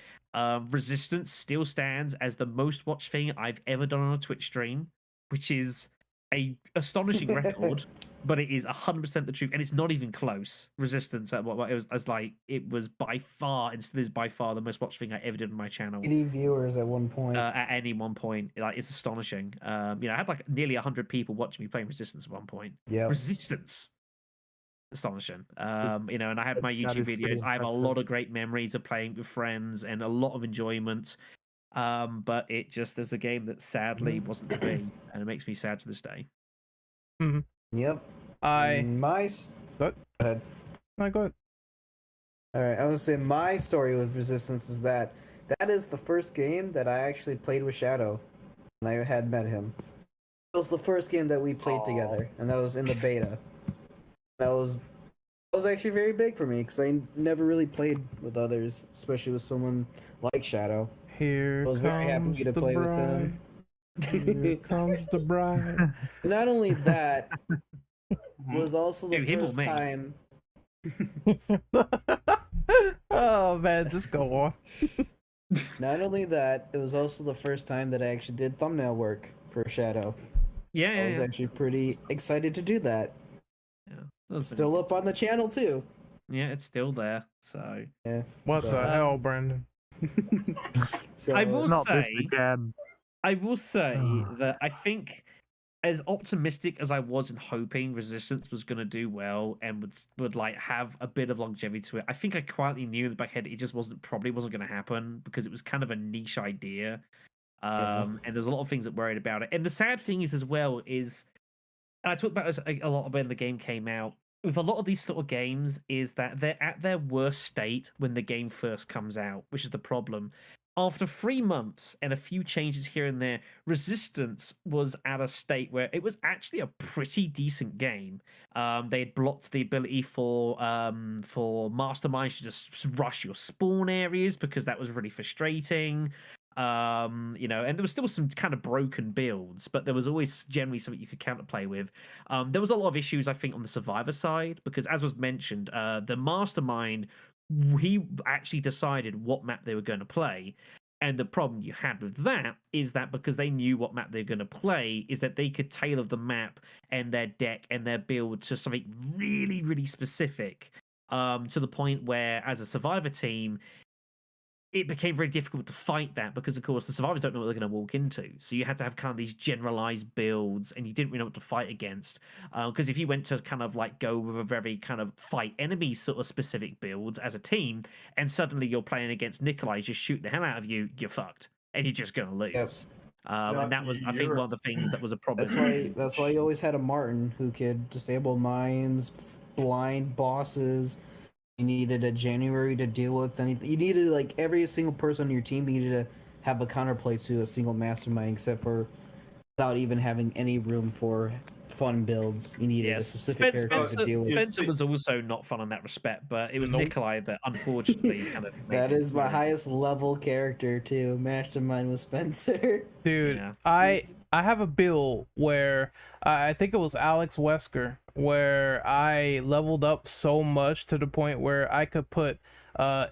[SPEAKER 1] Resistance still stands as the most watched thing I've ever done on a Twitch stream, which is a astonishing record, but it is 100% the truth, and it's not even close. Resistance at what it was by far, and still is by far the most watched thing I ever did on my channel.
[SPEAKER 6] 80 viewers at one point.
[SPEAKER 1] At any one point, it's astonishing. I had nearly 100 people watching me playing Resistance at one point.
[SPEAKER 6] Yeah,
[SPEAKER 1] Resistance, astonishing. And I had my YouTube videos. I have a lot of great memories of playing with friends and a lot of enjoyment. But it just is a game that sadly wasn't to be, and it makes me sad to this day.
[SPEAKER 2] Mm-hmm.
[SPEAKER 6] Yep.
[SPEAKER 2] Go ahead.
[SPEAKER 6] Go ahead.
[SPEAKER 2] No, go ahead.
[SPEAKER 6] All right, I would say my story with Resistance is that is the first game that I actually played with Shadow, and I had met him. It was the first game that we played together, and that was in the beta. That was actually very big for me because I never really played with others, especially with someone like Shadow.
[SPEAKER 2] Here
[SPEAKER 6] I was very happy to play with him.
[SPEAKER 2] Here comes the bride.
[SPEAKER 6] Not only that, was also the first time
[SPEAKER 2] Oh man, just go on.
[SPEAKER 6] Not only that, it was also the first time that I actually did thumbnail work for Shadow.
[SPEAKER 1] Yeah,
[SPEAKER 6] I
[SPEAKER 1] yeah,
[SPEAKER 6] was
[SPEAKER 1] yeah.
[SPEAKER 6] actually pretty excited to do that.
[SPEAKER 1] Yeah, that was
[SPEAKER 6] Still
[SPEAKER 1] pretty
[SPEAKER 6] up on the channel too.
[SPEAKER 1] good. Yeah, it's still there. So
[SPEAKER 6] Yeah.
[SPEAKER 2] What
[SPEAKER 6] so,
[SPEAKER 2] the hell, Brandon?
[SPEAKER 6] So
[SPEAKER 1] I will
[SPEAKER 4] Not this
[SPEAKER 1] say,
[SPEAKER 4] again.
[SPEAKER 1] that I think as optimistic as I was in hoping Resistance was going to do well and would like have a bit of longevity to it, I think I quietly knew in the back head it just probably wasn't going to happen because it was kind of a niche idea.
[SPEAKER 6] Yeah.
[SPEAKER 1] And there's a lot of things that worried about it. And the sad thing is as well is, and I talked about this a lot when the game came out. With a lot of these sort of games, is that they're at their worst state when the game first comes out, which is the problem. After 3 months and a few changes here and there, Resistance was at a state where it was actually a pretty decent game. They had blocked the ability for masterminds to just rush your spawn areas because that was really frustrating. And there was still some kind of broken builds, but there was always generally something you could counterplay with. There was a lot of issues, I think, on the survivor side because, as was mentioned, the mastermind, he actually decided what map they were going to play. And the problem you had with that is that because they knew what map they were going to play, is that they could tailor the map and their deck and their build to something really, really specific. To the point where, as a survivor team, it became very difficult to fight that because, of course, the survivors don't know what they're going to walk into. So you had to have kind of these generalized builds, and you didn't really know what to fight against. Because if you went to kind of like go with a very kind of fight enemy sort of specific build as a team, and suddenly you're playing against Nikolai, just shoot the hell out of you, you're fucked, and you're just going to lose.
[SPEAKER 6] Yep.
[SPEAKER 1] And that was, I think, one of the things that was a problem.
[SPEAKER 6] That's why you always had a Martin who could disable mines, blind bosses. You needed a January to deal with anything. You needed like every single person on your team. You needed to have a counterplay to a single mastermind, except for without even having any room for fun builds. You needed a specific character to deal with.
[SPEAKER 1] Spencer was also not fun in that respect, but it was Nikolai that unfortunately kind of.
[SPEAKER 6] That is my highest level character too. Mastermind with Spencer.
[SPEAKER 2] Dude,
[SPEAKER 1] Yeah.
[SPEAKER 2] I have a build where I think it was Alex Wesker, where I leveled up so much to the point where I could put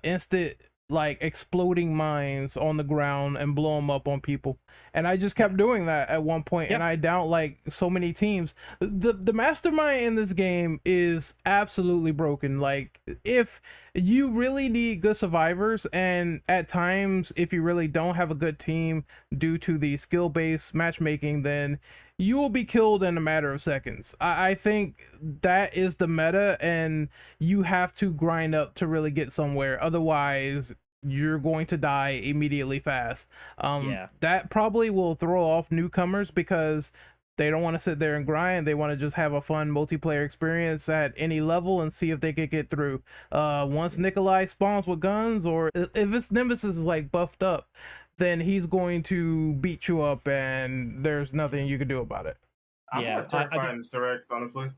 [SPEAKER 2] instant like exploding mines on the ground and blow them up on people, and I just kept doing that at one point, and I downed like so many teams. The mastermind in this game is absolutely broken. Like, if you really need good survivors, and at times if you really don't have a good team due to the skill-based matchmaking, then you will be killed in a matter of seconds. I think that is the meta, and you have to grind up to really get somewhere. Otherwise, you're going to die immediately fast. That probably will throw off newcomers because they don't want to sit there and grind. They want to just have a fun multiplayer experience at any level and see if they could get through. Once Nikolai spawns with guns, or if his nemesis is like buffed up, then he's going to beat you up, and there's nothing you can do about it.
[SPEAKER 5] I'm more terrified of Mr. X, honestly.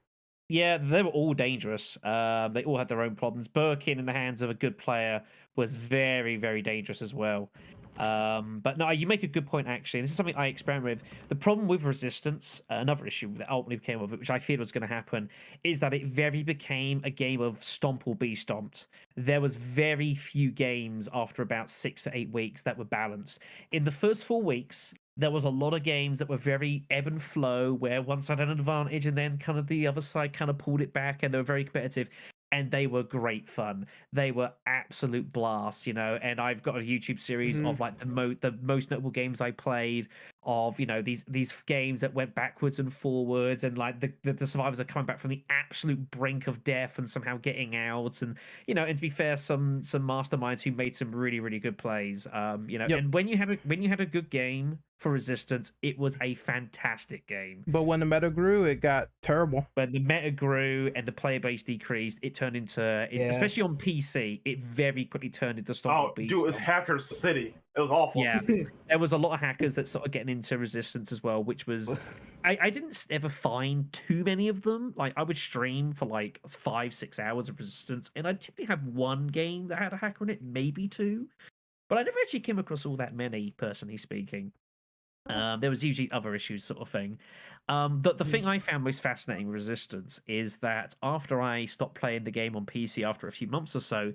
[SPEAKER 1] Yeah, they were all dangerous. They all had their own problems. Birkin in the hands of a good player was very, very dangerous as well. But no, you make a good point, actually. This is something I experiment with. The problem with Resistance, another issue that ultimately came of it, which I feared was going to happen, is that it very became a game of stomp or be stomped. There was very few games after about 6 to 8 weeks that were balanced. In the first 4 weeks, there was a lot of games that were very ebb and flow, where one side had an advantage and then kind of the other side kind of pulled it back, and they were very competitive. And they were great fun. They were absolute blasts, And I've got a YouTube series of like the most notable games I played, of these games that went backwards and forwards, and like the survivors are coming back from the absolute brink of death and somehow getting out, and and to be fair, some masterminds who made some really, really good plays. And when you had a good game for Resistance, it was a fantastic game.
[SPEAKER 2] But when the meta grew, it got terrible.
[SPEAKER 1] When the meta grew and the player base decreased, it turned into, especially on PC, it very quickly turned into Stomp.
[SPEAKER 5] Dude, it was Hacker City. It was awful.
[SPEAKER 1] Yeah, there was a lot of hackers that started getting into Resistance as well, which was, I didn't ever find too many of them. Like, I would stream for like 5-6 hours of Resistance, and I'd typically have one game that had a hacker in it, maybe two. But I never actually came across all that many, personally speaking. There was usually other issues, sort of thing. The thing I found most fascinating with Resistance is that after I stopped playing the game on PC after a few months or so,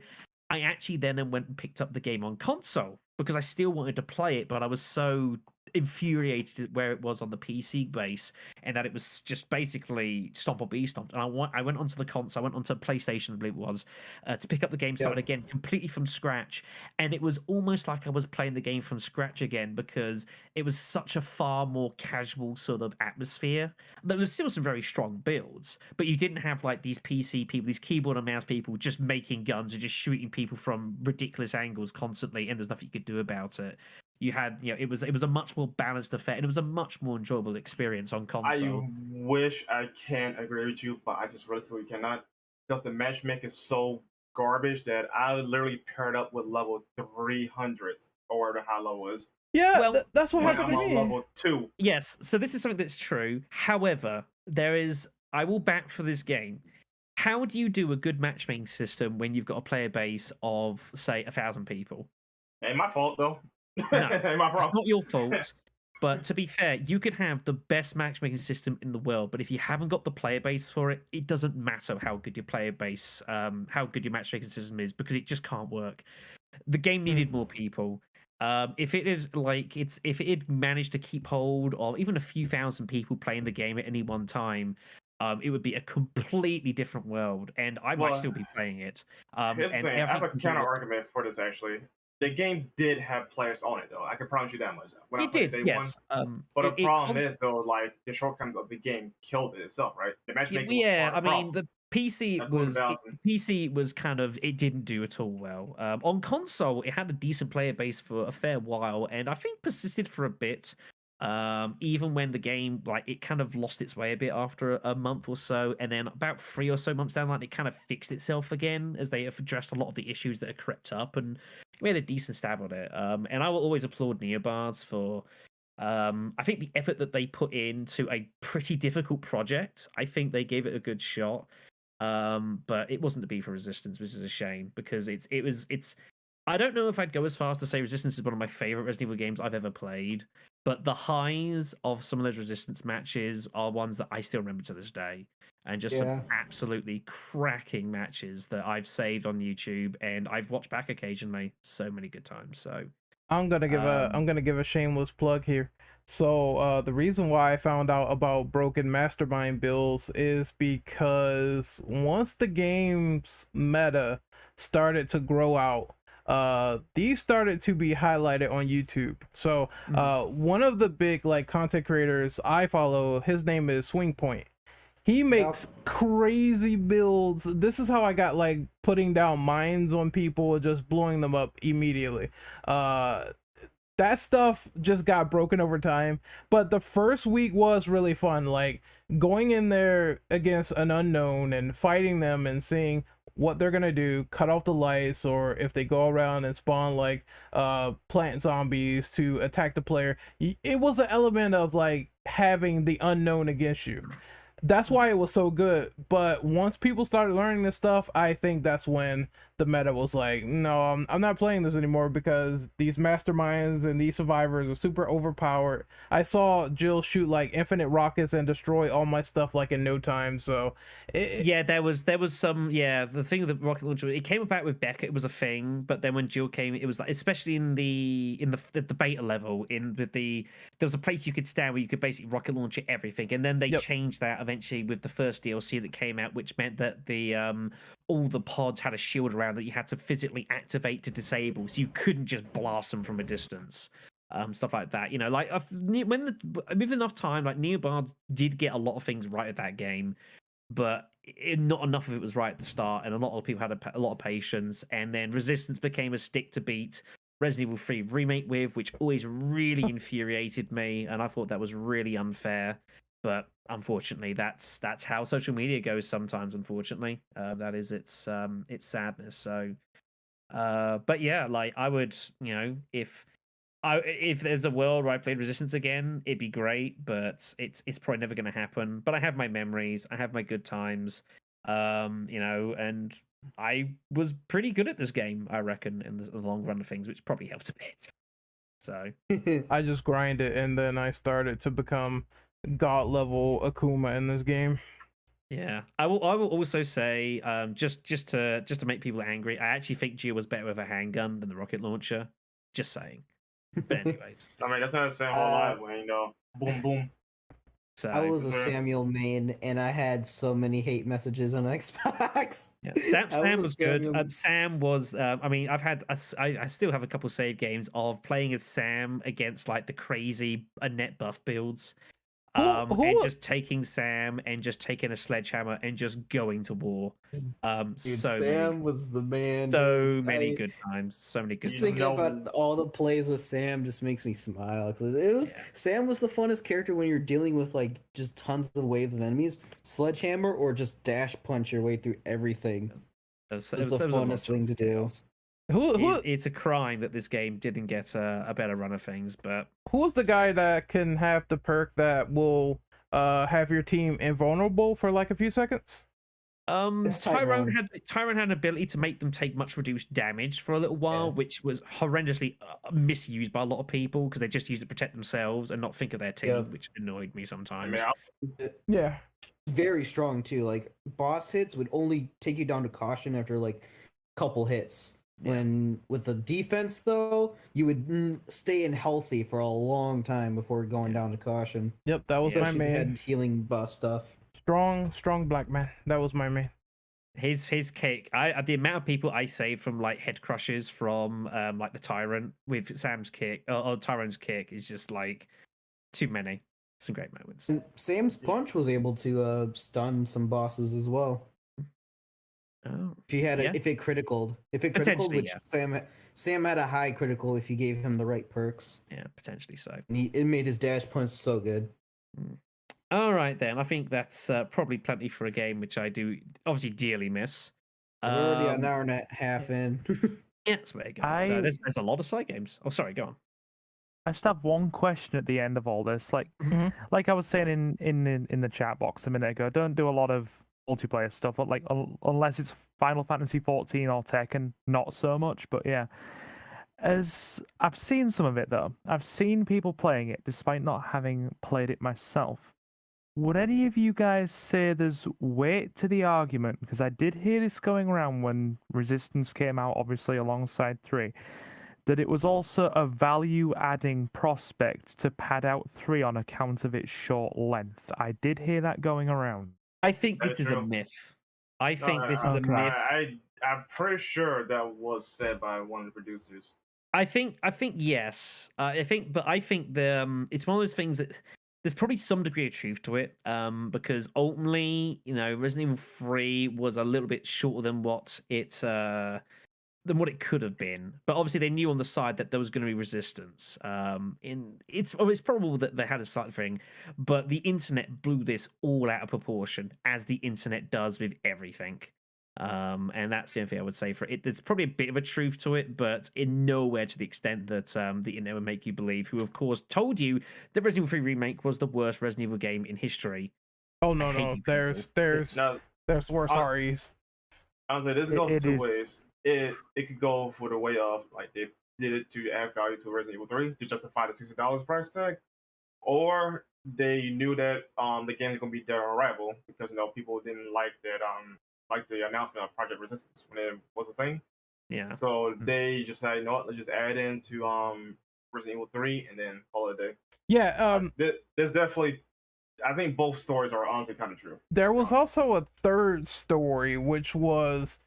[SPEAKER 1] I actually then went and picked up the game on console because I still wanted to play it, but I was so infuriated at where it was on the PC base and that it was just basically stomp or be stomped. And I went onto the console, I went onto PlayStation, I believe it was, to pick up the game, started again completely from scratch. And it was almost like I was playing the game from scratch again because it was such a far more casual sort of atmosphere. There was still some very strong builds, but you didn't have like these PC people, these keyboard and mouse people just making guns and just shooting people from ridiculous angles constantly, and there's nothing you could do about it. You had, it was a much more balanced affair, and it was a much more enjoyable experience on console.
[SPEAKER 5] I wish I can agree with you, but I just realistically cannot because the matchmaking is so garbage that I literally paired up with level 300 or whatever the high level is.
[SPEAKER 2] Yeah,
[SPEAKER 1] Well,
[SPEAKER 2] that's what
[SPEAKER 5] When
[SPEAKER 2] happened
[SPEAKER 5] I'm
[SPEAKER 2] to
[SPEAKER 5] on
[SPEAKER 2] me.
[SPEAKER 5] level 2.
[SPEAKER 1] Yes, so this is something that's true. However, I will back for this game. How do you do a good matchmaking system when you've got a player base of, say, 1,000 people?
[SPEAKER 5] Ain't my fault though.
[SPEAKER 1] No,
[SPEAKER 5] Ain't my
[SPEAKER 1] it's
[SPEAKER 5] problem.
[SPEAKER 1] not your fault. But to be fair, you could have the best matchmaking system in the world, but if you haven't got the player base for it, it doesn't matter how good your player base, how good your matchmaking system is, because it just can't work. The game needed more people. If it had managed to keep hold of even a few thousand people playing the game at any one time, it would be a completely different world, and I might still be playing it.
[SPEAKER 5] Here's the
[SPEAKER 1] And
[SPEAKER 5] thing. I have a
[SPEAKER 1] everything
[SPEAKER 5] counter argument for this actually. The game did have players on it though. I can promise you that much. When I
[SPEAKER 1] it
[SPEAKER 5] played
[SPEAKER 1] did,
[SPEAKER 5] day
[SPEAKER 1] yes.
[SPEAKER 5] but the problem is though, like the shortcomings of the game killed it itself, right? The matchmaking was
[SPEAKER 1] Yeah,
[SPEAKER 5] part of the problem.
[SPEAKER 1] the PC
[SPEAKER 5] That's
[SPEAKER 1] was
[SPEAKER 5] 1,000.
[SPEAKER 1] PC was kind of, it didn't do at all well. On console, it had a decent player base for a fair while, and I think persisted for a bit. Even when the game, like, it kind of lost its way a bit after a month or so, and then about 3 or so months down the line, it kind of fixed itself again as they have addressed a lot of the issues that had crept up, and we had a decent stab at it. And I will always applaud Neobards for I think the effort that they put into a pretty difficult project. I think they gave it a good shot. But it wasn't to be for Resistance, which is a shame because it's I don't know if I'd go as far as to say Resistance is one of my favorite Resident Evil games I've ever played, but the highs of some of those Resistance matches are ones that I still remember to this day, and just some absolutely cracking matches that I've saved on YouTube and I've watched back occasionally. So many good times. So
[SPEAKER 2] I'm gonna give a shameless plug here. So the reason why I found out about broken mastermind builds is because once the game's meta started to grow out, these started to be highlighted on YouTube. So one of the big like content creators I follow, his name is Swing Point. He makes crazy builds. This is how I got like putting down mines on people and just blowing them up immediately. That stuff just got broken over time, but the first week was really fun, like going in there against an unknown and fighting them and seeing what they're gonna do, cut off the lights, or if they go around and spawn like plant zombies to attack the player. It was an element of like having the unknown against you. That's why it was so good. But once people started learning this stuff, I think that's when the meta was like, no, I'm not playing this anymore because these masterminds and these survivors are super overpowered. I saw Jill shoot like infinite rockets and destroy all my stuff like in no time. So
[SPEAKER 1] there was some, the thing with the rocket launcher, it came about with Becca, it was a thing, but then when Jill came, it was like, especially in the beta level, there was a place you could stand where you could basically rocket launch everything, and then they changed that eventually with the first DLC that came out, which meant that the all the pods had a shield around that you had to physically activate to disable, so you couldn't just blast them from a distance. Stuff like that, like with enough time, like Neobard did get a lot of things right at that game, but not enough of it was right at the start, and a lot of people had a lot of patience, and then Resistance became a stick to beat Resident Evil 3 remake with, which always really infuriated me, and I thought that was really unfair. But unfortunately, that's how social media goes sometimes. Unfortunately, that is its sadness. So, but yeah, like I would, if there's a world where I played Resistance again, it'd be great. But it's probably never going to happen. But I have my memories. I have my good times. And I was pretty good at this game, I reckon, in the long run of things, which probably helped a bit. So
[SPEAKER 2] I just grinded and then I started to become god level Akuma in this game.
[SPEAKER 1] yeah, I will also say, just to make people angry, I actually think Geo was better with a handgun than the rocket launcher. Just saying. But anyways,
[SPEAKER 5] I mean, that's not the same whole lot when boom boom.
[SPEAKER 1] so
[SPEAKER 6] I was a
[SPEAKER 5] Sure.
[SPEAKER 6] Samuel main, and I had so many hate messages on Xbox.
[SPEAKER 1] yeah,
[SPEAKER 6] I
[SPEAKER 1] Sam
[SPEAKER 6] a
[SPEAKER 1] was good.
[SPEAKER 6] Samuel-
[SPEAKER 1] Sam was. I mean, I still have a couple save games of playing as Sam against like the crazy net buff builds. And just taking Sam and just taking a sledgehammer and just going to war.
[SPEAKER 6] Dude,
[SPEAKER 1] So
[SPEAKER 6] Sam was the man.
[SPEAKER 1] so
[SPEAKER 6] dude.
[SPEAKER 1] many good times. So many good
[SPEAKER 6] Just
[SPEAKER 1] times.
[SPEAKER 6] thinking about all the plays with Sam just makes me smile. 'Cause it was Sam was the funnest character when you're dealing with like just tons of waves of enemies, sledgehammer or just dash punch your way through everything. It's the funnest thing to do.
[SPEAKER 1] It's a crime that this game didn't get a better run of things, but
[SPEAKER 2] Who's the guy that can have the perk that will have your team invulnerable for like a few seconds?
[SPEAKER 6] It's
[SPEAKER 1] Tyrone had an ability to make them take much reduced damage for a little while, which was horrendously misused by a lot of people because they just use it to protect themselves and not think of their team, which annoyed me sometimes.
[SPEAKER 2] Yeah,
[SPEAKER 6] very strong too. Like boss hits would only take you down to caution after like a couple hits. When with the defense though, you would stay in healthy for a long time before going down to caution.
[SPEAKER 2] Yep, that was my
[SPEAKER 6] Especially if you
[SPEAKER 2] main.
[SPEAKER 6] had healing buff stuff.
[SPEAKER 2] Strong black man. That was my main.
[SPEAKER 1] His kick, the amount of people I saved from like head crushes from like the Tyrant with Sam's kick or Tyrone's kick is just like too many. Some great moments.
[SPEAKER 6] And Sam's punch was able to stun some bosses as well.
[SPEAKER 1] Oh,
[SPEAKER 6] If you had if it criticaled, which Sam had a high critical if you gave him the right perks.
[SPEAKER 1] Yeah, potentially so.
[SPEAKER 6] And it made his dash punch so good.
[SPEAKER 1] All right then, I think that's probably plenty for a game which I do obviously dearly miss.
[SPEAKER 6] We're already an hour and a half in.
[SPEAKER 1] Yeah, that's where it goes. So there's a lot of side games. Oh, sorry, go on.
[SPEAKER 4] I just have one question at the end of all this. Like I was saying in the chat box a minute ago, don't do a lot of multiplayer stuff, but like unless it's Final Fantasy 14 or Tekken, not so much. But yeah, as I've seen some of it though, I've seen people playing it despite not having played it myself. Would any of you guys say there's weight to the argument? Because I did hear this going around when Resistance came out, obviously alongside 3, that it was also a value-adding prospect to pad out 3 on account of its short length. I did hear that going around.
[SPEAKER 1] I think this is a myth. I think this is a myth.
[SPEAKER 5] I'm pretty sure that was said by one of the producers.
[SPEAKER 1] I think yes. I think it's one of those things that there's probably some degree of truth to it. Because ultimately, Resident Evil 3 was a little bit shorter than what it could have been, but obviously they knew on the side that there was going to be resistance. It's probable that they had a slight thing, but the internet blew this all out of proportion, as the internet does with everything. And that's the only thing I would say for it. There's probably a bit of a truth to it, but in nowhere to the extent that the internet would make you believe. Who, of course, told you that Resident Evil 3 Remake was the worst Resident Evil game in history.
[SPEAKER 2] Oh no, there's worse REs.
[SPEAKER 5] I was like, this goes two ways. It could go for the way of like they did it to add value to Resident Evil 3 to justify the $60 price tag, or they knew that the game is gonna be dead on arrival because people didn't like that like the announcement of Project Resistance when it was a thing.
[SPEAKER 1] Yeah.
[SPEAKER 5] So they just said, let's just add into Resident Evil 3 and then call it a day.
[SPEAKER 2] Yeah.
[SPEAKER 5] There's definitely. I think both stories are honestly kind of true.
[SPEAKER 2] There was also a third story, which was.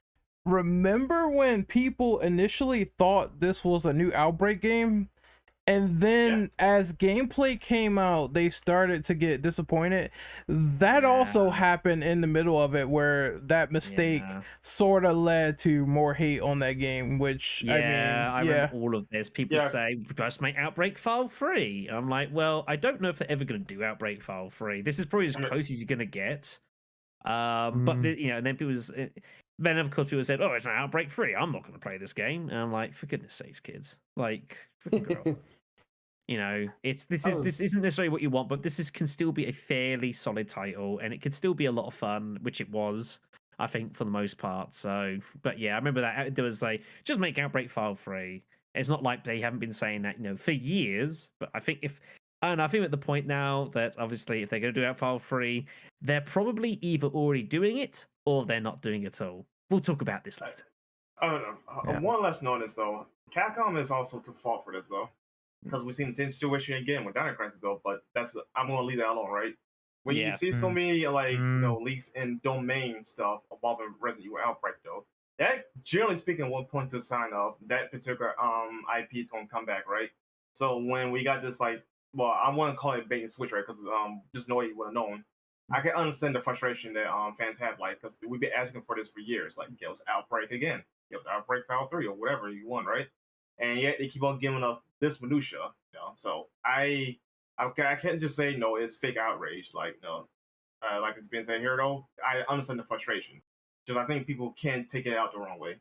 [SPEAKER 2] Remember when people initially thought this was a new Outbreak game? And then as gameplay came out, they started to get disappointed. That also happened in the middle of it, where that mistake sort of led to more hate on that game, which,
[SPEAKER 1] I remember all of this. People say, just make Outbreak File 3. I'm like, well, I don't know if they're ever going to do Outbreak File 3. This is probably as close as you're going to get. But, and then people was... Then, of course, people said, oh, it's an Outbreak 3. I'm not going to play this game. And I'm like, for goodness sakes, kids. Like, freaking grow up. This isn't necessarily what you want, but can still be a fairly solid title, and it could still be a lot of fun, which it was, I think, for the most part. So, but yeah, I remember that there was like, just make Outbreak File 3. It's not like they haven't been saying that, for years. But I think I think at the point now that obviously if they're going to do Outfile 3, they're probably either already doing it or they're not doing it at all. We'll talk about this later.
[SPEAKER 4] Yes.
[SPEAKER 5] One less notice though, Capcom is also to fault for this though, because we've seen the same situation again with Dino Crisis though. But I'm gonna leave that alone, right? When you see so many leaks and domain stuff involving Resident Evil Outbreak though, that generally speaking will point to a sign of that particular IP is gonna come back, right? So when we got this well, I want to call it bait and switch, right? Because just know you would have known. I can understand the frustration that fans have, because we've been asking for this for years. Like, give us Outbreak again, give us Outbreak File 3 or whatever you want, right? And yet they keep on giving us this minutia, So I can't just say no, it's fake outrage, like it's being said here though. I understand the frustration because I think people can take it out the wrong way.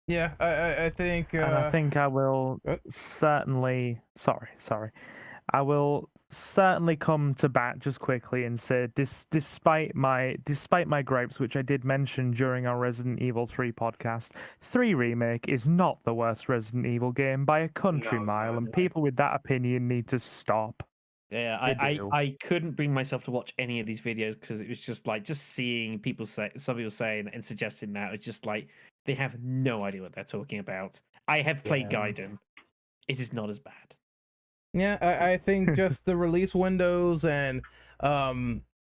[SPEAKER 2] Yeah, I think.
[SPEAKER 4] And I think I will certainly. Sorry. I will certainly come to bat just quickly and say, despite my gripes, which I did mention during our Resident Evil 3 podcast, 3 Remake is not the worst Resident Evil game by a country mile, and people with that opinion need to stop.
[SPEAKER 1] Yeah, I couldn't bring myself to watch any of these videos because it was just seeing people some people saying and suggesting that it's just they have no idea what they're talking about. I have played Gaiden. It is not as bad.
[SPEAKER 2] Yeah, I think just the release windows and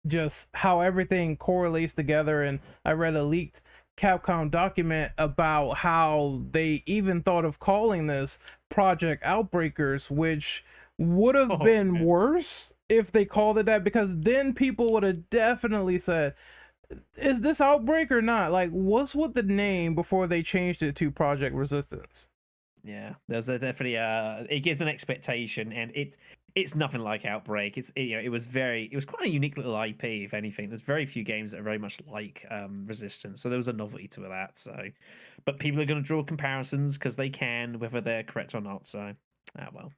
[SPEAKER 2] just how everything correlates together. And I read a leaked Capcom document about how they even thought of calling this Project Outbreakers, which would have been worse if they called it that, because then people would have definitely said, is this Outbreak or not? Like, what's with the name before they changed it to Project Resistance?
[SPEAKER 1] Yeah, there's definitely it gives an expectation, and it's nothing like Outbreak. It was quite a unique little IP, if anything. There's very few games that are very much like Resistance, so there was a novelty to that. So, but people are going to draw comparisons because they can, whether they're correct or not. So, well.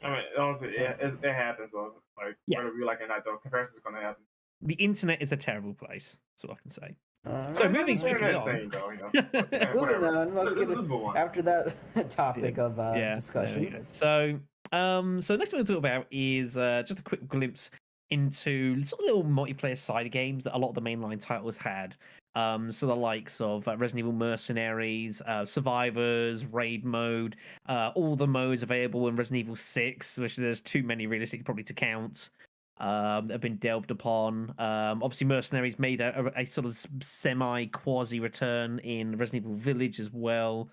[SPEAKER 5] I mean, honestly, it happens. So, whether we like it or not, though, comparisons are going to happen.
[SPEAKER 1] The internet is a terrible place. That's all I can say. So moving swiftly on.
[SPEAKER 6] Moving on. Let's get after that topic of discussion.
[SPEAKER 1] So next thing we'll talk about is just a quick glimpse into sort of little multiplayer side games that a lot of the mainline titles had. So the likes of Resident Evil Mercenaries, Survivors, Raid Mode, all the modes available in Resident Evil 6, which there's too many realistically probably to count. Have been delved upon. Obviously, Mercenaries made a sort of semi-quasi return in Resident Evil Village as well.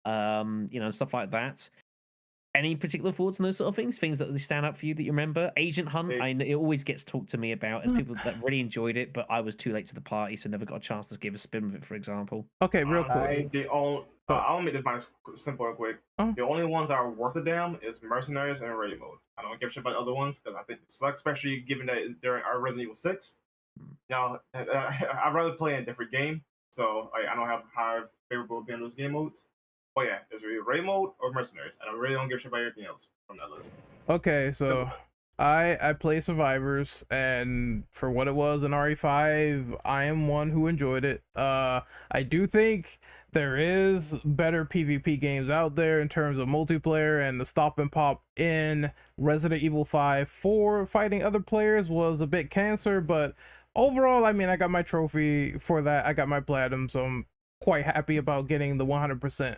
[SPEAKER 1] Stuff like that. Any particular thoughts on those sort of things? Things that stand out for you that you remember? Agent Hunt, it always gets talked to me about as people that really enjoyed it, but I was too late to the party, so never got a chance to give a spin with it, for example.
[SPEAKER 2] Okay, real quick.
[SPEAKER 5] I'll make this simple and quick. The only ones that are worth a damn is Mercenaries and Raid Mode. I don't give a shit about the other ones because I think it sucks, especially given that during our Resident Evil 6. I'd rather play in a different game, so I don't have high favorable opinion on those game modes. But yeah, there's either Raid Mode or Mercenaries, and I really don't give a shit about anything else from that list.
[SPEAKER 2] Okay, so I play Survivors, and for what it was in RE5, I am one who enjoyed it. I do think there is better PvP games out there in terms of multiplayer, and the stop and pop in Resident Evil 5 for fighting other players was a bit cancer, but overall, I mean, I got my trophy for that. I got my platinum, so I'm quite happy about getting the 100%.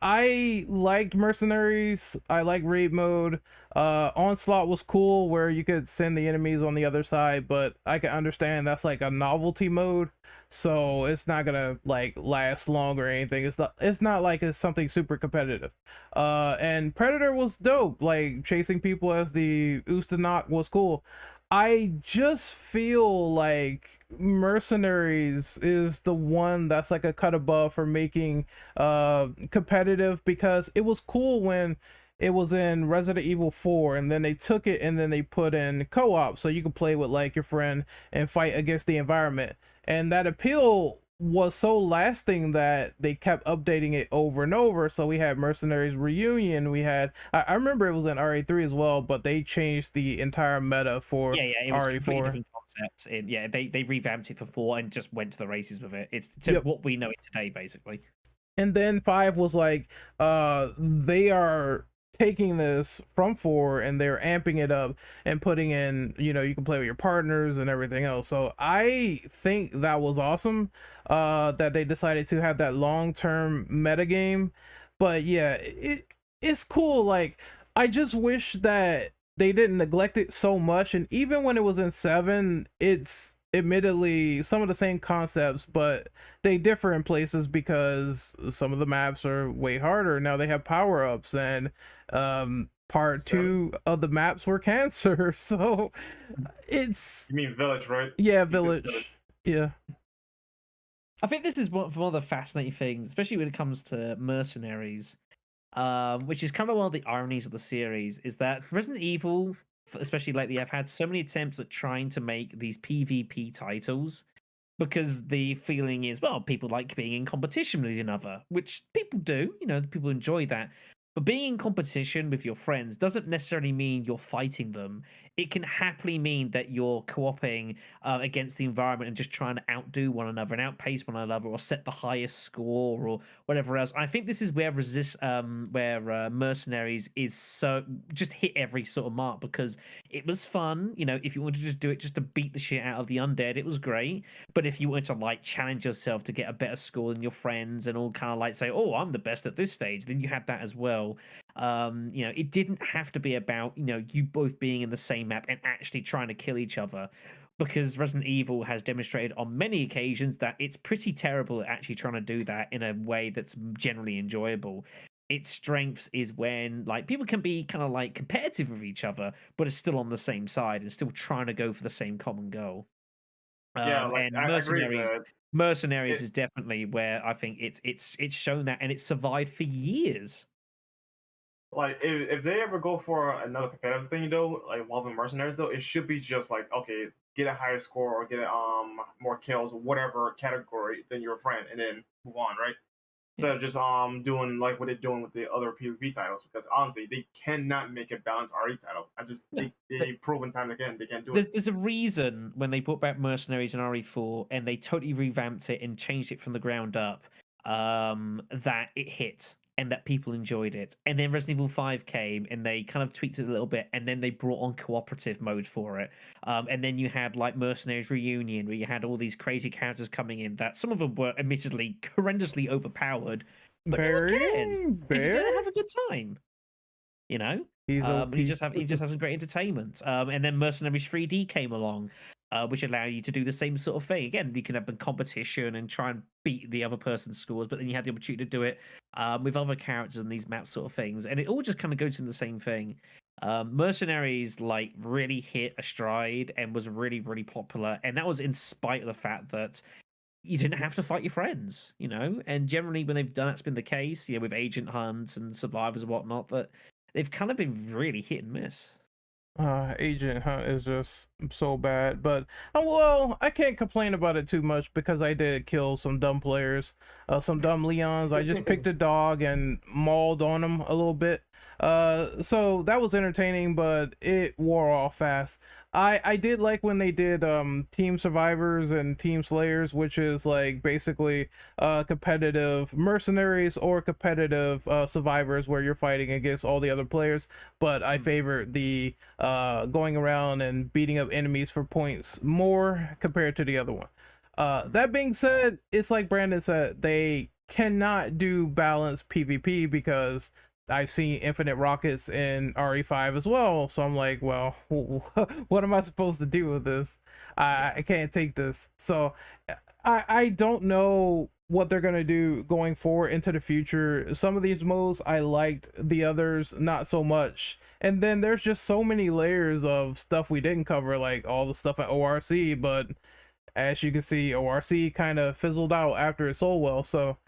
[SPEAKER 2] I liked Mercenaries. I like Raid Mode. Onslaught was cool where you could send the enemies on the other side, but I can understand that's like a novelty mode, so it's not gonna last long or anything. It's not like it's something super competitive. And Predator was dope. Like chasing people as the Ustanok was cool. I just feel like Mercenaries is the one that's like a cut above for making competitive, because it was cool when it was in Resident Evil 4 and then they took it and then they put in co-op so you could play with like your friend and fight against the environment, and that appeal was so lasting that they kept updating it over and over. So we had Mercenaries Reunion, we had I remember it was in RE3 as well, but they changed the entire meta for
[SPEAKER 1] it was
[SPEAKER 2] RE4.
[SPEAKER 1] Different concept. They revamped it for 4 and just went to the races with it. It's what we know it today, basically.
[SPEAKER 2] And then 5 was like, they are taking this from 4 and they're amping it up and putting in, you know, you can play with your partners and everything else. So I think that was awesome, that they decided to have that long-term meta game. But yeah, it's cool. Like, I just wish that they didn't neglect it so much. And even when it was in 7, it's admittedly some of the same concepts, but they differ in places because some of the maps are way harder. Now they have power-ups, and part 2 of the maps were cancer. So it's,
[SPEAKER 5] You mean Village, right?
[SPEAKER 2] yeah,
[SPEAKER 5] You said
[SPEAKER 2] Village. Yeah.
[SPEAKER 1] I think this is one of the fascinating things, especially when it comes to mercenaries, which is kind of one of the ironies of the series, is that Resident Evil, especially lately, have had so many attempts at trying to make these PvP titles because the feeling is, well, people like being in competition with another, which people do, you know, people enjoy that. But being in competition with your friends doesn't necessarily mean you're fighting them. It can happily mean that you're co-oping against the environment and just trying to outdo one another and outpace one another, or set the highest score or whatever else. I think this is where Mercenaries is so just hit every sort of mark, because it was fun. You know, if you wanted to just do it just to beat the shit out of the undead, it was great. But if you wanted to like challenge yourself to get a better score than your friends and all kind of like say, oh, I'm the best at this stage, then you had that as well. You know, it didn't have to be about, you know, you both being in the same map and actually trying to kill each other, because Resident Evil has demonstrated on many occasions that it's pretty terrible at actually trying to do that in a way that's generally enjoyable. Its strengths is when like people can be kind of like competitive with each other, but are still on the same side and still trying to go for the same common goal.
[SPEAKER 5] Yeah, like
[SPEAKER 1] And
[SPEAKER 5] I agree with that.
[SPEAKER 1] Mercenaries
[SPEAKER 5] It-
[SPEAKER 1] is definitely where I think it's shown that, and it's survived for years.
[SPEAKER 5] Like if they ever go for another competitive thing though, like involving mercenaries though, it should be just like, okay, get a higher score or get more kills or whatever category than your friend, and then move on, right? Instead of just doing like what they're doing with the other PvP titles, because honestly they cannot make a balanced RE title. They've proven time again they can't do it.
[SPEAKER 1] There's a reason when they brought back Mercenaries in RE4 and they totally revamped it and changed it from the ground up, that it hit and that people enjoyed it. And then Resident Evil 5 came and they kind of tweaked it a little bit, and then they brought on cooperative mode for it. And then you had like Mercenaries Reunion, where you had all these crazy characters coming in that some of them were admittedly horrendously overpowered, but no one cares because you don't have a good time. You know,
[SPEAKER 2] He's
[SPEAKER 1] he just has some great entertainment. And then Mercenaries 3D came along, which allow you to do the same sort of thing. Again, you can have a competition and try and beat the other person's scores, but then you have the opportunity to do it with other characters and these map sort of things, and it all just kind of goes in the same thing. Mercenaries like really hit a stride and was really, really popular, and that was in spite of the fact that you didn't have to fight your friends, you know. And generally, when they've done that's been the case, you know, with Agent Hunt and Survivors and whatnot, that they've kind of been really hit and miss.
[SPEAKER 2] Agent Hunt is just so bad, but well, I can't complain about it too much because I did kill some dumb players, some dumb Leons. I just picked a dog and mauled on them a little bit. So that was entertaining, but it wore off fast. I did like when they did team survivors and team slayers, which is like basically competitive mercenaries or competitive survivors where you're fighting against all the other players. But I favor the going around and beating up enemies for points more compared to the other one. That being said, it's like Brandon said, they cannot do balanced PvP because I've seen infinite rockets in RE5 as well, so I'm like, well, what am I supposed to do with this? I can't take this. So I don't know what they're gonna do going forward into the future. Some of these modes I liked, the others not so much. And then there's just so many layers of stuff we didn't cover, like all the stuff at ORC, but as you can see, ORC kind of fizzled out after it sold well, so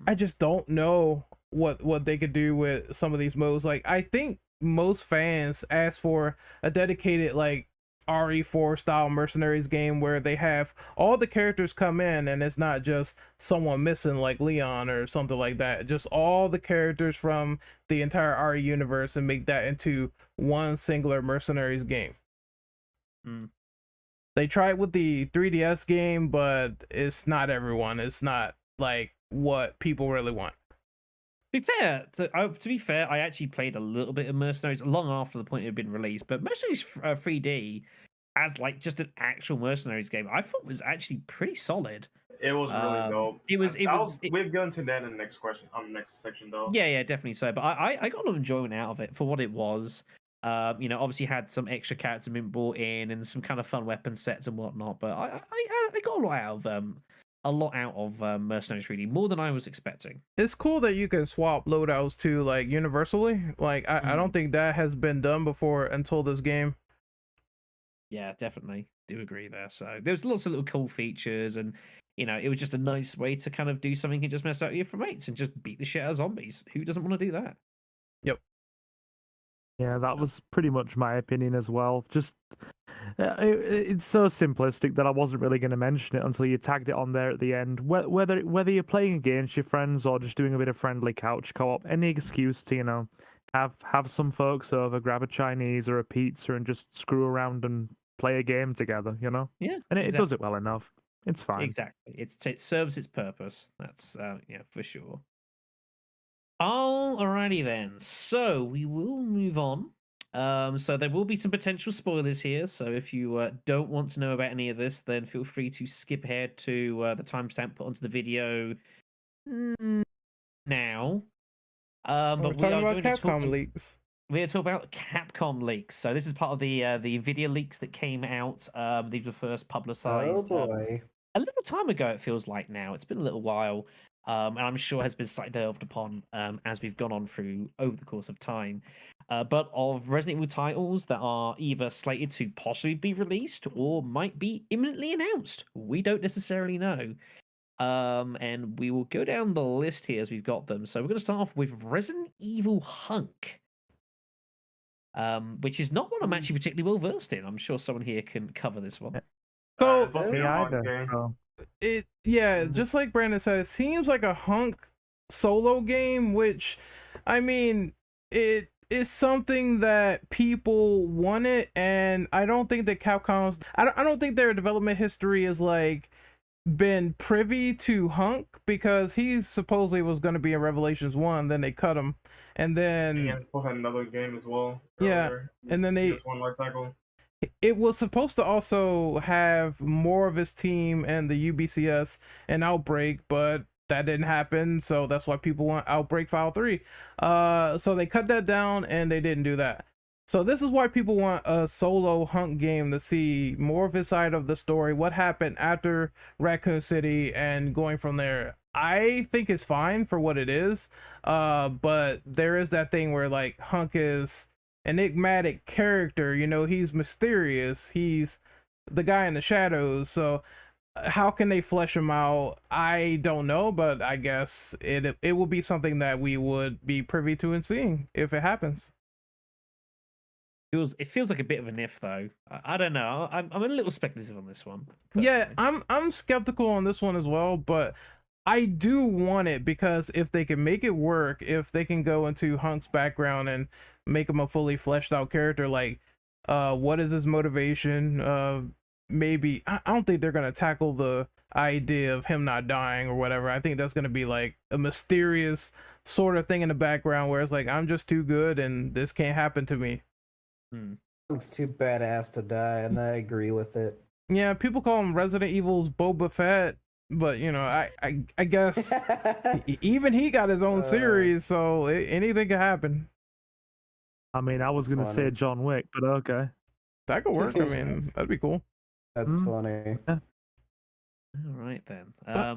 [SPEAKER 2] I just don't know what they could do with some of these modes. Like, I think most fans ask for a dedicated like RE4 style mercenaries game where they have all the characters come in and it's not just someone missing like Leon or something like that, just all the characters from the entire RE universe and make that into one singular mercenaries game. They tried with the 3DS game, but it's not everyone. It's not like what people really want.
[SPEAKER 1] To be fair, I actually played a little bit of Mercenaries long after the point it had been released. But Mercenaries 3D, as like just an actual Mercenaries game, I thought was actually pretty solid.
[SPEAKER 5] It was really dope. We'll get into that in the next question, on the next section, though.
[SPEAKER 1] Yeah, definitely so. But I got a lot of enjoyment out of it for what it was. Obviously had some extra characters been brought in and some kind of fun weapon sets and whatnot. But I got a lot out of Mercenaries 3D, more than I was expecting.
[SPEAKER 2] It's cool that you can swap loadouts to like universally. Like I don't think that has been done before until this game.
[SPEAKER 1] Yeah, definitely do agree there. So there's lots of little cool features, and it was just a nice way to kind of do something and just mess out your mates and just beat the shit out of zombies. Who doesn't want to do that?
[SPEAKER 2] Yep.
[SPEAKER 4] Yeah, that was pretty much my opinion as well. Just it's so simplistic that I wasn't really going to mention it until you tagged it on there at the end. Whether you're playing against your friends or just doing a bit of friendly couch co-op, any excuse to have some folks over, grab a Chinese or a pizza, and just screw around and play a game together.
[SPEAKER 1] Yeah,
[SPEAKER 4] and it does it well enough. It's fine.
[SPEAKER 1] Exactly. It serves its purpose. That's for sure. Alrighty then. So we will move on. So there will be some potential spoilers here. So if you don't want to know about any of this, then feel free to skip ahead to the timestamp put onto the video now.
[SPEAKER 2] But we're talking about Capcom leaks.
[SPEAKER 1] We're talking about Capcom leaks. So this is part of the Nvidia leaks that came out. These were first publicized.
[SPEAKER 6] Oh boy.
[SPEAKER 1] A little time ago, it feels like now. It's been a little while. And I'm sure has been slightly delved upon as we've gone on through over the course of time. But of Resident Evil titles that are either slated to possibly be released or might be imminently announced. We don't necessarily know. And we will go down the list here as we've got them. So we're going to start off with Resident Evil Hunk. Which is not one I'm actually particularly well versed in. I'm sure someone here can cover this one.
[SPEAKER 2] So just like Brandon said, it seems like a Hunk solo game, which I mean it is something that people wanted, and I don't think that Capcom's I don't think their development history is like been privy to Hunk, because he supposedly was going to be in Revelations 1, then they cut him, and then
[SPEAKER 5] he was supposed to have another game as well.
[SPEAKER 2] And then they
[SPEAKER 5] just one life cycle.
[SPEAKER 2] It was supposed to also have more of his team and the UBCS and Outbreak, but that didn't happen, so that's why people want Outbreak File 3. So they cut that down and they didn't do that. So this is why people want a solo Hunk game, to see more of his side of the story, what happened after Raccoon City, and going from there. I think it's fine for what it is, but there is that thing where like Hunk is enigmatic character, he's mysterious, he's the guy in the shadows, so how can they flesh him out? I don't know, but I guess it will be something that we would be privy to and seeing if it happens.
[SPEAKER 1] It feels like a bit of an if, though. I don't know. I'm a little speculative on this one.
[SPEAKER 2] Personally. Yeah, I'm skeptical on this one as well, but I do want it, because if they can make it work, if they can go into Hunk's background and make him a fully fleshed out character, like what is his motivation? Maybe I don't think they're gonna tackle the idea of him not dying or whatever. I think that's gonna be like a mysterious sort of thing in the background where it's like, I'm just too good and this can't happen to me.
[SPEAKER 6] It's too badass to die, and I agree with it.
[SPEAKER 2] Yeah, people call him Resident Evil's Boba Fett, but I guess even he got his own series, so anything can happen.
[SPEAKER 4] I mean, I was gonna say John Wick, but okay,
[SPEAKER 2] that could work. I mean, that'd be cool.
[SPEAKER 6] That's funny.
[SPEAKER 1] All right then.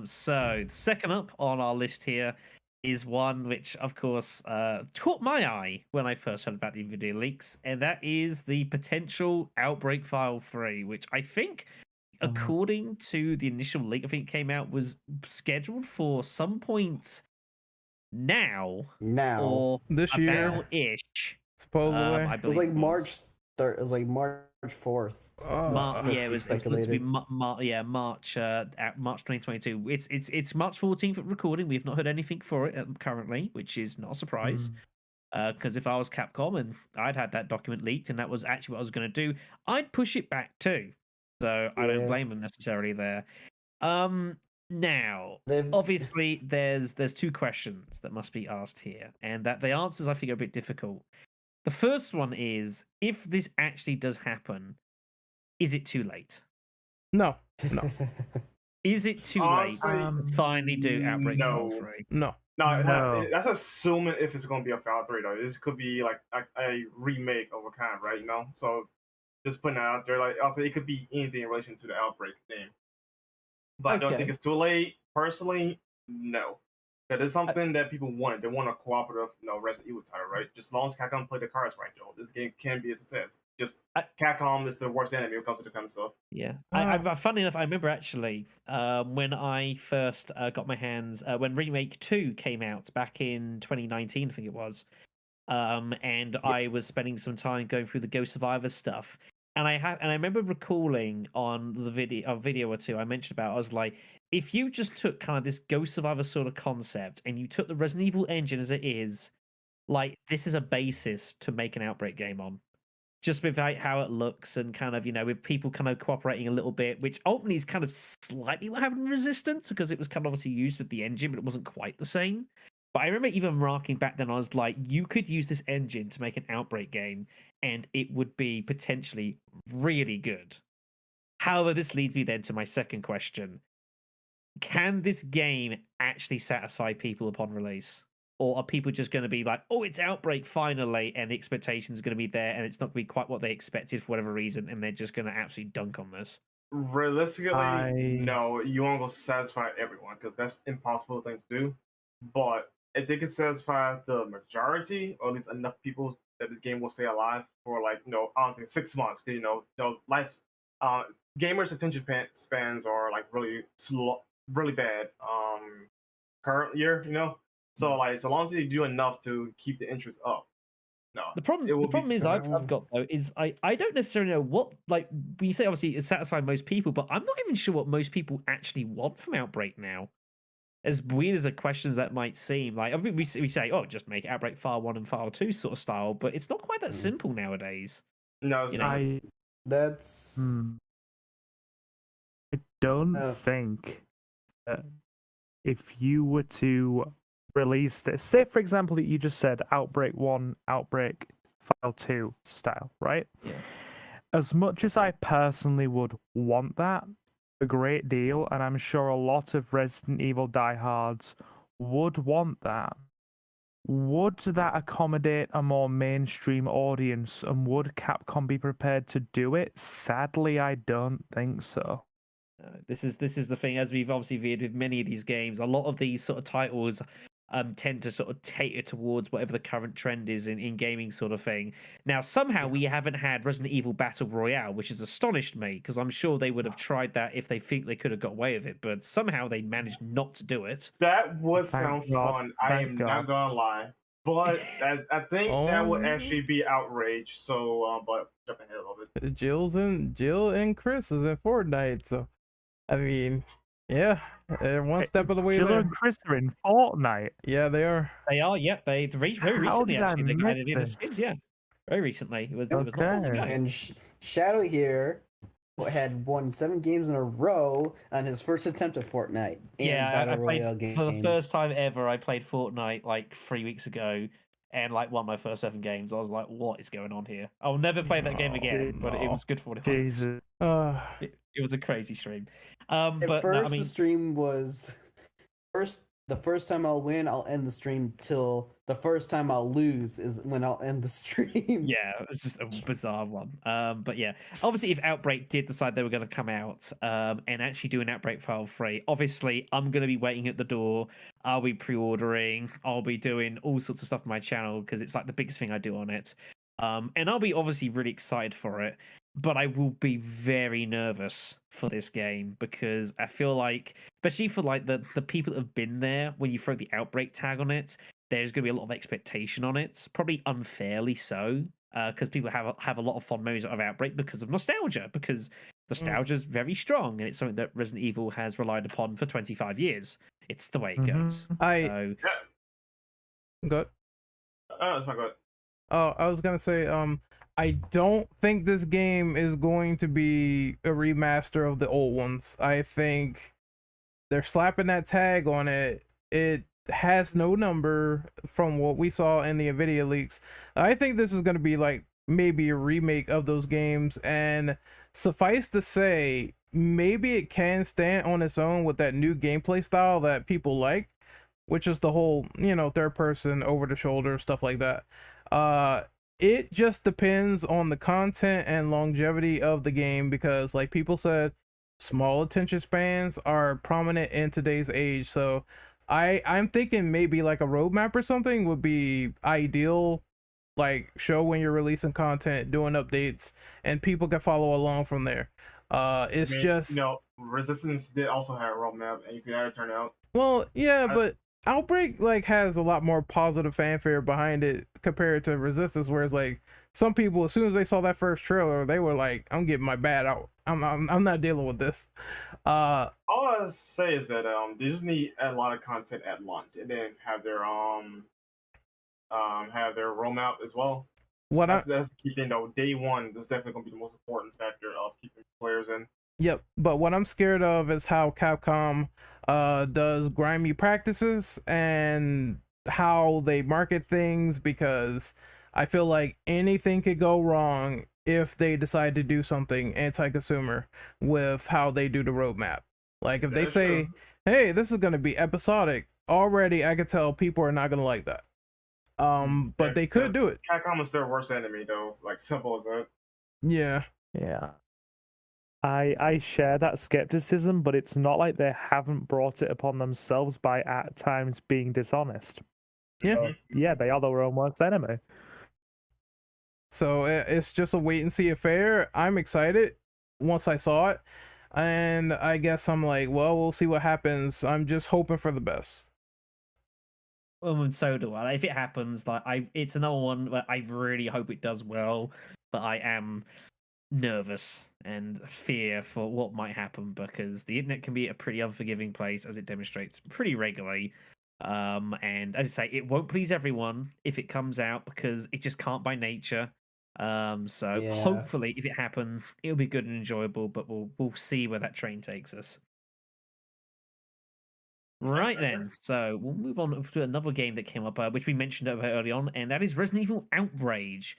[SPEAKER 1] So second up on our list here is one which, of course, caught my eye when I first heard about the Nvidia leaks, and that is the potential Outbreak File 3, which I think, according to the initial leak, I think it came out, was scheduled for some point now or
[SPEAKER 2] this year
[SPEAKER 1] ish.
[SPEAKER 2] Supposedly,
[SPEAKER 6] it was like March 3rd. It was like March 4th.
[SPEAKER 1] It was supposed to be March 2022. It's March 14th at recording. We've not heard anything for it currently, which is not a surprise. Because if I was Capcom and I'd had that document leaked and that was actually what I was going to do, I'd push it back too. So I don't blame them necessarily there. Now,
[SPEAKER 6] They've-
[SPEAKER 1] obviously, there's two questions that must be asked here, and that the answers I think are a bit difficult. The first one is, if this actually does happen, is it too late?
[SPEAKER 2] No, no,
[SPEAKER 1] Is it too
[SPEAKER 5] Honestly,
[SPEAKER 1] late to finally do Outbreak
[SPEAKER 5] no.
[SPEAKER 1] File 3?
[SPEAKER 2] no.
[SPEAKER 4] No.
[SPEAKER 5] That's assuming if it's going to be a Fallout 3 though. This could be like a remake of a kind, right? You know, so just putting that out there. Like, also, it could be anything in relation to the Outbreak name. But I don't think it's too late. Personally, no. Because it's something that people want. They want a cooperative, Resident Evil title, right? Just as long as Capcom play the cards right, Joe, this game can be a success. Just Capcom is the worst enemy when it comes to the kind of stuff.
[SPEAKER 1] Yeah. Funny enough, I remember actually when I first got my hands, when Remake 2 came out back in 2019, I think it was, and I was spending some time going through the Ghost Survivor stuff. And I remember recalling on the video or two I mentioned about, I was like, if you just took kind of this Ghost Survivor sort of concept and you took the Resident Evil engine as it is, like, this is a basis to make an Outbreak game on. Just with how it looks and kind of, with people kind of cooperating a little bit, which ultimately is kind of slightly what happened in Resistance, because it was kind of obviously used with the engine, but it wasn't quite the same. But I remember even marking back then, I was like, you could use this engine to make an Outbreak game, and it would be potentially really good. However, this leads me then to my second question. Can this game actually satisfy people upon release? Or are people just going to be like, oh, it's Outbreak finally, and the expectations are going to be there, and it's not going to be quite what they expected for whatever reason, and they're just going to absolutely dunk on this?
[SPEAKER 5] Realistically, no, you won't go satisfy everyone because that's impossible thing to do. But if they can satisfy the majority, or at least enough people that this game will stay alive for, like, honestly, 6 months. Because gamers' attention spans are like really slow, really bad. Current year, so like, so long as you do enough to keep the interest up. No,
[SPEAKER 1] the problem is I've got though is I don't necessarily know what, like, you say obviously it's satisfying most people, but I'm not even sure what most people actually want from Outbreak now. As weird as the questions that might seem, like, I mean, we say, oh, just make Outbreak File 1 and File 2 sort of style, but it's not quite that simple nowadays.
[SPEAKER 5] No,
[SPEAKER 6] That's
[SPEAKER 4] I don't think that if you were to release this, say for example that you just said Outbreak 1, Outbreak File 2 style, right?
[SPEAKER 1] Yeah.
[SPEAKER 4] As much as I personally would want that a great deal, and I'm sure a lot of Resident Evil diehards would want that, would that accommodate a more mainstream audience, and would Capcom be prepared to do it? Sadly, I don't think so.
[SPEAKER 1] This is the thing, as we've obviously viewed with many of these games, a lot of these sort of titles tend to sort of cater towards whatever the current trend is in gaming sort of thing. Now, somehow we haven't had Resident Evil Battle Royale, which has astonished me, because I'm sure they would have tried that if they think they could have got away with it, but somehow they managed not to do it.
[SPEAKER 5] That would
[SPEAKER 4] Thank
[SPEAKER 5] sound
[SPEAKER 4] God.
[SPEAKER 5] fun. I am not gonna lie, but I think that would actually be outrage. So, but jumping ahead a little bit.
[SPEAKER 2] Jill and Chris is in Fortnite, so I mean, yeah, they're one step of the way
[SPEAKER 4] Jill
[SPEAKER 2] there.
[SPEAKER 4] and Chris are in Fortnite.
[SPEAKER 2] Yeah, they are.
[SPEAKER 1] They are, yep. They very
[SPEAKER 4] How
[SPEAKER 1] recently
[SPEAKER 4] did I
[SPEAKER 1] actually they added in a
[SPEAKER 4] miss
[SPEAKER 1] skin.
[SPEAKER 4] this?
[SPEAKER 1] Yeah, very recently. It was not long ago.
[SPEAKER 6] and Shadow here had won 7 games in a row on his first attempt at Fortnite.
[SPEAKER 1] Yeah, I
[SPEAKER 6] Battle Royale
[SPEAKER 1] played for the first time ever. I played Fortnite like 3 weeks ago, and like won my first 7 games. I was like, "What is going on here?" I'll never play that game again, but it was good for what it was.
[SPEAKER 4] Jesus.
[SPEAKER 1] It was a crazy stream.
[SPEAKER 6] At
[SPEAKER 1] But
[SPEAKER 6] first,
[SPEAKER 1] no, I mean,
[SPEAKER 6] the stream was the first time I'll win, I'll end the stream, till the first time I'll lose is when I'll end the stream.
[SPEAKER 1] yeah, it was just a bizarre one. But yeah, obviously, if Outbreak did decide they were going to come out and actually do an Outbreak File 3, obviously, I'm going to be waiting at the door. I'll be pre-ordering. I'll be doing all sorts of stuff on my channel because it's like the biggest thing I do on it. And I'll be obviously really excited for it. But I will be very nervous for this game because I feel like, especially for like the people that have been there, when you throw the Outbreak tag on it, there's going to be a lot of expectation on it, probably unfairly so, because people have a lot of fond memories of Outbreak because of nostalgia, because nostalgia is very strong and it's something that Resident Evil has relied upon for 25 years. It's the way it goes. So,
[SPEAKER 2] Good.
[SPEAKER 5] That's my good.
[SPEAKER 2] Oh, I was gonna say, I don't think this game is going to be a remaster of the old ones. I think they're slapping that tag on it. It has no number from what we saw in the Nvidia leaks. I think this is going to be like maybe a remake of those games, and suffice to say, maybe it can stand on its own with that new gameplay style that people like, which is the whole, third person over the shoulder stuff like that. It just depends on the content and longevity of the game, because like people said, small attention spans are prominent in today's age. So I'm thinking maybe like a roadmap or something would be ideal, like show when you're releasing content, doing updates, and people can follow along from there. Just
[SPEAKER 5] Resistance did also have a roadmap, and you see how it turned out.
[SPEAKER 2] Well, yeah, but Outbreak like has a lot more positive fanfare behind it compared to Resistance, whereas like some people, as soon as they saw that first trailer, they were like, "I'm getting my bat out. I'm not dealing with this."
[SPEAKER 5] All I say is that they just need a lot of content at launch, and then have their roadmap as well. That's the key thing though. Day one is definitely gonna be the most important factor of keeping players in.
[SPEAKER 2] Yep, but what I'm scared of is how Capcom does grimy practices and how they market things, because I feel like anything could go wrong if they decide to do something anti-consumer with how they do the roadmap. Like if they say, "Hey, this is going to be episodic," already I could tell people are not going to like that. But they could do it.
[SPEAKER 5] Capcom is their worst enemy, though. It's like simple as that.
[SPEAKER 2] Yeah.
[SPEAKER 4] I share that skepticism, but it's not like they haven't brought it upon themselves by at times being dishonest.
[SPEAKER 2] Yeah.
[SPEAKER 4] Yeah, they are their own worst enemy.
[SPEAKER 2] So it's just a wait and see affair. I'm excited once I saw it, and I guess I'm like, well, we'll see what happens. I'm just hoping for the best.
[SPEAKER 1] Well, and so do I. If it happens, it's another one where I really hope it does well, but I am nervous and fear for what might happen, because the internet can be a pretty unforgiving place, as it demonstrates pretty regularly. And as I say, it won't please everyone if it comes out, because it just can't by nature. Hopefully, if it happens, it'll be good and enjoyable. But we'll see where that train takes us. Right then, so we'll move on to another game that came up, which we mentioned over early on, and that is Resident Evil Outrage.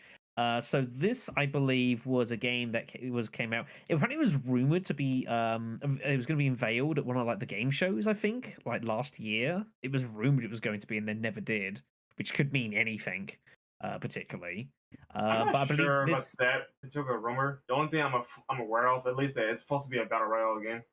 [SPEAKER 1] So this, I believe, was a game that came out. Apparently, it was rumored to be it was going to be unveiled at one of the game shows. I think last year, it was rumored it was going to be, and then never did, which could mean anything, particularly.
[SPEAKER 5] I'm not
[SPEAKER 1] but I believe
[SPEAKER 5] sure
[SPEAKER 1] this...
[SPEAKER 5] about that. It took a rumor. The only thing I'm aware of, at least, that it's supposed to be a battle royale game.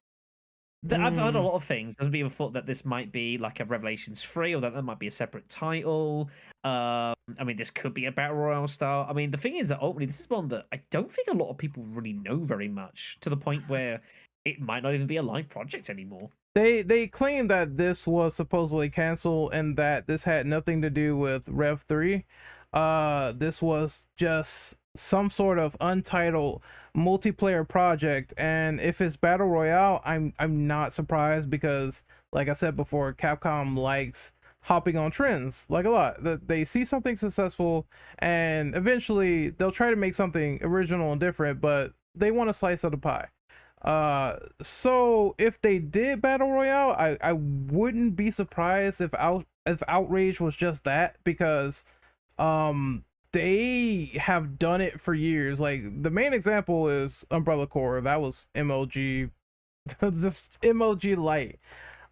[SPEAKER 1] I've heard a lot of things. There's people thought that this might be like a Revelations 3, or that there might be a separate title. I mean, this could be a battle royale style. I mean, the thing is that ultimately this is one that I don't think a lot of people really know very much, to the point where it might not even be a live project anymore.
[SPEAKER 2] They claim that this was supposedly canceled and that this had nothing to do with Rev 3. This was just some sort of untitled multiplayer project, and if it's battle royale, I'm not surprised, because like I said before, Capcom likes hopping on trends like a lot. That they see something successful and eventually they'll try to make something original and different, but they want a slice of the pie. So if they did battle royale, I wouldn't be surprised if Outrage was just that, because they have done it for years. Like the main example is Umbrella Corps. That was MLG, just MLG light.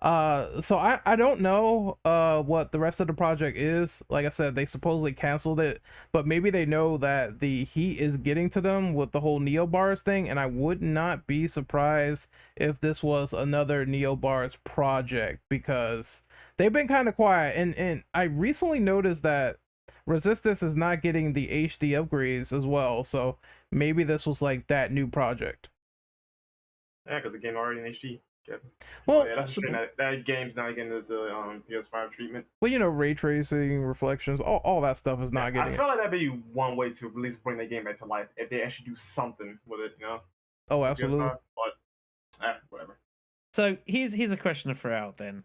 [SPEAKER 2] So I don't know what the rest of the project is. Like I said, they supposedly canceled it, but maybe they know that the heat is getting to them with the whole Neo Bars thing, and I would not be surprised if this was another Neo Bars project, because they've been kind of quiet, and I recently noticed that Resistance is not getting the HD upgrades as well, so maybe this was like that new project.
[SPEAKER 5] Yeah, because the game already in HD.
[SPEAKER 2] Well,
[SPEAKER 5] yeah, that's that game's not getting the PS5 treatment.
[SPEAKER 2] Well, ray tracing, reflections, all that stuff is not getting.
[SPEAKER 5] I feel like that'd be one way to at least bring the game back to life if they actually do something with it,
[SPEAKER 2] Oh, absolutely.
[SPEAKER 5] But whatever.
[SPEAKER 1] So here's a question to throw out then.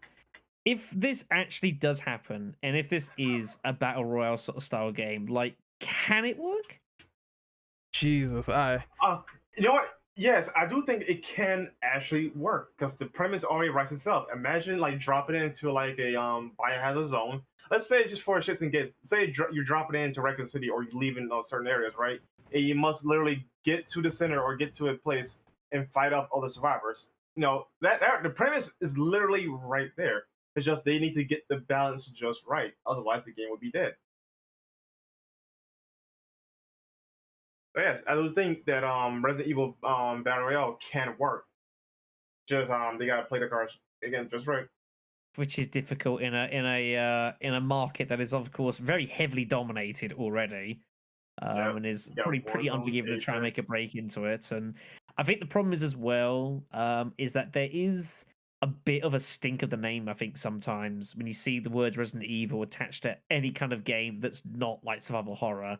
[SPEAKER 1] If this actually does happen, and if this is a battle royale sort of style game, can it work?
[SPEAKER 2] Jesus,
[SPEAKER 5] you know what? Yes, I do think it can actually work because the premise already writes itself. Imagine like dropping it into like a biohazard zone. Let's say just for shits and gigs. Say you're dropping it into Raccoon City or you leave in certain areas, right? And you must literally get to the center or get to a place and fight off all the survivors. That the premise is literally right there. It's just they need to get the balance just right. Otherwise, the game would be dead. But yes, I do think that Resident Evil Battle Royale can work. Just they gotta play the cards again just right.
[SPEAKER 1] Which is difficult in a market that is of course very heavily dominated already, and is probably pretty unforgiving to try and make a break into it. And I think the problem is as well is that there is a bit of a stink of the name. I think sometimes when you see the words Resident Evil attached to any kind of game that's not like survival horror,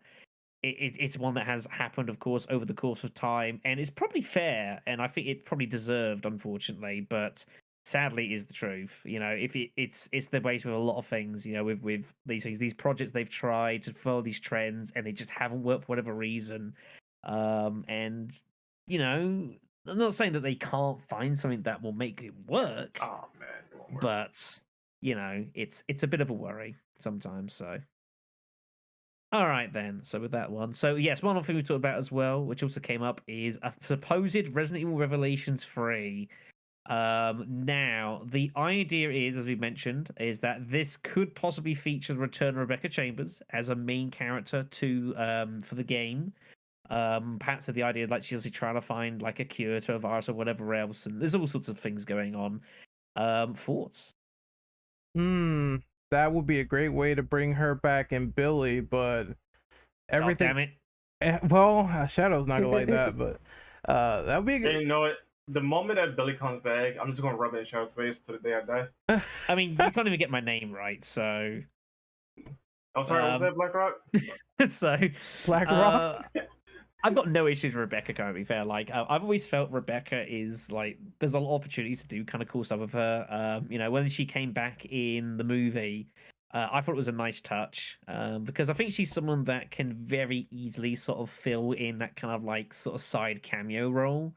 [SPEAKER 1] it's one that has happened, of course, over the course of time, and it's probably fair, and I think it's probably deserved, unfortunately, but sadly is the truth. If it's the way with a lot of things, with these things, these projects they've tried to follow these trends, and they just haven't worked for whatever reason. And I'm not saying that they can't find something that will make it work.
[SPEAKER 5] Oh man, it won't work.
[SPEAKER 1] But it's a bit of a worry sometimes. So. All right, then. So with that one. So, yes, one other thing we talked about as well, which also came up, is a supposed Resident Evil Revelations 3. Now, the idea is, as we mentioned, is that this could possibly feature the return of Rebecca Chambers as a main character for the game. Perhaps the idea like she's trying to find like a cure to a virus or whatever else, and there's all sorts of things going on. Thoughts?
[SPEAKER 2] That would be a great way to bring her back in Billy, but everything.
[SPEAKER 1] Oh, damn it!
[SPEAKER 2] Well, Shadow's not gonna like that, but that would be.
[SPEAKER 5] You know what? The moment that Billy comes back, I'm just gonna rub it in Shadow's face to the day I die.
[SPEAKER 1] I mean, you can't even get my name right, so.
[SPEAKER 5] Oh, sorry, what was that, Black Rock?
[SPEAKER 1] So
[SPEAKER 2] Black Rock.
[SPEAKER 1] I've got no issues with Rebecca, to be fair. Like, I've always felt Rebecca is like, there's a lot of opportunities to do kind of cool stuff with her. When she came back in the movie, I thought it was a nice touch because I think she's someone that can very easily sort of fill in that kind of like sort of side cameo role,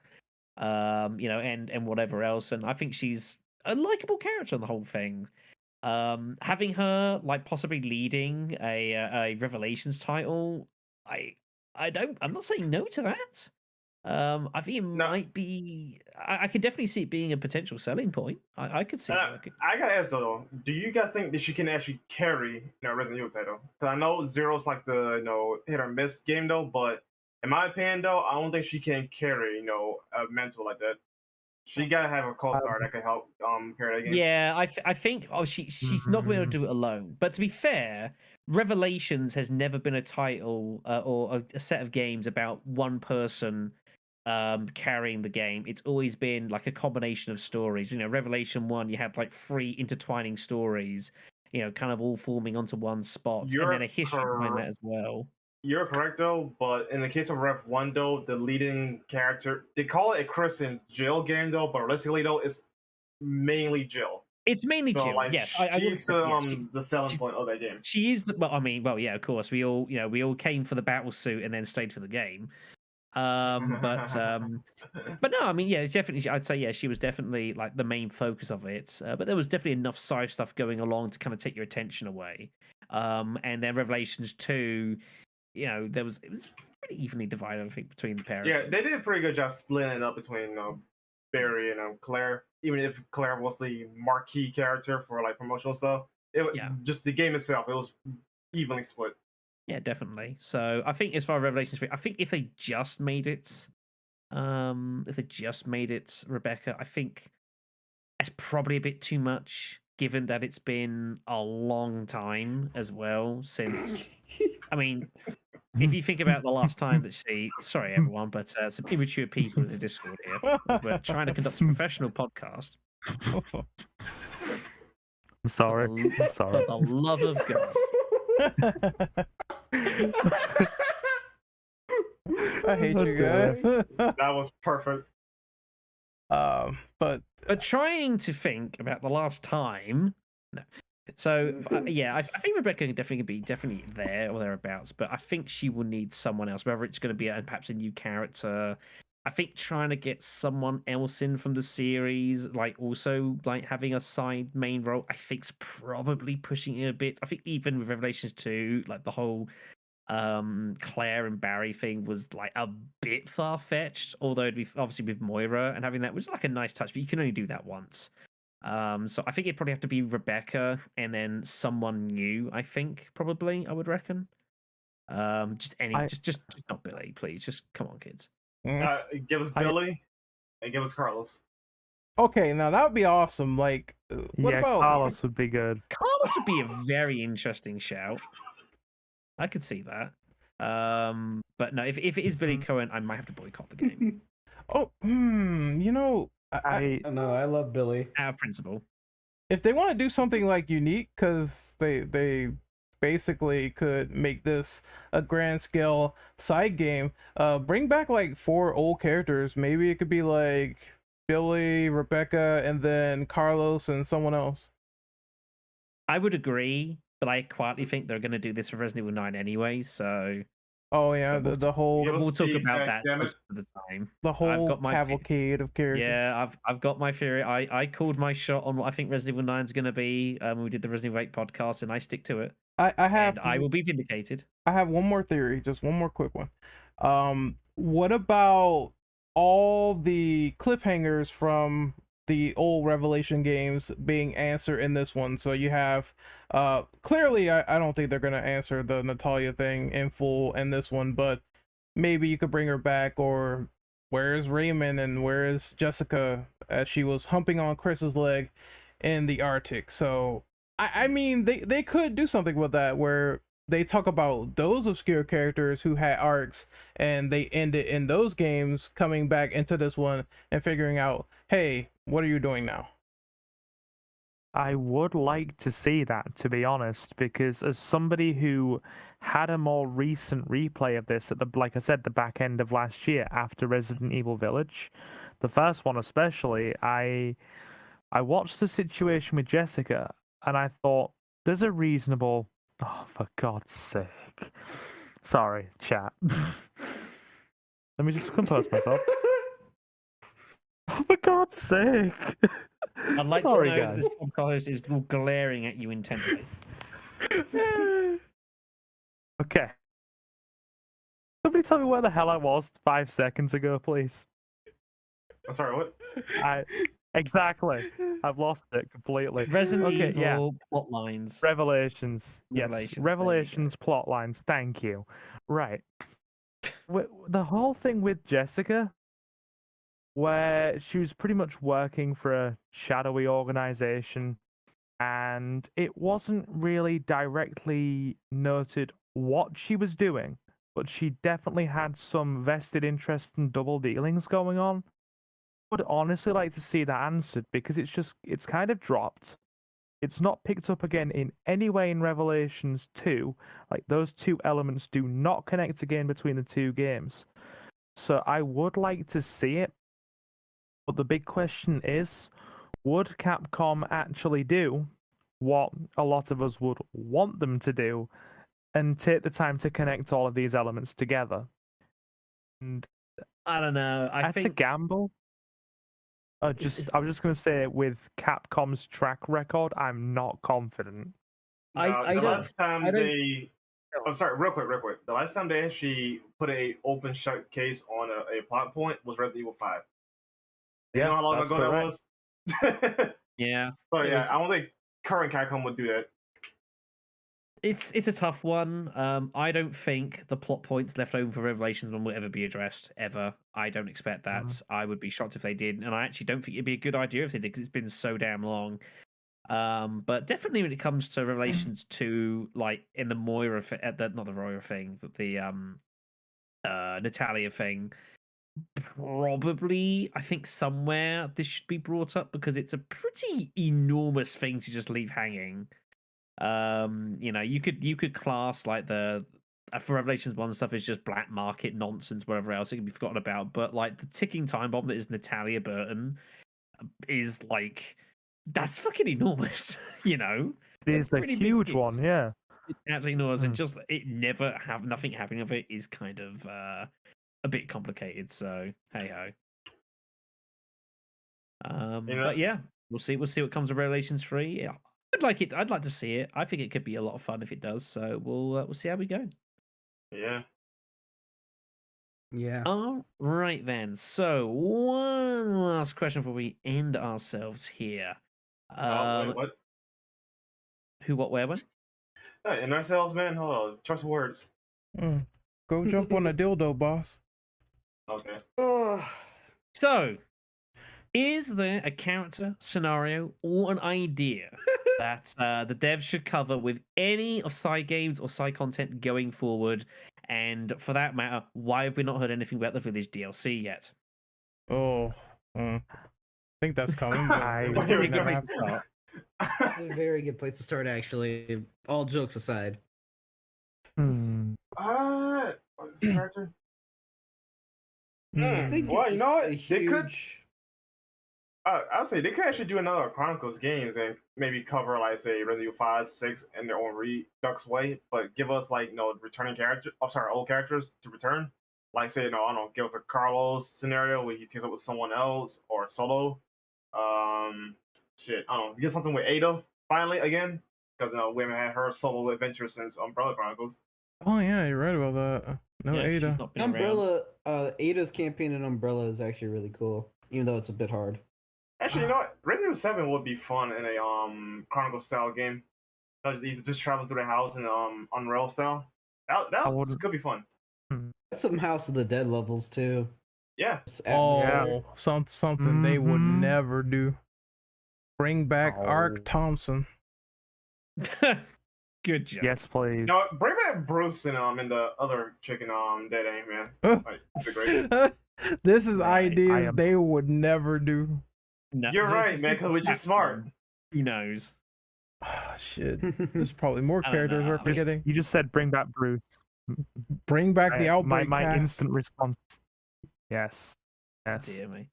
[SPEAKER 1] and whatever else. And I think she's a likable character on the whole thing. Having her like possibly leading a Revelations title, I'm not saying no to that. I think it might be. I could definitely see it being a potential selling point. I could see it working.
[SPEAKER 5] I gotta ask though, do you guys think that she can actually carry Resident Evil title? Because I know Zero's like the hit or miss game though, but in my opinion though, I don't think she can carry a mental like that. She gotta have a co-star that can help carry that game.
[SPEAKER 1] Yeah, I think she's not going to be able to do it alone. But to be fair, Revelations has never been a title or a set of games about one person carrying the game. It's always been like a combination of stories. Revelation 1, you had like 3 intertwining stories, kind of all forming onto one spot, and then a history behind that as well.
[SPEAKER 5] You're correct though, but in the case of Rev 1 though, the leading character, they call it a Chris and Jill game though, but realistically though, it's mainly Jill.
[SPEAKER 1] It's mainly Jill.
[SPEAKER 5] Like,
[SPEAKER 1] yes,
[SPEAKER 5] she's the selling point of that game.
[SPEAKER 1] She is yeah, of course. We all came for the battle suit and then stayed for the game. But no, I mean, yeah, it's definitely. I'd say, yeah, she was definitely like the main focus of it. But there was definitely enough side stuff going along to kind of take your attention away. And then Revelations 2, it was pretty evenly divided, I think, between the pair.
[SPEAKER 5] Yeah, they did a pretty good job splitting it up between Barry and Claire. Even if Claire was the marquee character for like promotional stuff, just the game itself, it was evenly split.
[SPEAKER 1] Yeah, definitely. So I think as far as Revelations 3, I think if they just made it, Rebecca, I think that's probably a bit too much, given that it's been a long time as well since. I mean, if you think about the last time that sorry everyone, but some immature people in the Discord here. We're trying to conduct a professional podcast.
[SPEAKER 4] I'm sorry. I'm sorry.
[SPEAKER 1] For the love of God.
[SPEAKER 2] I hate you guys.
[SPEAKER 5] That was perfect.
[SPEAKER 2] But
[SPEAKER 1] trying to think about the last time. No. So yeah, I think Rebecca can definitely be there or thereabouts, but I think she will need someone else, whether it's going to be perhaps a new character. I think trying to get someone else in from the series, like also like having a side main role, I think's probably pushing it a bit. I think even with Revelations 2, like the whole Claire and Barry thing was like a bit far fetched, although it'd be obviously with Moira and having that was like a nice touch, but you can only do that once. So I think it'd probably have to be Rebecca and then someone new, I think, probably, I would reckon. Just not Billy, please. Just come on, kids.
[SPEAKER 5] Give us Billy and give us Carlos.
[SPEAKER 2] Okay, now that would be awesome. Like, what about
[SPEAKER 4] Carlos would be good.
[SPEAKER 1] Carlos would be a very interesting shout. I could see that. But no, if it is Billy Cohen, I might have to boycott the game.
[SPEAKER 2] You know,
[SPEAKER 6] I know. I love Billy.
[SPEAKER 1] Out of principle.
[SPEAKER 2] if they want to do something like unique, because they basically could make this a grand scale side game, bring back like 4 old characters. Maybe it could be like Billy, Rebecca, and then Carlos and someone else.
[SPEAKER 1] I would agree, but I quietly think they're going to do this for Resident Evil 9 anyway, so...
[SPEAKER 2] Oh yeah, the whole
[SPEAKER 1] We'll talk about that most of the time.
[SPEAKER 2] the whole cavalcade of characters.
[SPEAKER 1] Yeah, I've got my theory. I called my shot on what I think Resident Evil 9 is going to be when we did the Resident Evil 8 podcast, and I stick to it. I will be vindicated.
[SPEAKER 2] I have one more theory, just one more quick one. What about all the cliffhangers from the old Revelation games being answered in this one? So you have clearly I don't think they're gonna answer the Natalia thing in full in this one, but maybe you could bring her back. Or where is Raymond and where is Jessica, as she was humping on Chris's leg in the Arctic? So I mean they could do something with that, where they talk about those obscure characters who had arcs and they ended in those games coming back into this one and figuring out, hey, what are you doing now?
[SPEAKER 4] I would like to see that, to be honest, because as somebody who had a more recent replay of this at like I said, the back end of last year after Resident Evil Village, the first one especially, I watched the situation with Jessica and I thought there's a reasonable... Oh, for God's sake. Sorry, chat. Let me just compose myself. Oh, for God's sake.
[SPEAKER 1] I'd like
[SPEAKER 4] Sorry,
[SPEAKER 1] to know
[SPEAKER 4] guys.
[SPEAKER 1] that this podcast is glaring at you intently.
[SPEAKER 4] Okay. Somebody tell me where the hell I was 5 seconds ago, please.
[SPEAKER 5] I'm sorry, what?
[SPEAKER 4] Exactly. I've lost it completely.
[SPEAKER 1] Resident Evil
[SPEAKER 4] yeah.
[SPEAKER 1] plot lines.
[SPEAKER 4] Revelations. Yes.
[SPEAKER 1] Revelations, there you
[SPEAKER 4] Revelations plot lines. Thank you. Right. The whole thing with Jessica, where she was pretty much working for a shadowy organization, and it wasn't really directly noted what she was doing, but she definitely had some vested interest and double dealings going on. Would honestly like to see that answered, because it's kind of dropped. It's not picked up again in any way in Revelations 2. Like, those two elements do not connect again between the two games. So I would like to see it. But the big question is, would Capcom actually do what a lot of us would want them to do and take the time to connect all of these elements together? And
[SPEAKER 1] I don't know. I
[SPEAKER 4] that's
[SPEAKER 1] think
[SPEAKER 4] a gamble. I was just going to say, with Capcom's track record, I'm not confident.
[SPEAKER 5] I'm sorry, real quick. The last time they actually put a open shut case on a plot point was Resident Evil 5. You know how long ago that was?
[SPEAKER 1] Yeah.
[SPEAKER 5] So yeah, I don't think current Capcom would do that.
[SPEAKER 1] It's a tough one. I don't think the plot points left over for Revelations 1 will ever be addressed, ever. I don't expect that. I would be shocked if they did, and I actually don't think it'd be a good idea if they did, because it's been so damn long. But definitely when it comes to Revelations 2, like in the Moira, not the Moira thing, but the Natalia thing, probably I think somewhere this should be brought up, because it's a pretty enormous thing to just leave hanging. You could class like the for Revelations 1 stuff is just black market nonsense, whatever else it can be forgotten about, but like the ticking time bomb that is Natalia Burton is like, that's fucking enormous.
[SPEAKER 4] It's a huge one. Yeah,
[SPEAKER 1] it's absolutely enormous. And just nothing happening of it is kind of a a bit complicated. So hey ho.
[SPEAKER 5] You know-
[SPEAKER 1] But yeah, we'll see. We'll see what comes of Revelations 3. Yeah, I'd like it. I'd like to see it. I think it could be a lot of fun if it does. So we'll see how we go.
[SPEAKER 5] Yeah.
[SPEAKER 6] Yeah.
[SPEAKER 1] All right then. So one last question before we end ourselves here.
[SPEAKER 5] Wait, what?
[SPEAKER 1] Who, what, where, when?
[SPEAKER 5] Hey, in ourselves, man. Hold on. Trust words.
[SPEAKER 2] Go jump on a dildo, boss.
[SPEAKER 5] Okay.
[SPEAKER 6] Oh,
[SPEAKER 1] So, is there a character, scenario, or an idea that the devs should cover with any of side games or side content going forward? And for that matter, why have we not heard anything about the Village DLC yet?
[SPEAKER 2] Oh, I think that's coming. But
[SPEAKER 4] I-
[SPEAKER 1] It's probably a good place to start.
[SPEAKER 6] it's a very good place to start, actually. All jokes aside.
[SPEAKER 5] What's the character?
[SPEAKER 6] I think
[SPEAKER 5] Well,
[SPEAKER 6] it's
[SPEAKER 5] you know what?
[SPEAKER 6] a
[SPEAKER 5] They could.
[SPEAKER 6] huge.
[SPEAKER 5] I would say they could actually do another Chronicles games and maybe cover, like, say, Resident Evil 5, 6 in their own redux way, but give us, like, returning characters. I'm sorry, old characters to return. Like, say, I don't know, give us a Carlos scenario where he teams up with someone else or solo. I don't know, give something with Ada finally again, because we haven't had her solo adventure since Umbrella Chronicles.
[SPEAKER 2] Oh yeah, you're right about that. No
[SPEAKER 1] Yeah, she's
[SPEAKER 2] Ada.
[SPEAKER 1] not been around.
[SPEAKER 6] Umbrella, Ada's campaign in Umbrella is actually really cool, even though it's a bit hard.
[SPEAKER 5] Actually, you know what? Resident Evil 7 would be fun in a Chronicle style game. Just traveling through the house in Unreal style. That could be fun.
[SPEAKER 6] That's some House of the Dead levels too.
[SPEAKER 5] Yeah.
[SPEAKER 6] It's
[SPEAKER 2] Oh,
[SPEAKER 6] atmosphere.
[SPEAKER 2] something they would
[SPEAKER 4] Mhm.
[SPEAKER 2] never do. Bring back
[SPEAKER 4] Oh.
[SPEAKER 2] Ark Thompson.
[SPEAKER 1] Good job.
[SPEAKER 4] Yes, please.
[SPEAKER 5] No, bring back Bruce and the other chicken Dead Aim, man. Like, it's a great.
[SPEAKER 2] This is
[SPEAKER 1] Right,
[SPEAKER 2] ideas
[SPEAKER 4] am-
[SPEAKER 2] they would never do.
[SPEAKER 1] No,
[SPEAKER 5] You're right,
[SPEAKER 1] this
[SPEAKER 5] man,
[SPEAKER 1] is
[SPEAKER 5] 'cause we're just smart.
[SPEAKER 1] Who knows?
[SPEAKER 2] Shit. There's probably more
[SPEAKER 1] I don't
[SPEAKER 2] characters
[SPEAKER 1] know.
[SPEAKER 2] we're forgetting.
[SPEAKER 4] You just said bring back Bruce.
[SPEAKER 2] Bring back the
[SPEAKER 4] My
[SPEAKER 2] Outbreak cast.
[SPEAKER 4] instant response. Yes. Yes.
[SPEAKER 1] Dear me.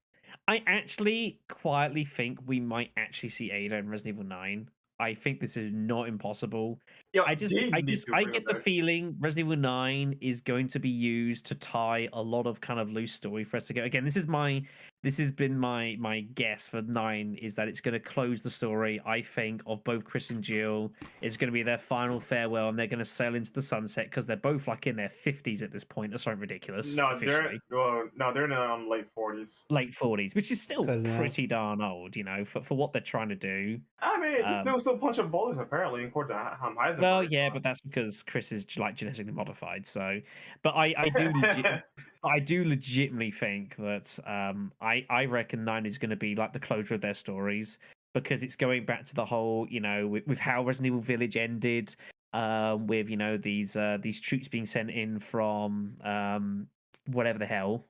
[SPEAKER 1] I actually quietly think we might actually see Ada in Resident Evil 9. I think this is not impossible.
[SPEAKER 5] Yo,
[SPEAKER 1] I
[SPEAKER 5] they need to bring
[SPEAKER 1] get
[SPEAKER 5] it
[SPEAKER 1] the
[SPEAKER 5] back.
[SPEAKER 1] feeling Resident Evil 9 is going to be used to tie a lot of kind of loose story for us to go. Again, this has been my guess for 9 is that it's going to close the story, I think, of both Chris and Jill. It's going to be their final farewell, and they're going to sail into the sunset because they're both like in their 50s at this point. Or something ridiculous.
[SPEAKER 5] No,
[SPEAKER 1] officially.
[SPEAKER 5] they're in the late 40s.
[SPEAKER 1] Late 40s, which is still
[SPEAKER 6] Cut it out.
[SPEAKER 1] pretty darn old, for what they're trying to do.
[SPEAKER 5] I mean, they still punch up boulders apparently in court to Heisenberg.
[SPEAKER 1] Well, yeah, but that's because Chris is like genetically modified. So, but I do legitimately think that I reckon 9 is going to be like the closure of their stories because it's going back to the whole, with how Resident Evil Village ended, with these troops being sent in from whatever the hell,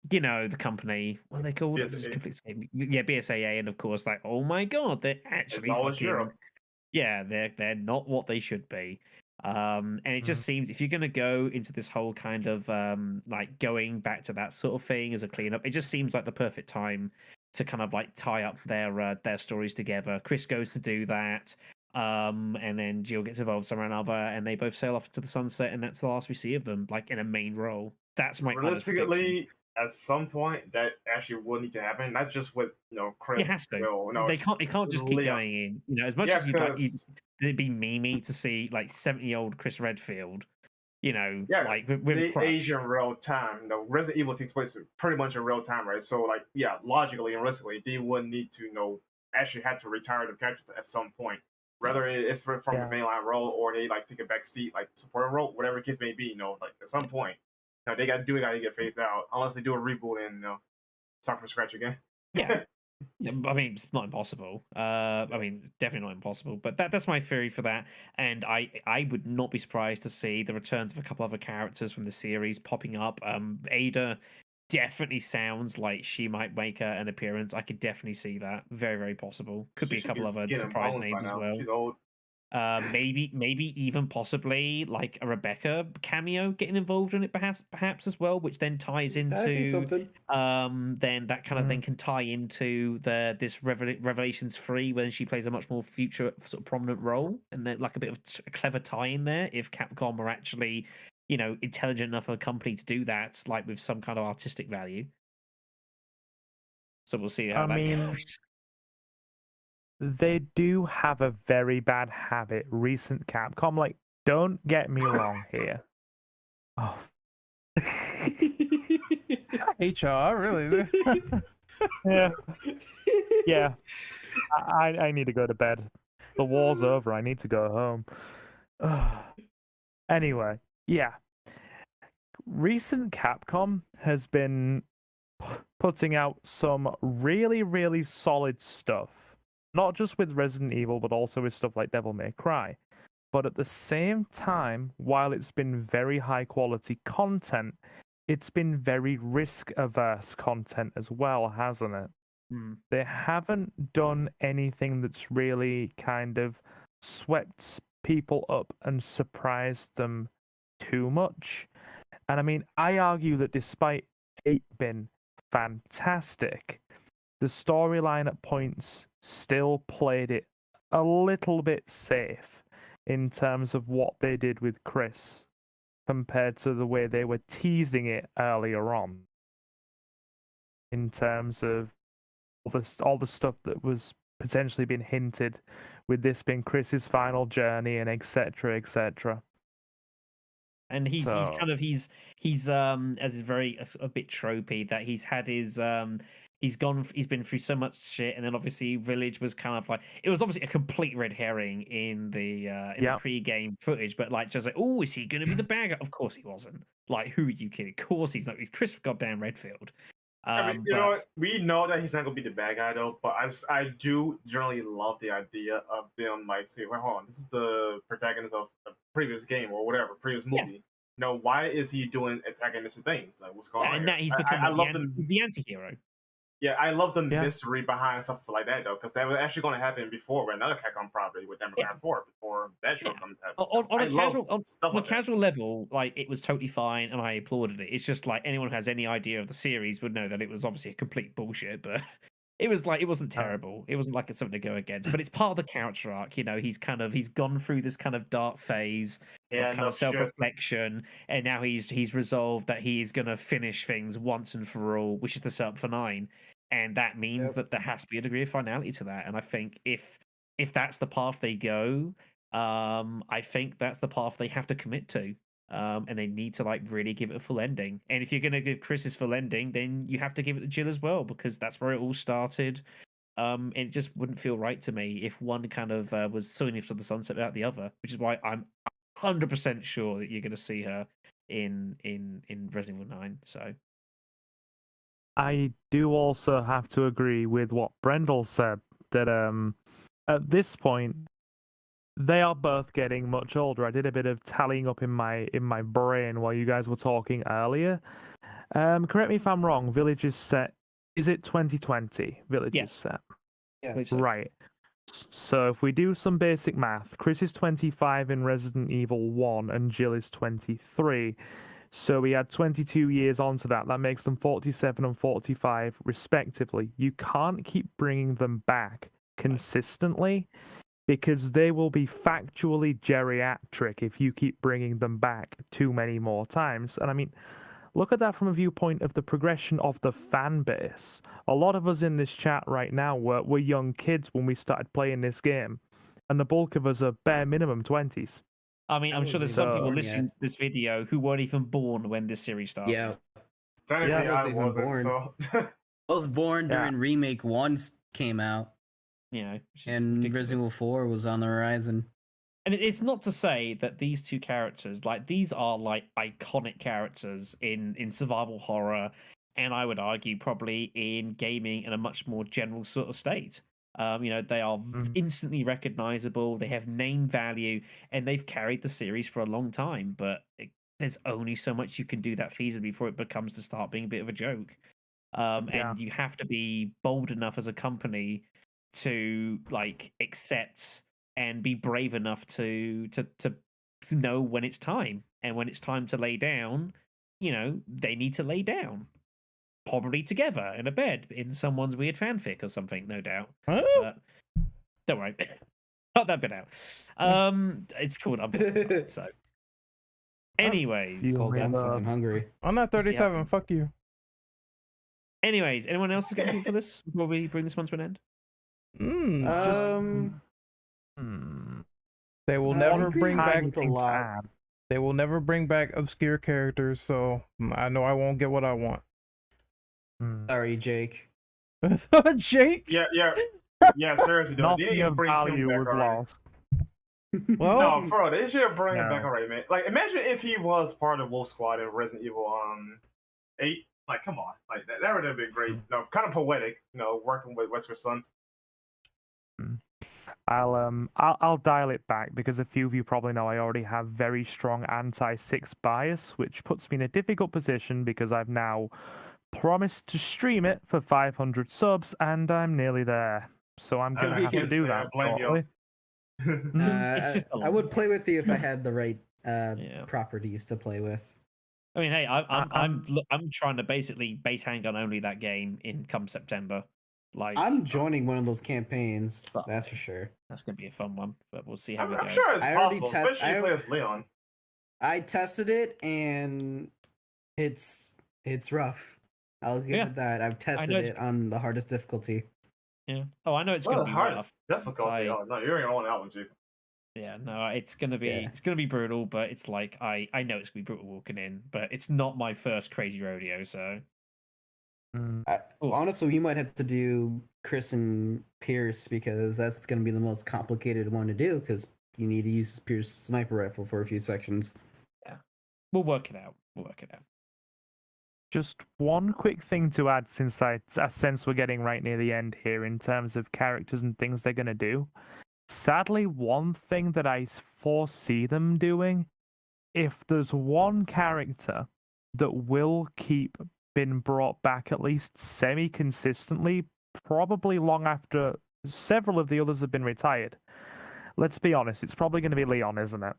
[SPEAKER 1] the company, what are they called? It's
[SPEAKER 5] BSAA.
[SPEAKER 1] completely escaped me. Yeah, BSAA, and of course, like, oh my god, they're actually
[SPEAKER 5] always
[SPEAKER 1] fucking,
[SPEAKER 5] Europe.
[SPEAKER 1] yeah, they're not what they should be. And it just seems if you're gonna go into this whole kind of like going back to that sort of thing as a cleanup, it just seems like the perfect time to kind of like tie up their stories together. Chris goes to do that. And then Jill gets involved somewhere or another, and they both sail off to the sunset, and that's the last we see of them, like in a main role. That's my honest prediction.
[SPEAKER 5] Realistically, at some point, that actually will need to happen. Not just with Chris.
[SPEAKER 1] It has to.
[SPEAKER 5] Will, no,
[SPEAKER 1] It can't just keep
[SPEAKER 5] Leon.
[SPEAKER 1] going in. As much
[SPEAKER 5] Yeah,
[SPEAKER 1] as you'd like,
[SPEAKER 5] because
[SPEAKER 1] it'd be memey to see like 70-year-old Chris Redfield,
[SPEAKER 5] Yeah,
[SPEAKER 1] like with a
[SPEAKER 5] they
[SPEAKER 1] crush.
[SPEAKER 5] age in real time. Resident Evil takes place pretty much in real time, right? So, like, yeah, logically and realistically, they would need to actually have to retire the characters at some point, whether it's from
[SPEAKER 4] Yeah.
[SPEAKER 5] the mainline role or they like take a back seat, like supporting role, whatever the case may be. Like at some point, they got to get phased out unless they do a reboot and start from scratch again.
[SPEAKER 1] Yeah. Yeah, I mean, it's not impossible. I mean, definitely not impossible. But that's my theory for that. And I would not be surprised to see the returns of a couple other characters from the series popping up. Ada definitely sounds like she might make an appearance. I could definitely see that. Very, very possible. Could be a couple other surprise names as well.
[SPEAKER 5] She's old.
[SPEAKER 1] Maybe even possibly like a Rebecca cameo getting involved in it, perhaps as well, which then ties
[SPEAKER 6] That'd be
[SPEAKER 1] into
[SPEAKER 6] something.
[SPEAKER 1] then that kind of then can tie into this Revelations 3 when she plays a much more future sort of prominent role, and then like a bit of a clever tie in there if Capcom are actually intelligent enough of a company to do that, like with some kind of artistic value. So we'll see how that goes.
[SPEAKER 4] They do have a very bad habit, recent Capcom. Like, don't get me wrong here. Oh.
[SPEAKER 2] HR, really?
[SPEAKER 4] Yeah. Yeah. I need to go to bed. The war's over. I need to go home. Anyway, yeah. Recent Capcom has been putting out some really, really solid stuff. Not just with Resident Evil, but also with stuff like Devil May Cry. But at the same time, while it's been very high quality content, it's been very risk averse content as well, hasn't it? They haven't done anything that's really kind of swept people up and surprised them too much. And I mean, I argue that despite it being fantastic, the storyline at points still played it a little bit safe in terms of what they did with Chris compared to the way they were teasing it earlier on. In terms of all the stuff that was potentially being hinted with this being Chris's final journey and etc. etc.
[SPEAKER 1] And he's as is very a bit tropey that he's had his he's been through so much shit, and then obviously Village was kind of like, it was obviously a complete red herring in the the pre-game footage, but like just like, oh, is he going to be the bad guy? Of course he wasn't. Like, who are you kidding? Of course he's not. He's Chris goddamn Redfield.
[SPEAKER 5] I mean, you know what? We know that he's not gonna be the bad guy though, but I do generally love the idea of them like, say, well, hold on, this is the protagonist of a previous game or whatever, previous movie. Yeah. No, why is he doing antagonistic things? Like, what's going on?
[SPEAKER 1] And now he's become the anti-hero.
[SPEAKER 5] Yeah, I love the mystery behind stuff like that though, because that was actually going to happen before with another Capcom property with Democrat 4 before that show comes out.
[SPEAKER 1] On a casual level, like, it was totally fine, and I applauded it. It's just like, anyone who has any idea of the series would know that it was obviously a complete bullshit, but it was like, it wasn't terrible. It wasn't like it's something to go against, but it's part of the character arc. He's gone through this kind of dark phase of kind of self-reflection, and now he's resolved that he's going to finish things once and for all, which is the setup for 9. And that means that there has to be a degree of finality to that. And I think if that's the path they go, I think that's the path they have to commit to. And they need to like really give it a full ending. And if you're going to give Chris his full ending, then you have to give it to Jill as well, because that's where it all started. And it just wouldn't feel right to me if one kind of was sewing off to the sunset without the other, which is why I'm 100% sure that you're going to see her in Resident Evil 9. So
[SPEAKER 4] I do also have to agree with what Brendel said, that at this point they are both getting much older. I did a bit of tallying up in my brain while you guys were talking earlier. Correct me if I'm wrong. Village is set. Is it 2020? Village is set.
[SPEAKER 6] Yes.
[SPEAKER 4] Right. So if we do some basic math, Chris is 25 in Resident Evil 1 and Jill is 23. So we add 22 years onto that. That makes them 47 and 45 respectively. You can't keep bringing them back consistently, because they will be factually geriatric if you keep bringing them back too many more times. And I mean, look at that from a viewpoint of the progression of the fan base. A lot of us in this chat right now were young kids when we started playing this game, and the bulk of us are bare minimum 20s.
[SPEAKER 1] I mean, I'm sure there's some people listening to this video who weren't even born when this series started.
[SPEAKER 3] Yeah.
[SPEAKER 5] Technically, I wasn't
[SPEAKER 3] born.
[SPEAKER 5] So.
[SPEAKER 3] I was born during Remake 1 came out.
[SPEAKER 1] And
[SPEAKER 3] Resident Evil 4 was on the horizon.
[SPEAKER 1] And it's not to say that these two characters, like, these are like iconic characters in survival horror, and I would argue probably in gaming in a much more general sort of state. They are instantly recognizable, they have name value, and they've carried the series for a long time, but there's only so much you can do that feasibly before it becomes to start being a bit of a joke. And you have to be bold enough as a company to like accept and be brave enough to know when it's time, and when it's time to lay down, they need to lay down, probably together in a bed in someone's weird fanfic or something, no doubt. But don't worry, cut that bit out. It's called Unfortunate. So Anyways,
[SPEAKER 4] You
[SPEAKER 6] Cold, I'm
[SPEAKER 4] love.
[SPEAKER 6] fucking hungry.
[SPEAKER 2] I'm not
[SPEAKER 1] We'll see how
[SPEAKER 2] 37.
[SPEAKER 1] things
[SPEAKER 2] Fuck you.
[SPEAKER 1] anyways, anyone else has got anything for this before we bring this one to an end?
[SPEAKER 2] They will
[SPEAKER 6] I
[SPEAKER 2] never
[SPEAKER 6] agree
[SPEAKER 2] bring
[SPEAKER 6] with
[SPEAKER 2] back.
[SPEAKER 6] a lot.
[SPEAKER 2] They will never bring back obscure characters, so I know I won't get what I want.
[SPEAKER 6] Sorry, Jake.
[SPEAKER 2] Jake.
[SPEAKER 5] Yeah, seriously, though. They
[SPEAKER 4] Nothing
[SPEAKER 5] didn't
[SPEAKER 4] of
[SPEAKER 5] bring him
[SPEAKER 4] value
[SPEAKER 5] back
[SPEAKER 4] was
[SPEAKER 5] already.
[SPEAKER 4] lost.
[SPEAKER 2] Well,
[SPEAKER 5] No, bro, they should bring him back
[SPEAKER 4] No.
[SPEAKER 5] already, man. Like, imagine if he was part of Wolf Squad in Resident Evil 8. Like, come on, like that would have been great. Kind of poetic, working with Wesker's son.
[SPEAKER 4] I'll dial it back because a few of you probably know I already have very strong anti-6 bias, which puts me in a difficult position because I've now promised to stream it for 500 subs and I'm nearly there. So I'm gonna have to do that.
[SPEAKER 5] I blame you.
[SPEAKER 4] shortly.
[SPEAKER 1] It's just a
[SPEAKER 6] I would play with you if I had the right
[SPEAKER 1] Yeah.
[SPEAKER 6] properties to play with.
[SPEAKER 1] I mean, hey, I'm trying to basically base handgun only that game in come September. Like,
[SPEAKER 6] I'm joining one of those campaigns.
[SPEAKER 1] Fuck.
[SPEAKER 6] That's for sure.
[SPEAKER 1] that's gonna be a fun one, but we'll see how
[SPEAKER 5] I'm
[SPEAKER 1] it goes.
[SPEAKER 5] sure it's
[SPEAKER 6] I already
[SPEAKER 5] possible,
[SPEAKER 6] test-
[SPEAKER 5] especially
[SPEAKER 6] I-
[SPEAKER 5] if you play as Leon.
[SPEAKER 6] I tested it and it's rough. I'll give
[SPEAKER 1] Yeah.
[SPEAKER 6] it that. I've tested
[SPEAKER 1] know it's-
[SPEAKER 6] it on the hardest difficulty.
[SPEAKER 1] Yeah. Oh, I know it's
[SPEAKER 5] Well,
[SPEAKER 1] gonna be
[SPEAKER 5] hard
[SPEAKER 1] rough.
[SPEAKER 5] difficulty. Oh no, you're on that one, Chief.
[SPEAKER 1] Yeah, no, it's gonna be
[SPEAKER 6] Yeah.
[SPEAKER 1] it's gonna be brutal, but it's like I know it's gonna be brutal walking in, but it's not my first crazy rodeo, so Cool.
[SPEAKER 6] Honestly, we might have to do Chris and Pierce because that's going to be the most complicated one to do because you need to use Pierce's sniper rifle for a few sections.
[SPEAKER 1] we'll work it out.
[SPEAKER 4] Just one quick thing to add, since I sense we're getting right near the end here in terms of characters and things they're going to do. Sadly, one thing that I foresee them doing, if there's one character that will keep being brought back at least semi-consistently, probably long after several of the others have been retired, let's be honest, it's probably going to be Leon, isn't it?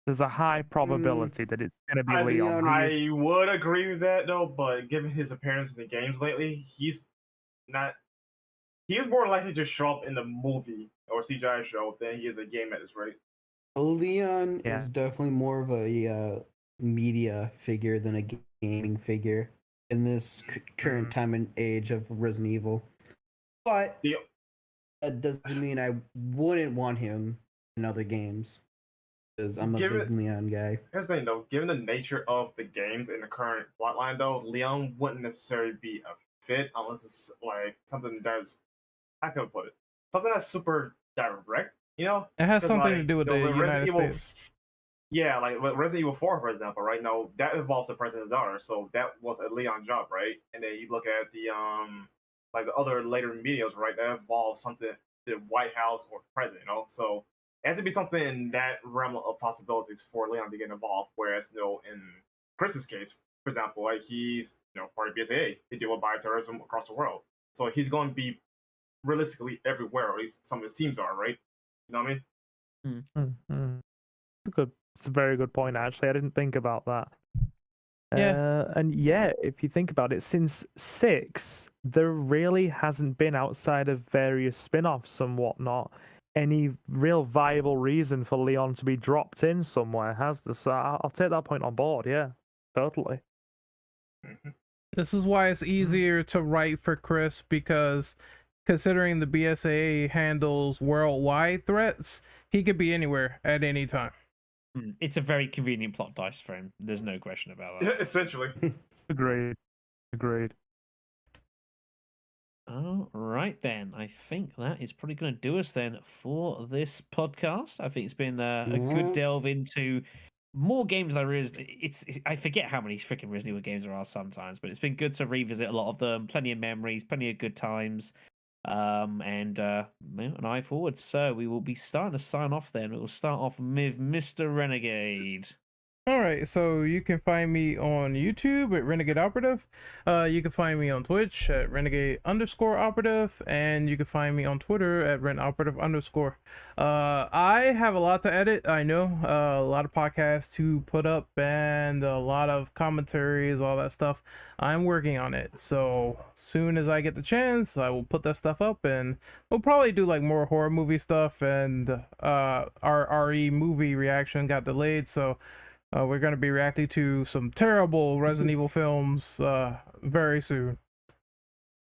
[SPEAKER 4] There's a high probability that it's going to be Leon.
[SPEAKER 5] I would agree with that though, but given his appearance in the games lately, he's more likely to show up in the movie or CGI show than he is a game at this rate.
[SPEAKER 6] Leon
[SPEAKER 4] Yeah.
[SPEAKER 6] is definitely more of a media figure than a gaming figure in this current time and age of Resident Evil. But
[SPEAKER 5] The-
[SPEAKER 6] that doesn't mean I wouldn't want him in other games. Because I'm a
[SPEAKER 5] Give
[SPEAKER 6] big
[SPEAKER 5] it-
[SPEAKER 6] Leon guy.
[SPEAKER 5] Here's the thing though, given the nature of the games in the current plotline though, Leon wouldn't necessarily be a fit unless it's like something that's, how can I put it? Something that's super direct,
[SPEAKER 2] it has
[SPEAKER 5] 'Cause,
[SPEAKER 2] something to
[SPEAKER 5] like,
[SPEAKER 2] do with the
[SPEAKER 5] with
[SPEAKER 2] United
[SPEAKER 5] Resident Evil-
[SPEAKER 2] States.
[SPEAKER 5] Yeah, like with Resident Evil 4, for example, right now that involves the president's daughter, so that was a Leon job, right? And then you look at the like the other later medias, right? That involves something the White House or the president, So it has to be something in that realm of possibilities for Leon to get involved. Whereas, in Chris's case, for example, like he's part of BSAA, they deal with bioterrorism across the world, so he's going to be realistically everywhere, or at least some of his teams are, right? You know what I mean?
[SPEAKER 4] Good. It's a very good point, actually. I didn't think about that.
[SPEAKER 2] Yeah.
[SPEAKER 4] And yeah, if you think about it, since 6, there really hasn't been, outside of various spin-offs and whatnot, any real viable reason for Leon to be dropped in somewhere, has there? So I'll take that point on board, yeah. Totally.
[SPEAKER 2] This is why it's easier to write for Chris, because considering the BSAA handles worldwide threats, he could be anywhere at any time.
[SPEAKER 1] It's a very convenient plot dice for him. There's no question about
[SPEAKER 5] Yeah,
[SPEAKER 1] that.
[SPEAKER 5] essentially.
[SPEAKER 4] Agreed.
[SPEAKER 1] All right, then. I think that is probably going to do us then for this podcast. I think it's been a good delve into more games than there is. I forget how many freaking Resident Evil games there are sometimes, but it's been good to revisit a lot of them. Plenty of memories, plenty of good times, and an eye forward. So we will be starting to sign off then. We will start off with Mr. Renegade.
[SPEAKER 2] All right, so you can find me on YouTube at Renegade Operative. You can find me on Twitch at Renegade_Operative, and you can find me on Twitter at RenOperative_. I have a lot to edit. I know a lot of podcasts to put up and a lot of commentaries, all that stuff. I'm working on it, so soon as I get the chance, I will put that stuff up, and we'll probably do like more horror movie stuff. And our RE movie reaction got delayed, so We're gonna be reacting to some terrible Resident Evil films very soon.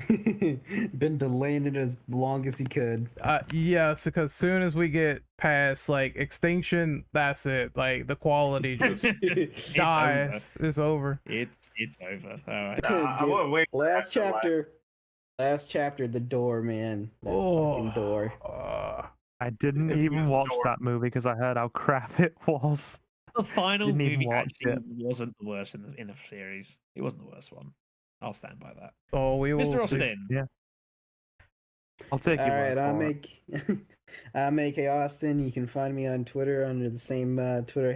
[SPEAKER 6] Been delaying it as long as he could.
[SPEAKER 2] Yes, because soon as we get past like Extinction, that's it. Like the quality just dies. It's over.
[SPEAKER 1] It's over. All right.
[SPEAKER 5] I would wait.
[SPEAKER 6] Last chapter, the door, man. That fucking door.
[SPEAKER 4] I didn't
[SPEAKER 5] If you
[SPEAKER 4] even
[SPEAKER 5] use the
[SPEAKER 4] watch
[SPEAKER 5] door.
[SPEAKER 4] that movie because I heard how crap it was.
[SPEAKER 1] The final
[SPEAKER 4] Didn't even
[SPEAKER 1] movie
[SPEAKER 4] watch
[SPEAKER 1] actually
[SPEAKER 4] it.
[SPEAKER 1] wasn't the worst in the series. It wasn't the worst one. I'll stand by that.
[SPEAKER 2] Oh, we will.
[SPEAKER 1] Mr.
[SPEAKER 2] see.
[SPEAKER 1] Austin.
[SPEAKER 4] Yeah. I'll take you.
[SPEAKER 6] All right, I'm AK Austin. You can find me on Twitter under the same Twitter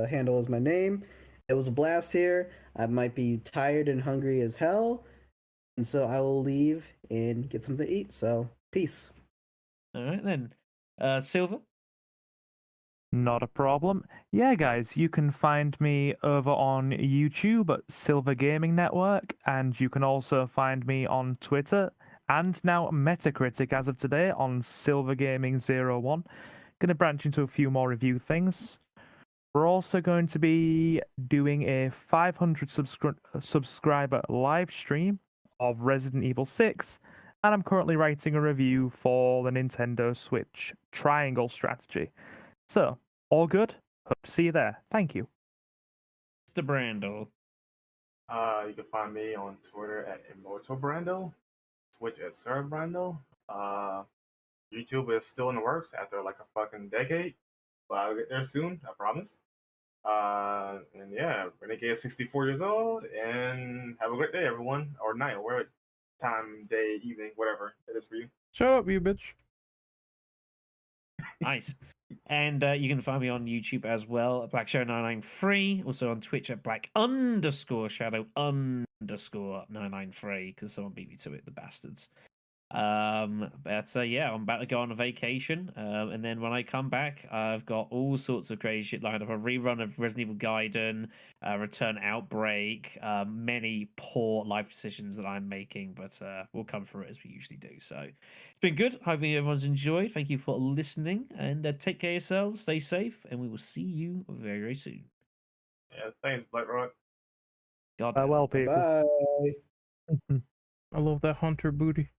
[SPEAKER 6] handle as my name. It was a blast here. I might be tired and hungry as hell, and so I will leave and get something to eat. So, peace.
[SPEAKER 1] All right then. Silver.
[SPEAKER 4] Not a problem. Yeah, guys, you can find me over on YouTube at Silver Gaming Network, and you can also find me on Twitter and now Metacritic as of today on Silver Gaming 01. Going to branch into a few more review things. We're also going to be doing a 500 subscriber live stream of Resident Evil 6, and I'm currently writing a review for the Nintendo Switch Triangle Strategy. So, all good. Hope to see you there. Thank you.
[SPEAKER 1] Mr. Brandel.
[SPEAKER 5] You can find me on Twitter at Immortal Brando, Twitch at Sir Brando. YouTube is still in the works after like a fucking decade, but I'll get there soon, I promise. And yeah, Renegade is 64 years old, and have a great day, everyone, or night, or whatever time, day, evening, whatever it is for you.
[SPEAKER 2] Shut up, you bitch.
[SPEAKER 1] Nice. And you can find me on YouTube as well at Black Shadow 993. Also on Twitch at Black_Shadow_993 because someone beat me to it, the bastards. But yeah, I'm about to go on a vacation. And then when I come back, I've got all sorts of crazy shit lined up. A rerun of Resident Evil Gaiden, Return Outbreak, many poor life decisions that I'm making, but we'll come through it as we usually do. So it's been good. Hopefully everyone's enjoyed. Thank you for listening, and take care of yourselves. Stay safe, and we will see you very, very soon.
[SPEAKER 5] Yeah, thanks, Black Rock.
[SPEAKER 1] God.
[SPEAKER 4] Farewell, people.
[SPEAKER 6] Bye.
[SPEAKER 2] I love that hunter booty.